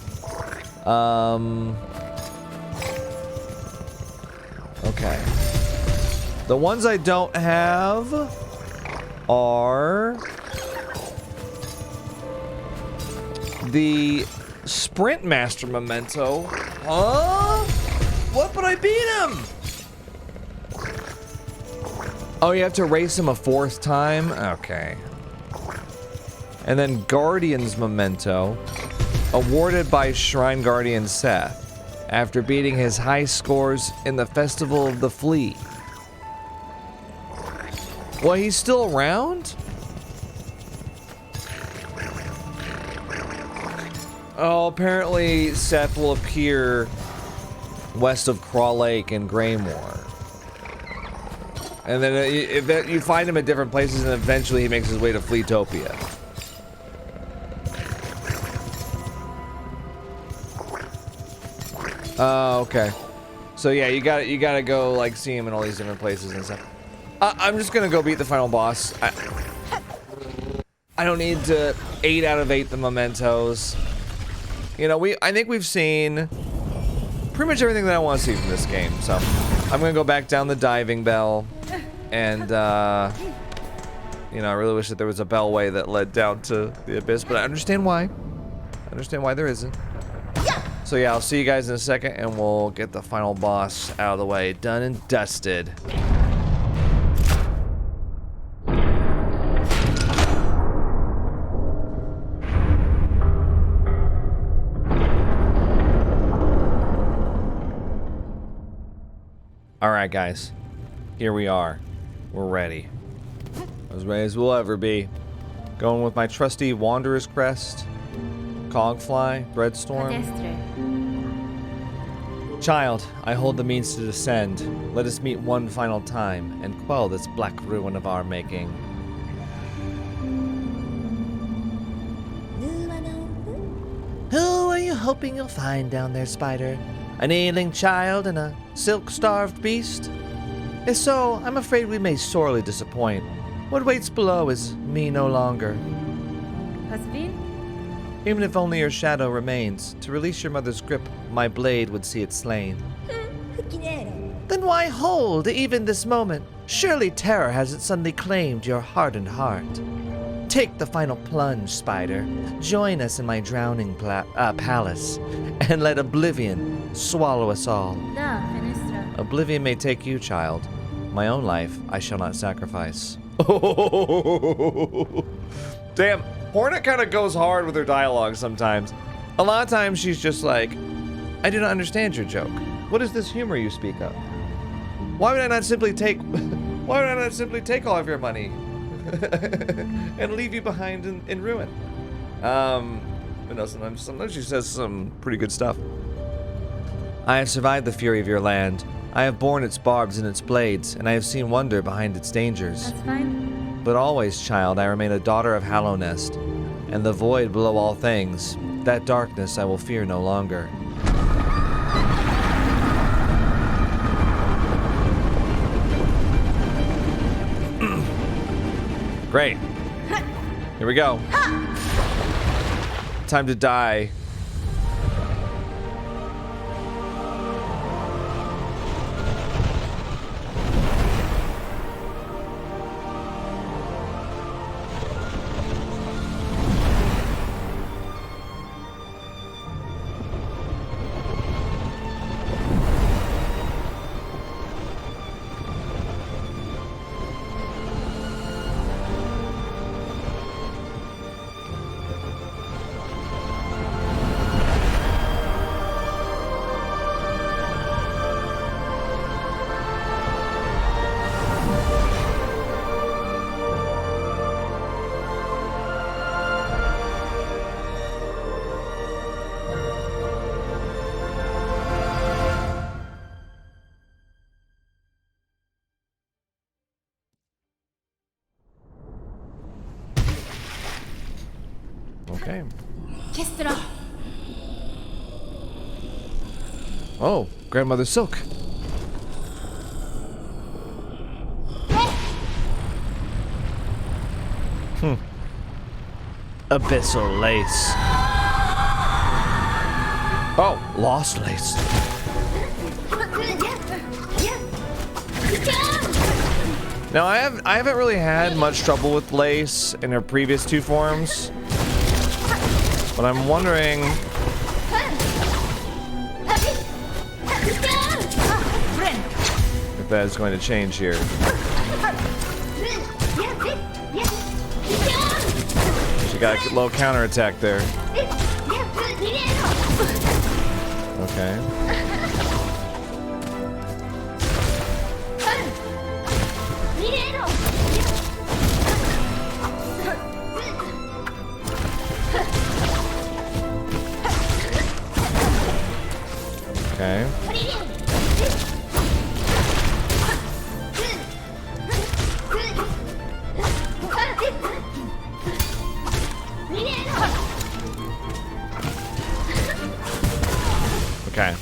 Okay. The ones I don't have are the Sprint Master memento. Huh? What? But I beat him! Oh, you have to race him a fourth time? Okay. And then Guardian's memento, awarded by Shrine Guardian Seth, after beating his high scores in the Festival of the Flea. Well, he's still around? Oh, apparently Seth will appear west of Craw Lake and Greymoor. And then if you find him at different places, and eventually he makes his way to Fleetopia. Oh, okay. So yeah, you gotta go like see him in all these different places and stuff. I'm just gonna go beat the final boss. I don't need to 8 out of 8 the mementos. You know, I think we've seen pretty much everything that I want to see from this game. So I'm gonna go back down the diving bell, and you know, I really wish that there was a bellway that led down to the abyss, but I understand why. I understand why there isn't. So yeah, I'll see you guys in a second, and we'll get the final boss out of the way, done and dusted. Alright guys, here we are. We're ready. As ready as we'll ever be. Going with my trusty Wanderer's Crest, Cogfly, Breadstorm. Child, I hold the means to descend. Let us meet one final time and quell this black ruin of our making. Who are you hoping you'll find down there, Spider? An ailing child and a silk-starved beast? If so, I'm afraid we may sorely disappoint. What waits below is me no longer. Even if only your shadow remains, to release your mother's grip, my blade would see it slain. Then why hold even this moment? Surely terror hasn't suddenly claimed your hardened heart. Take the final plunge, Spider. Join us in my drowning palace, and let oblivion swallow us all. Da, Finestra. Oblivion may take you, child. My own life I shall not sacrifice. Damn, Hornet kind of goes hard with her dialogue sometimes. A lot of times she's just like, I do not understand your joke. What is this humor you speak of? Why would I not simply take all of your money and leave you behind in ruin? But no, sometimes she says some pretty good stuff. I have survived the fury of your land. I have borne its barbs and its blades, and I have seen wonder behind its dangers. That's fine. But always, child, I remain a daughter of Hallownest, and the void below all things. That darkness I will fear no longer. Great. Here we go. Time to die. Okay. Kestra. Oh, Grandmother Silk. Abyssal lace. Oh, lost lace. Now I haven't really had much trouble with lace in her previous two forms, but I'm wondering if that is going to change here. She got a little counterattack there. Okay. Okay. Okay.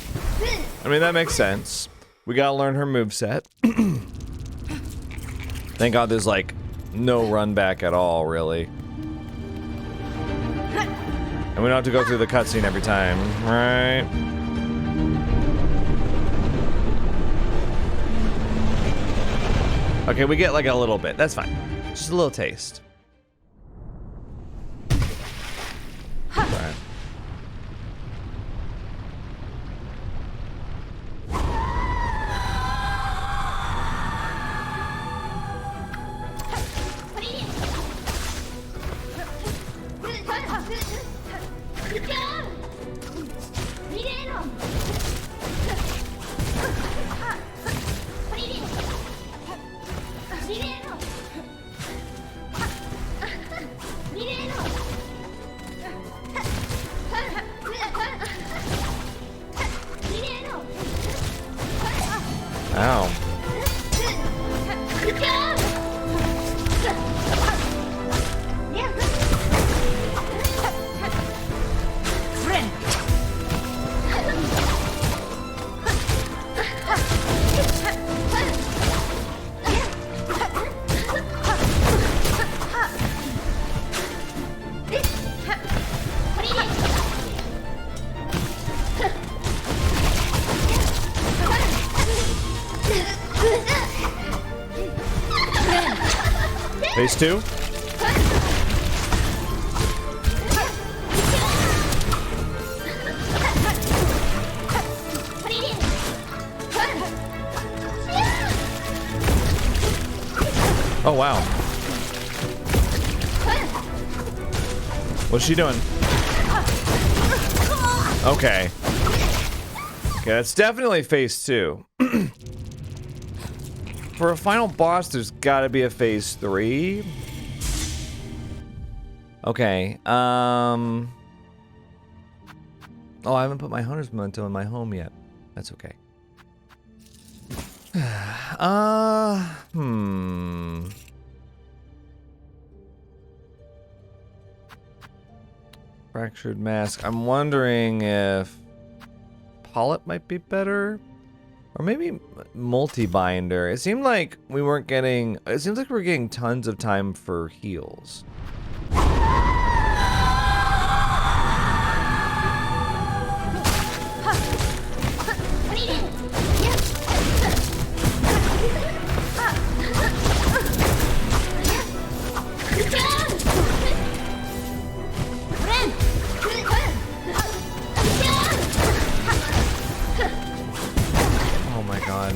I mean, that makes sense. We gotta learn her moveset. Thank God there's, like, no run back at all, really. And we don't have to go through the cutscene every time, right? Okay, we get, like, a little bit. That's fine. Just a little taste. Alright. Ow. Phase 2. Oh, wow. What's she doing? Okay. Okay, that's definitely phase 2. For a final boss, there's gotta be a phase 3. Okay, Oh, I haven't put my hunter's memento in my home yet. That's okay. Fractured mask. I'm wondering if Polyp might be better, or maybe multi-binder. It seemed like we weren't getting. It seems like we're getting tons of time for heals. Oh my god.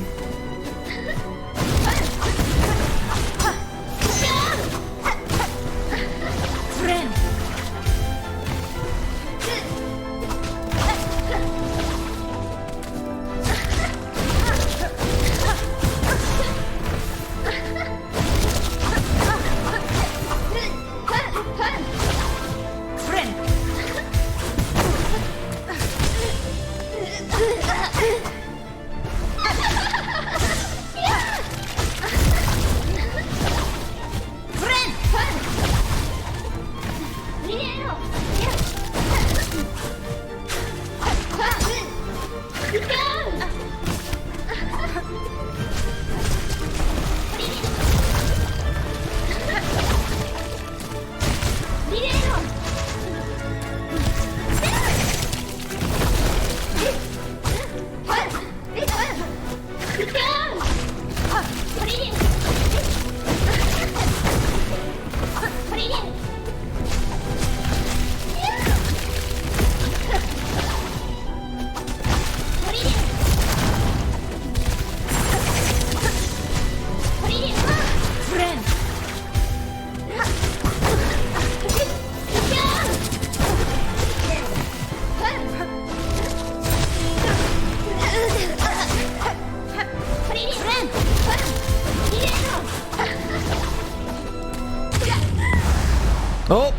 Oh!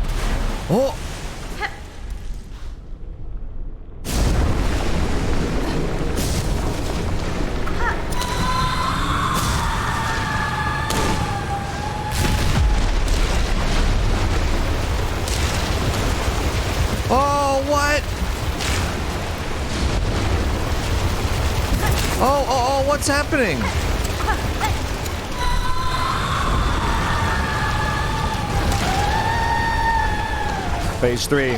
Oh! Oh, what? Oh, what's happening? Phase 3.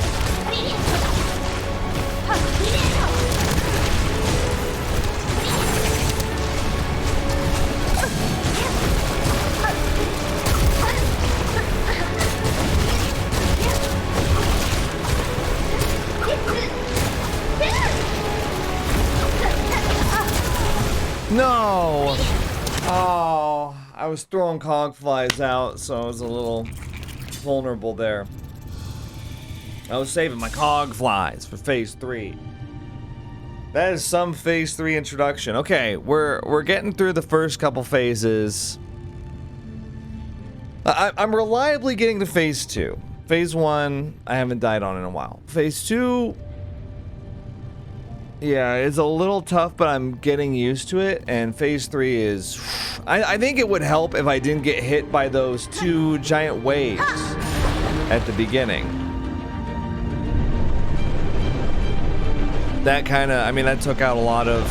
No! Oh, I was throwing cog flies out, so I was a little vulnerable there. I was saving my cog flies for phase 3. That is some phase 3 introduction. Okay, we're getting through the first couple phases. I'm reliably getting to phase 2. Phase 1, I haven't died on in a while. Phase 2, yeah, it's a little tough, but I'm getting used to it. And phase 3 is... I think it would help if I didn't get hit by those 2 giant waves at the beginning. That kind of, I mean, that took out a lot of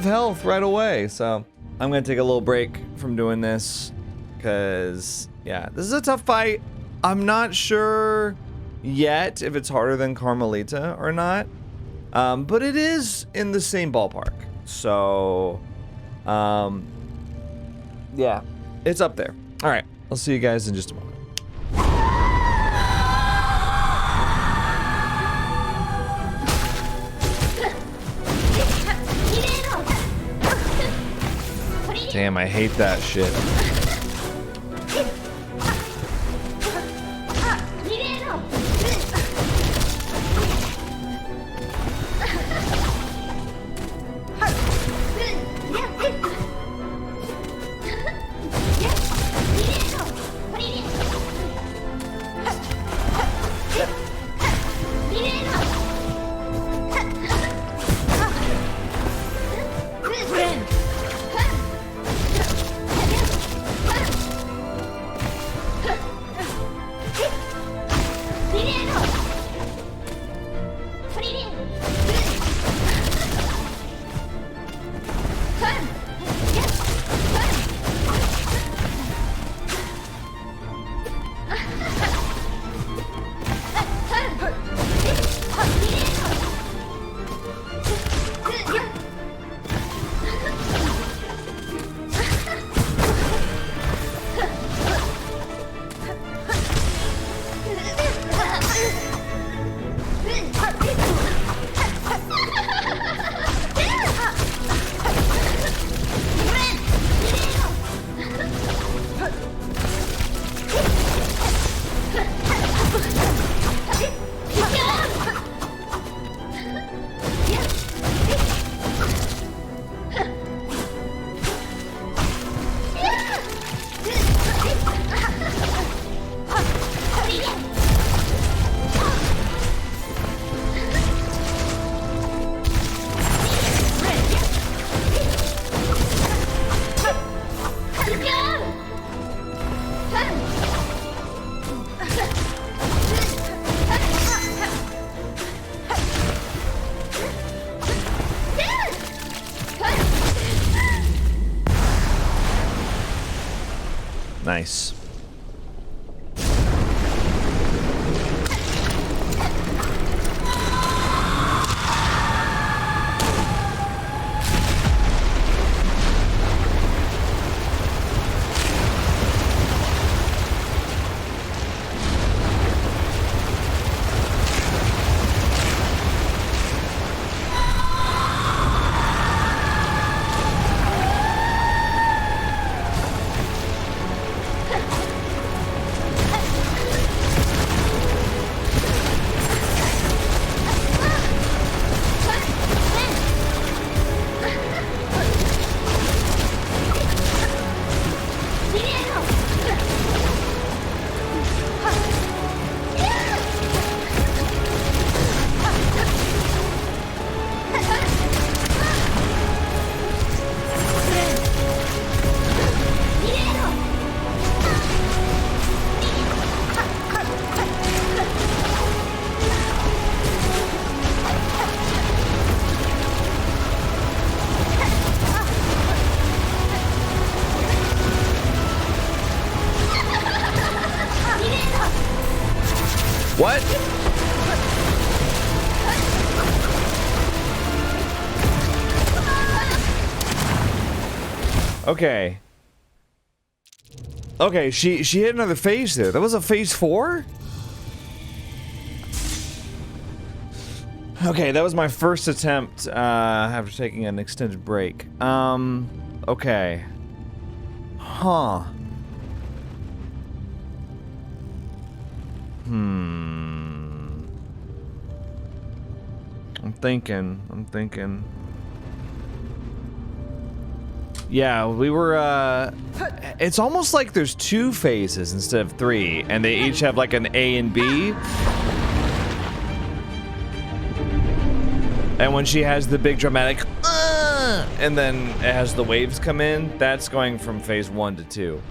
health right away. So I'm gonna take a little break from doing this because, yeah, this is a tough fight. I'm not sure yet if it's harder than Carmelita or not, but it is in the same ballpark. So, yeah, it's up there. All right, I'll see you guys in just a moment. Damn, I hate that shit. Nice. What? Okay. Okay, she hit another phase there. That was a phase 4? Okay, that was my first attempt after taking an extended break. Okay. Huh. I'm thinking. Yeah, we were, it's almost like there's 2 phases instead of 3, and they each have like an A and B. And when she has the big dramatic, and then it has the waves come in, that's going from phase 1 to 2.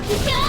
Yeah.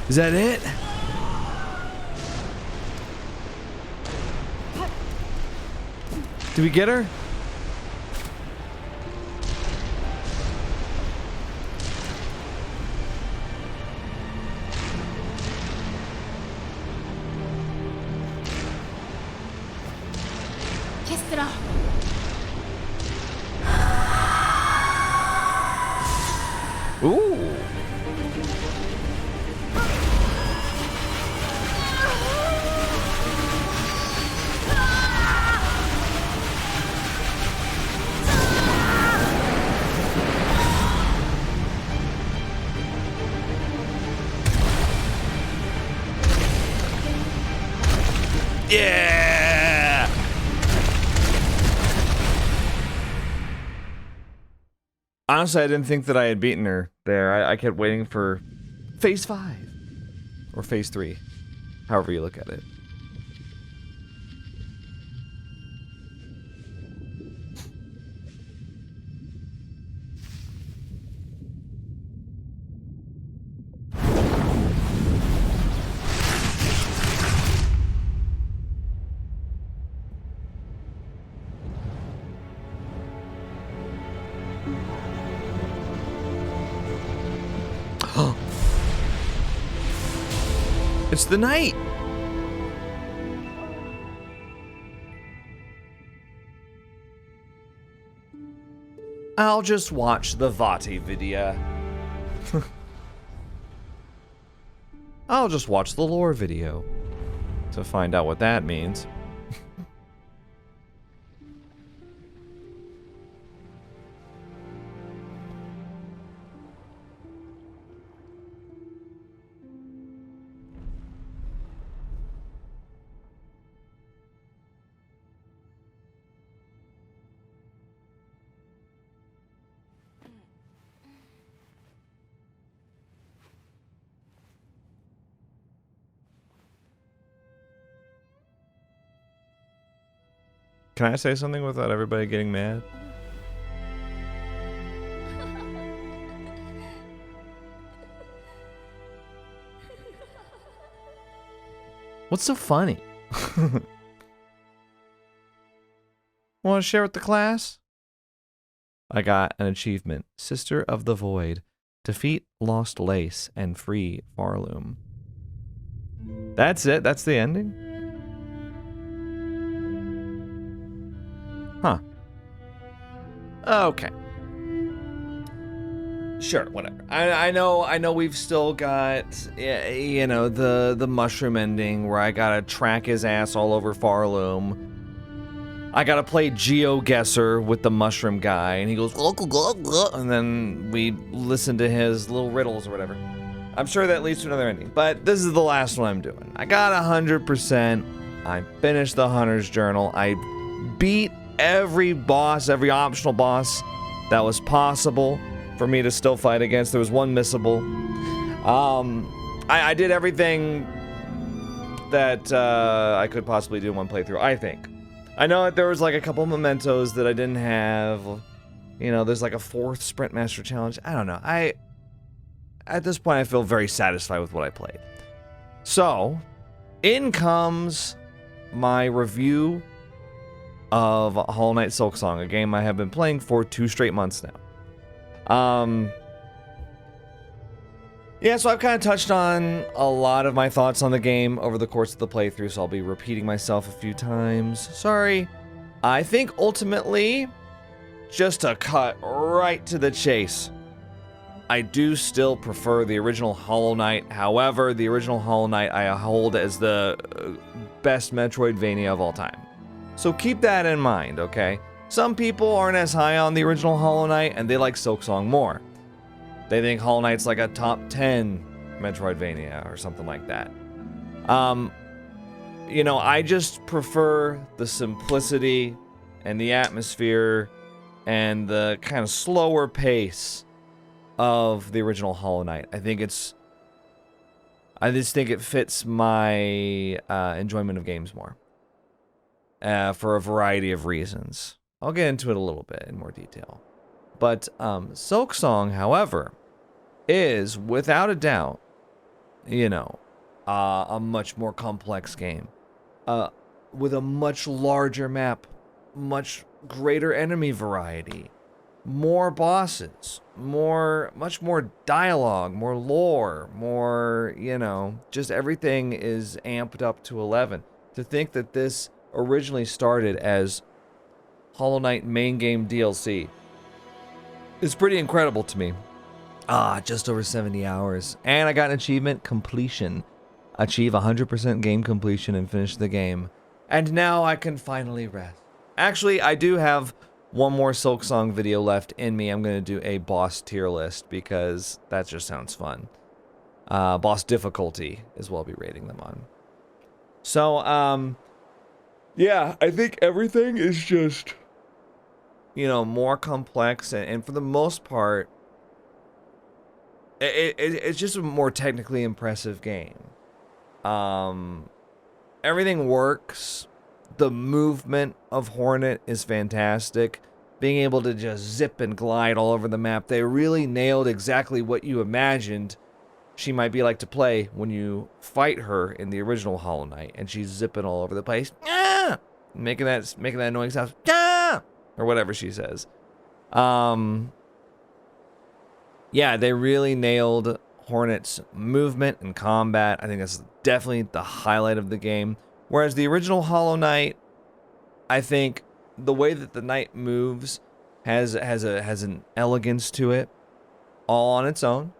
Is that it? Did we get her? Ooh. Yeah. Honestly, I didn't think that I had beaten her there. I kept waiting for phase 5 or phase 3, however you look at it. It's the night. I'll just watch the Vati video. I'll just watch the lore video to find out what that means. Can I say something without everybody getting mad? What's so funny? Want to share with the class? I got an achievement. Sister of the Void. Defeat Lost Lace and free Farloom. That's it? That's the ending? Huh. Okay. Sure, whatever. I know we've still got, you know, the mushroom ending where I gotta track his ass all over Farloom. I gotta play GeoGuessr with the mushroom guy, and he goes, and then we listen to his little riddles or whatever. I'm sure that leads to another ending, but this is the last one I'm doing. I got 100%. I finished the Hunter's Journal. I beat every boss, every optional boss that was possible for me to still fight against. There was one missable. I did everything that I could possibly do in one playthrough, I think. I know that there was like a couple mementos that I didn't have. You know, there's like a 4th Sprint Master Challenge. I don't know. At this point, I feel very satisfied with what I played. So, in comes my review of Hollow Knight Silksong, a game I have been playing for 2 straight months now. Yeah, so I've kind of touched on a lot of my thoughts on the game over the course of the playthrough, so I'll be repeating myself a few times. Sorry. I think ultimately, just to cut right to the chase, I do still prefer the original Hollow Knight. However, the original Hollow Knight I hold as the best Metroidvania of all time. So keep that in mind, okay? Some people aren't as high on the original Hollow Knight, and they like Silksong more. They think Hollow Knight's like a top 10 Metroidvania or something like that. You know, I just prefer the simplicity and the atmosphere and the kind of slower pace of the original Hollow Knight. I just think it fits my enjoyment of games more. For a variety of reasons. I'll get into it a little bit in more detail. But Silksong, however, is without a doubt, you know, a much more complex game. With a much larger map, much greater enemy variety, more bosses, much more dialogue, more lore, more, you know, just everything is amped up to 11. To think that this originally started as Hollow Knight main game DLC is pretty incredible to me. Just over 70 hours. And I got an achievement, completion. Achieve 100% game completion and finish the game. And now I can finally rest. Actually, I do have one more Silksong video left in me. I'm going to do a boss tier list because that just sounds fun. Boss difficulty is what I'll be rating them on. So, yeah, I think everything is just, you know, more complex. And for the most part, it's just a more technically impressive game. Everything works. The movement of Hornet is fantastic. Being able to just zip and glide all over the map. They really nailed exactly what you imagined she might be like to play when you fight her in the original Hollow Knight. And she's zipping all over the place. Ah! Making that annoying sound. Ah! Or whatever she says. Yeah, they really nailed Hornet's movement and combat. I think that's definitely the highlight of the game. Whereas the original Hollow Knight, I think the way that the knight moves has an elegance to it, all on its own.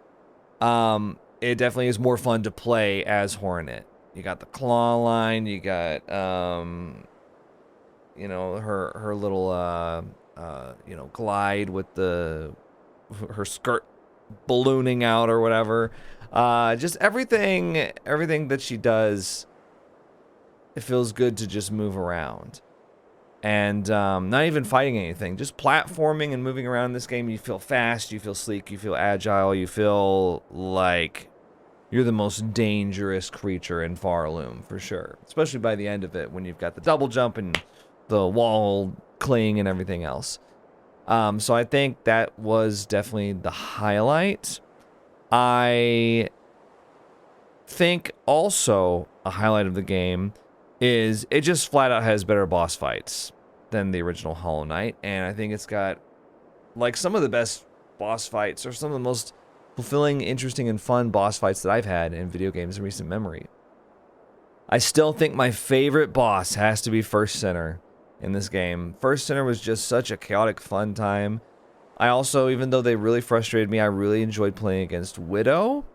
It definitely is more fun to play as Hornet. You got the claw line, you got you know, her little you know, glide with her skirt ballooning out or whatever. Just everything that she does, it feels good to just move around. And not even fighting anything, just platforming and moving around in this game. You feel fast, you feel sleek, you feel agile, you feel like you're the most dangerous creature in Farloom, for sure. Especially by the end of it, when you've got the double jump and the wall cling and everything else. So I think that was definitely the highlight. I think also a highlight of the game is it just flat out has better boss fights than the original Hollow Knight, and I think it's got like some of the best boss fights or some of the most fulfilling, interesting, and fun boss fights that I've had in video games in recent memory. I still think my favorite boss has to be First Sinner in this game. First Sinner was just such a chaotic, fun time. I also, even though they really frustrated me, I really enjoyed playing against Widow.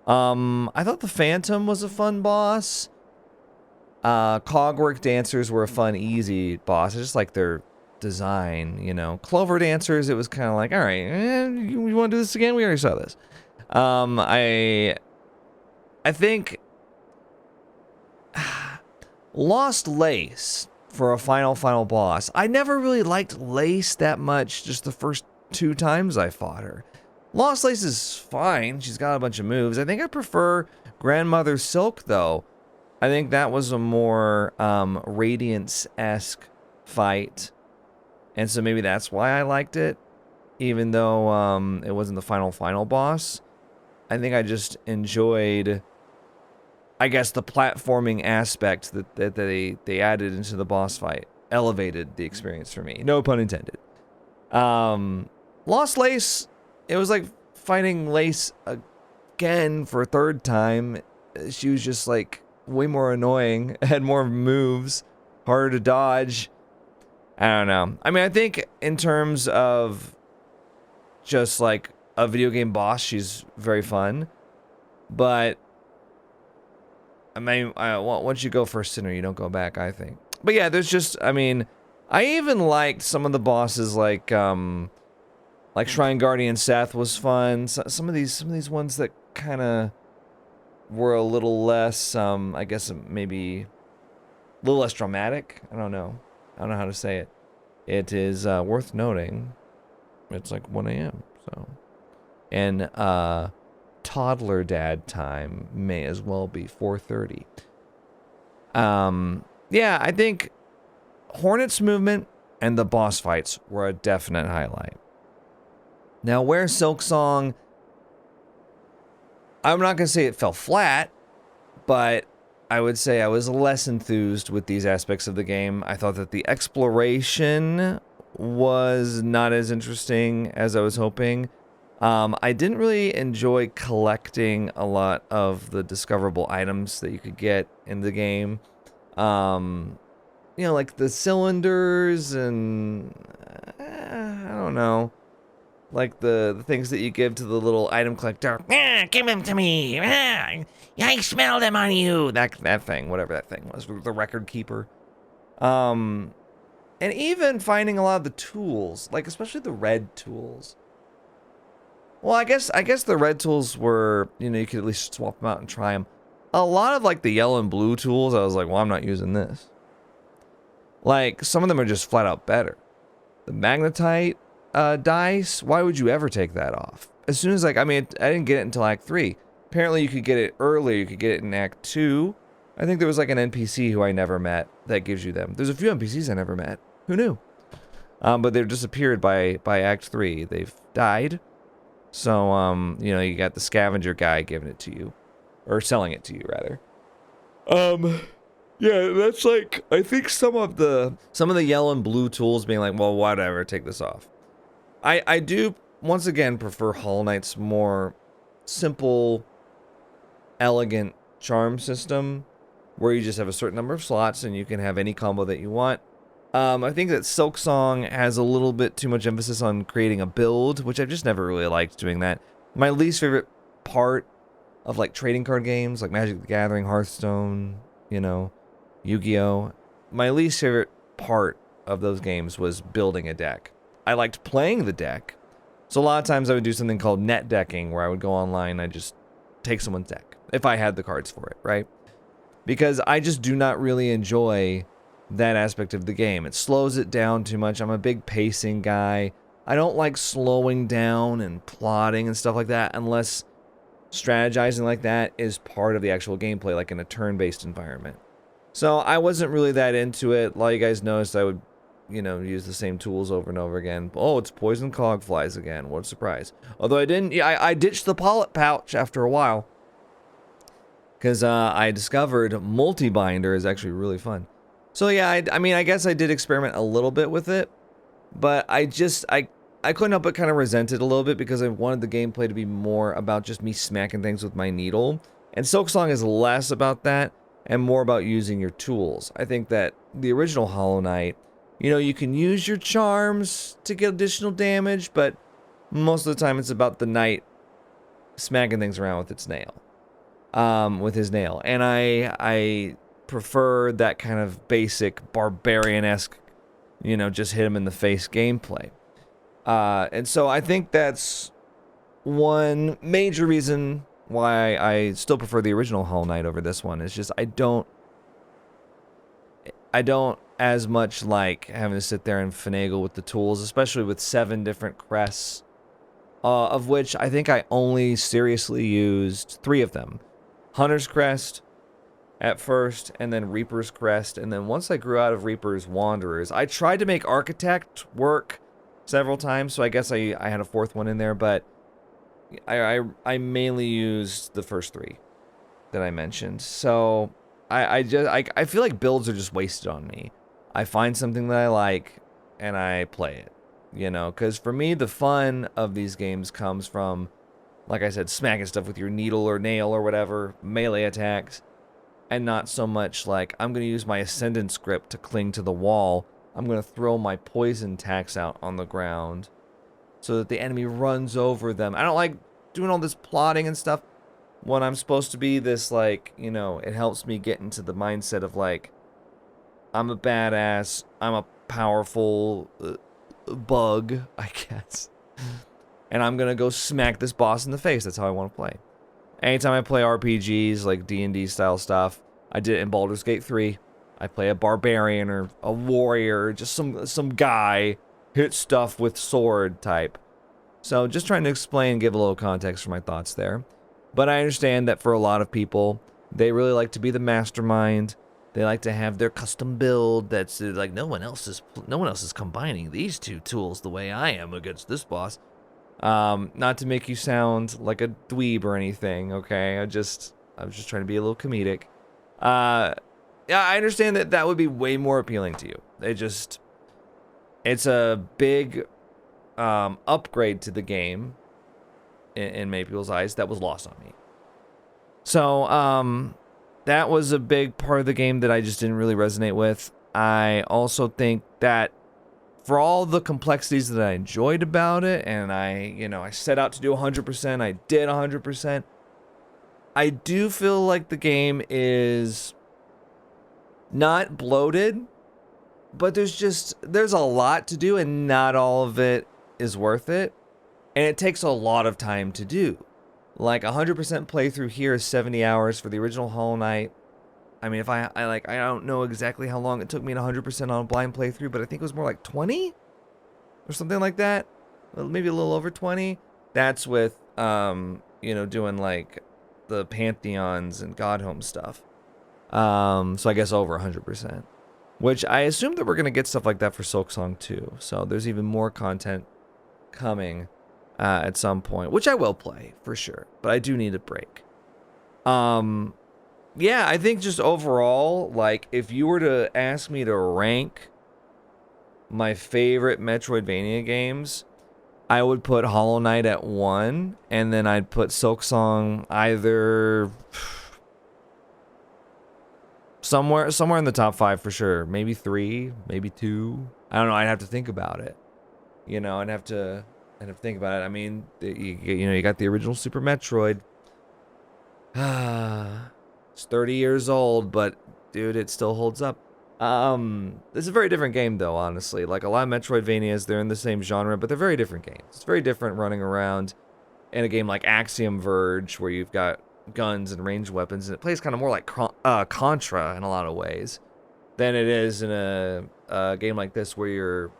I thought the Phantom was a fun boss. Cogwork Dancers were a fun, easy boss. I just like their design, you know. Clover Dancers, it was kind of like, all right, you want to do this again? We already saw this. I think Lost Lace for a final boss. I never really liked Lace that much just the first 2 times I fought her. Lost Lace is fine. She's got a bunch of moves. I think I prefer Grandmother Silk, though. I think that was a more Radiance-esque fight. And so maybe that's why I liked it. Even though it wasn't the final boss. I think I just enjoyed, I guess, the platforming aspect that they added into the boss fight. Elevated the experience for me. No pun intended. Lost Lace, it was like fighting Lace again for a 3rd time. She was just like way more annoying, had more moves, harder to dodge. I don't know. I mean, I think in terms of just like a video game boss, she's very fun. But I mean, once you go First Sinner, you don't go back, I think. But yeah, there's just, I mean, I even liked some of the bosses like Shrine Guardian Seth was fun. Some of these ones that kind of were a little less, I guess maybe a little less dramatic. I don't know how to say it. It is worth noting. It's like 1 a.m. So, and toddler dad time may as well be 4:30. Yeah, I think Hornet's movement and the boss fights were a definite highlight. Now, where Silksong, I'm not going to say it fell flat, but I would say I was less enthused with these aspects of the game. I thought that the exploration was not as interesting as I was hoping. I didn't really enjoy collecting a lot of the discoverable items that you could get in the game. You know, like the cylinders and I don't know. Like the things that you give to the little item collector. Give them to me. I smell them on you. That thing, whatever that thing was, the record keeper. And even finding a lot of the tools, like especially the red tools. Well, I guess the red tools were, you know, you could at least swap them out and try them. A lot of like the yellow and blue tools, I was like, well, I'm not using this. Like some of them are just flat out better. The magnetite dice, why would you ever take that off? As soon as I didn't get it until Act 3. Apparently you could get it earlier, you could get it in Act 2. I think there was like an NPC who I never met that gives you them. There's a few NPCs I never met. Who knew? But they've disappeared by Act 3. They've died. So, you know, you got the scavenger guy giving it to you. Or selling it to you, rather. Yeah, that's like, I think some of the yellow and blue tools being like, well, whatever, take this off. I do, once again, prefer Hollow Knight's more simple, elegant charm system, where you just have a certain number of slots and you can have any combo that you want. I think that Silksong has a little bit too much emphasis on creating a build, which I've just never really liked doing that. My least favorite part of like trading card games, like Magic the Gathering, Hearthstone, you know, Yu-Gi-Oh! My least favorite part of those games was building a deck. I liked playing the deck, so a lot of times I would do something called net decking, where I would go online and I'd just take someone's deck, if I had the cards for it, right? Because I just do not really enjoy that aspect of the game. It slows it down too much. I'm a big pacing guy. I don't like slowing down and plotting and stuff like that unless strategizing like that is part of the actual gameplay, like in a turn-based environment. So I wasn't really that into it. Like you guys noticed, I would, you know, use the same tools over and over again. Oh, it's poison cogflies again. What a surprise. Although I didn't, yeah, I ditched the polyp pouch after a while. Because I discovered multi-binder is actually really fun. So yeah, I mean, I guess I did experiment a little bit with it. But I couldn't help but kind of resent it a little bit because I wanted the gameplay to be more about just me smacking things with my needle. And Silksong is less about that and more about using your tools. I think that the original Hollow Knight, you know, you can use your charms to get additional damage, but most of the time it's about the knight smacking things around with its nail. With his nail. And I prefer that kind of basic barbarian-esque, you know, just hit him in the face gameplay. And so I think that's one major reason why I still prefer the original Hollow Knight over this one. It's just I don't as much like having to sit there and finagle with the tools, especially with 7 different crests, of which I think I only seriously used 3 of them. Hunter's Crest at first, and then Reaper's Crest, and then once I grew out of Reaper's Wanderers, I tried to make Architect work several times, so I guess I had a 4th one in there, but I mainly used the first 3 that I mentioned. So I feel like builds are just wasted on me. I find something that I like and I play it, you know, because for me the fun of these games comes from, like I said, smacking stuff with your needle or nail or whatever, melee attacks, and not so much like I'm going to use my Ascendant script to cling to the wall. I'm going to throw my poison tax out on the ground so that the enemy runs over them. I don't like doing all this plotting and stuff when I'm supposed to be this, like, you know, it helps me get into the mindset of, like, I'm a badass, I'm a powerful bug, I guess. And I'm going to go smack this boss in the face. That's how I want to play. Anytime I play RPGs, like D&D style stuff, I did it in Baldur's Gate 3. I play a barbarian or a warrior, just some guy, hit stuff with sword type. So just trying to explain, give a little context for my thoughts there. But I understand that for a lot of people, they really like to be the mastermind. They like to have their custom build that's like no one else is combining these 2 tools the way I am against this boss. Not to make you sound like a dweeb or anything, okay? I was just trying to be a little comedic. Yeah, I understand that would be way more appealing to you. It's a big upgrade to the game in many people's eyes that was lost on me. So, that was a big part of the game that I just didn't really resonate with. I also think that for all the complexities that I enjoyed about it, and I set out to do 100%, I did 100%, I do feel like the game is not bloated, but there's a lot to do, and not all of it is worth it, and it takes a lot of time to do. Like 100% playthrough here is 70 hours for the original Hollow Knight. I mean, if I don't know exactly how long it took me at 100% on a blind playthrough, but I think it was more like 20 or something like that. Maybe a little over 20. That's with, doing like the Pantheons and Godhome stuff. So I guess over 100%. Which I assume that we're going to get stuff like that for Silksong too. So there's even more content coming at some point, which I will play for sure, but I do need a break. Yeah, I think just overall, like, if you were to ask me to rank my favorite Metroidvania games, I would put Hollow Knight at 1, and then I'd put Silksong either somewhere in the top 5 for sure. Maybe 3, maybe 2. I don't know. I'd have to think about it. I'd have to think about it. I mean, you got the original Super Metroid. It's 30 years old, but dude, it still holds up. It's a very different game though, honestly. Like a lot of Metroidvanias, they're in the same genre, but they're very different games. It's very different running around in a game like Axiom Verge, where you've got guns and ranged weapons, and it plays kind of more like Contra in a lot of ways than it is in a game like this, where you're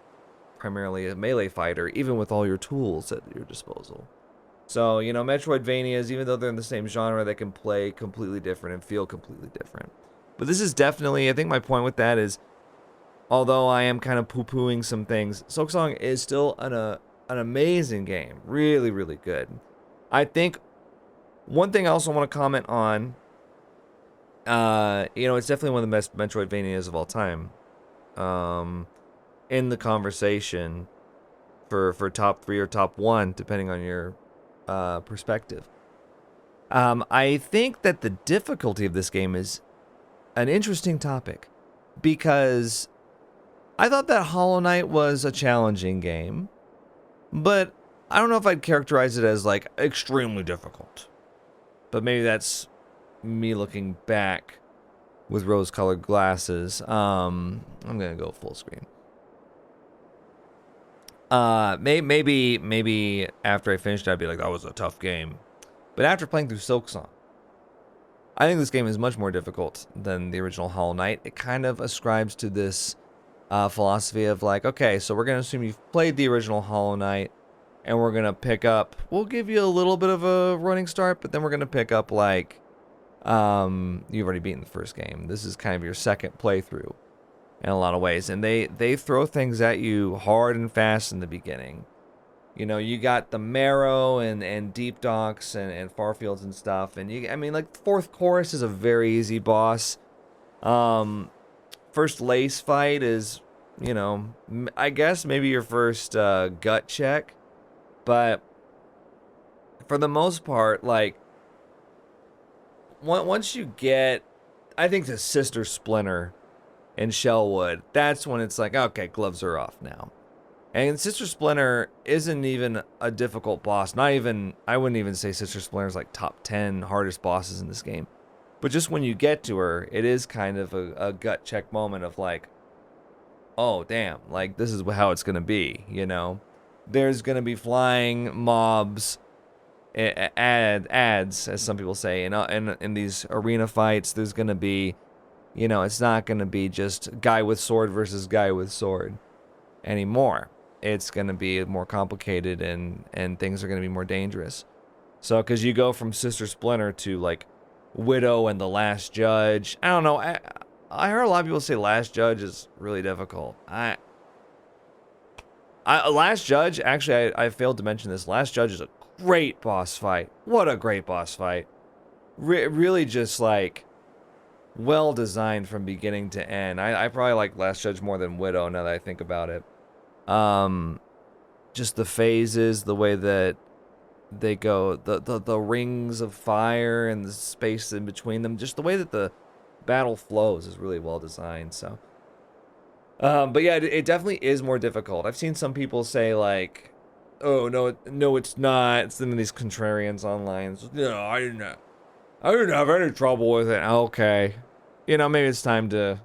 primarily a melee fighter, even with all your tools at your disposal. So, Metroidvanias, even though they're in the same genre, they can play completely different and feel completely different. But this is definitely, I think my point with that is, although I am kind of poo-pooing some things, Silksong is still an amazing game. Really, really good. I think one thing I also want to comment on, it's definitely one of the best Metroidvanias of all time. In the conversation for top 3 or top 1, depending on your perspective. I think that the difficulty of this game is an interesting topic, because I thought that Hollow Knight was a challenging game, but I don't know if I'd characterize it as like extremely difficult. But maybe that's me looking back with rose-colored glasses. I'm gonna go full screen. Maybe after I finished, I'd be like, that was a tough game. But after playing through Silksong, I think this game is much more difficult than the original Hollow Knight. It kind of ascribes to this philosophy of like, okay, so we're going to assume you've played the original Hollow Knight, and we're going to pick up, we'll give you a little bit of a running start, but then we're going to pick up like, you've already beaten the first game. This is kind of your second playthrough in a lot of ways. And they throw things at you hard and fast in the beginning. You know, you got the Marrow and Deep Docks and Farfields and stuff. And like, fourth chorus is a very easy boss. First lace fight is, I guess maybe your first gut check. But for the most part, like, once you get, I think, the Sister Splinter in Shellwood, that's when it's like, okay, gloves are off now. And Sister Splinter isn't even a difficult boss. I wouldn't even say Sister Splinter is like top 10 hardest bosses in this game. But just when you get to her, it is kind of a gut check moment of like, oh, damn, like, this is how it's going to be, There's going to be flying mobs, ads, as some people say. In these arena fights, there's going to be, it's not going to be just guy with sword versus guy with sword anymore. It's going to be more complicated, and things are going to be more dangerous. So, because you go from Sister Splinter to, like, Widow and the Last Judge. I don't know. I heard a lot of people say Last Judge is really difficult. Last Judge, actually, I failed to mention this. Last Judge is a great boss fight. What a great boss fight. Really just, like, well designed from beginning to end. I probably like Last Judge more than Widow now that I think about it. Just the phases, the way that they go, the rings of fire and the space in between them, just the way that the battle flows is really well designed. So, but yeah, it definitely is more difficult. I've seen some people say like, "Oh no, it's not." It's them these contrarians online. So, I didn't have any trouble with it. Okay, maybe it's time to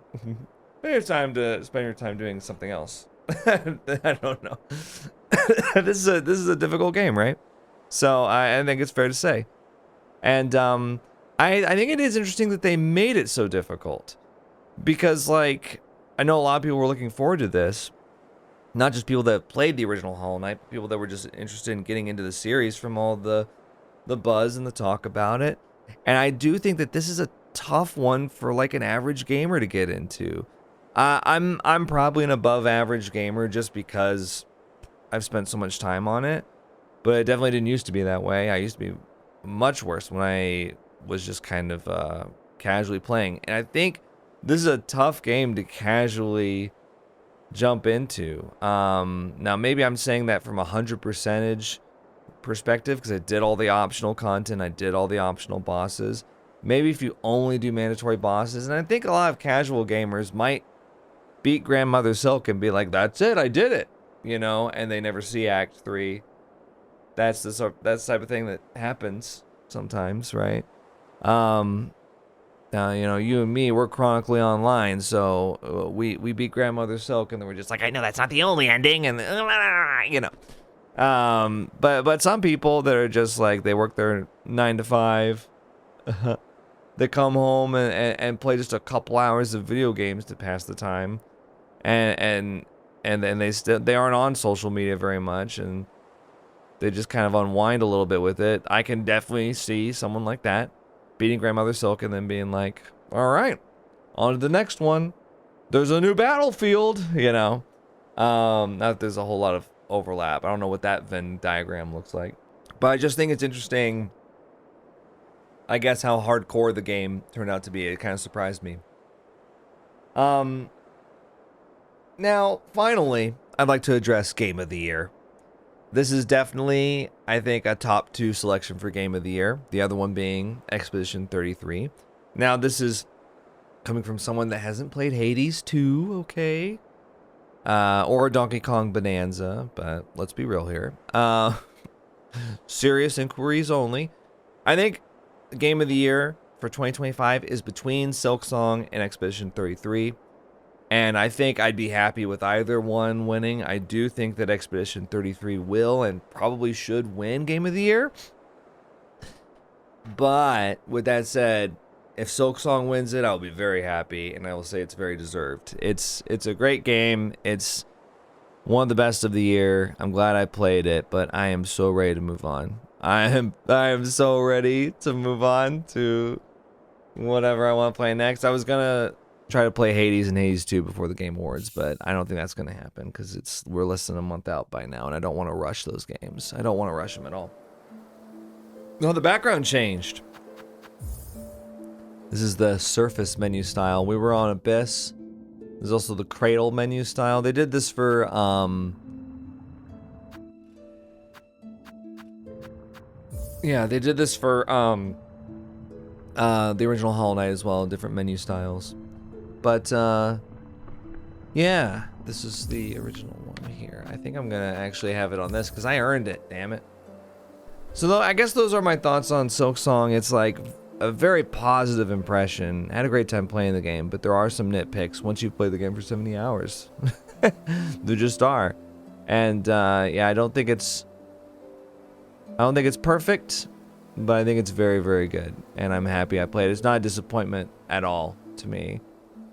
spend your time doing something else. I don't know. This is a difficult game, right? So I think it's fair to say. And I think it is interesting that they made it so difficult, because like, I know a lot of people were looking forward to this, not just people that played the original Hollow Knight, but people that were just interested in getting into the series from all the buzz and the talk about it. And I do think that this is a tough one for like an average gamer to get into. I'm probably an above average gamer just because I've spent so much time on it, but it definitely didn't used to be that way. I used to be much worse when I was just kind of casually playing. And I think this is a tough game to casually jump into. Now maybe I'm saying that from 100% perspective, because I did all the optional content, I did all the optional bosses. Maybe if you only do mandatory bosses, and I think a lot of casual gamers might beat Grandmother Silk and be like, that's it, I did it, and they never see Act 3. That's the type of thing that happens sometimes, right? Now, you and me, we're chronically online, so we beat Grandmother Silk, and then we're just like, I know that's not the only ending, and but some people that are just like, they work their 9 to 5, they come home and play just a couple hours of video games to pass the time, and then they aren't on social media very much, and they just kind of unwind a little bit with it. I can definitely see someone like that beating Grandmother Silk and then being like, all right, on to the next one. There's a new battlefield, you know. Not that there's a whole lot of overlap. I don't know what that Venn diagram looks like. But I just think it's interesting, I guess, how hardcore the game turned out to be. It kind of surprised me. Now, finally, I'd like to address Game of the Year. This is definitely, I think, a top 2 selection for Game of the Year. The other one being Expedition 33. Now, this is coming from someone that hasn't played Hades 2, okay? Or Donkey Kong Bonanza, but let's be real here. Serious inquiries only. I think Game of the Year for 2025 is between Silksong and Expedition 33. And I think I'd be happy with either one winning. I do think that Expedition 33 will and probably should win Game of the Year. But with that said, if Silksong wins it, I'll be very happy, and I will say it's very deserved. It's a great game. It's one of the best of the year. I'm glad I played it, but I am so ready to move on. I am so ready to move on to whatever I want to play next. I was gonna try to play Hades and Hades 2 before the Game Awards, but I don't think that's gonna happen because we're less than a month out by now, and I don't want to rush those games. I don't want to rush them at all. No, the background changed. This is the surface menu style. We were on Abyss. There's also the cradle menu style. They did this for yeah, they did this for the original Hollow Knight as well, different menu styles. But yeah, this is the original one here. I think I'm gonna actually have it on this because I earned it, damn it. So I guess those are my thoughts on Silksong. It's like a very positive impression. I had a great time playing the game, but there are some nitpicks once you've played the game for 70 hours. There just are. And yeah, I don't think it's perfect, but I think it's very, very good. And I'm happy I played it. It's not a disappointment at all to me.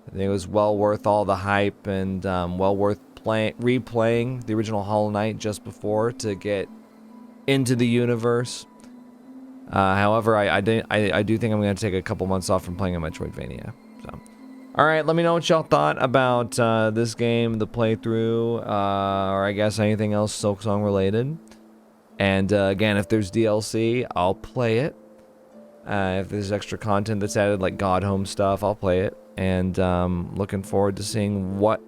I think it was well worth all the hype and well worth replaying the original Hollow Knight just before to get into the universe. However, I do think I'm going to take a couple months off from playing a Metroidvania. So, all right, let me know what y'all thought about this game, the playthrough, or I guess anything else Silksong related. And again, if there's DLC, I'll play it. If there's extra content that's added, like God Home stuff, I'll play it. And looking forward to seeing what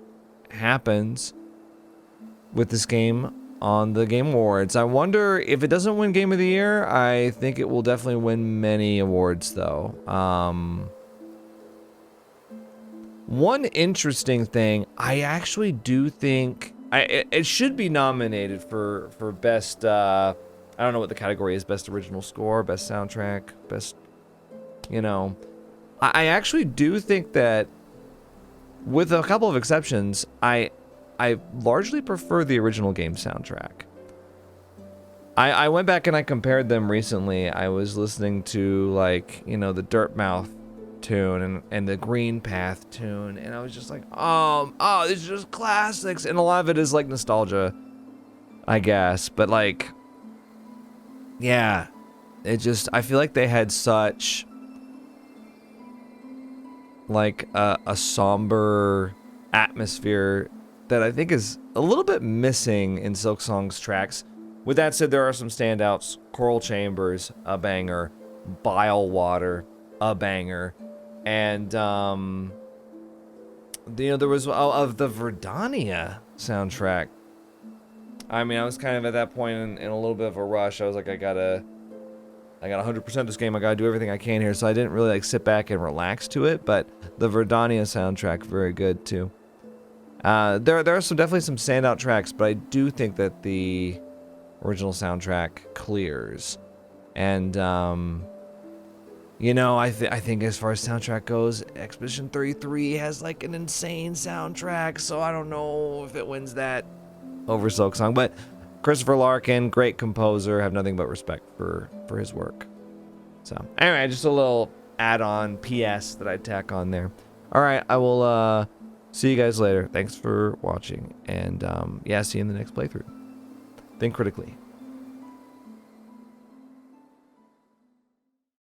happens with this game on the Game Awards. I wonder if it doesn't win Game of the Year. I think it will definitely win many awards, though. One interesting thing, I actually do think it should be nominated for best. I don't know what the category is: best original score, best soundtrack, best. You know, I actually do think that, with a couple of exceptions, I largely prefer the original game soundtrack. I went back and I compared them recently. I was listening to, like, you know, the Dirtmouth tune and the Green Path tune, and I was just like, oh, these are just classics. And a lot of it is like nostalgia, I guess. But like, yeah, I feel like they had such like a somber atmosphere that I think is a little bit missing in Silksong's tracks. With that said, there are some standouts. Coral Chambers, a banger. Bile Water, a banger. And, you know, there was of the Verdania soundtrack. I mean, I was kind of at that point in a little bit of a rush. I was like, I got 100% this game. I gotta do everything I can here. So I didn't really like sit back and relax to it. But the Verdania soundtrack, very good too. There are definitely some standout tracks, but I do think that the original soundtrack clears. And, you know, I think as far as soundtrack goes, Expedition 33 has like an insane soundtrack, so I don't know if it wins that over Silksong. But Christopher Larkin, great composer, have nothing but respect for his work. So anyway, just a little add-on PS that I'd tack on there. All right, I will see you guys later. Thanks for watching, and yeah, see you in the next playthrough. Think critically.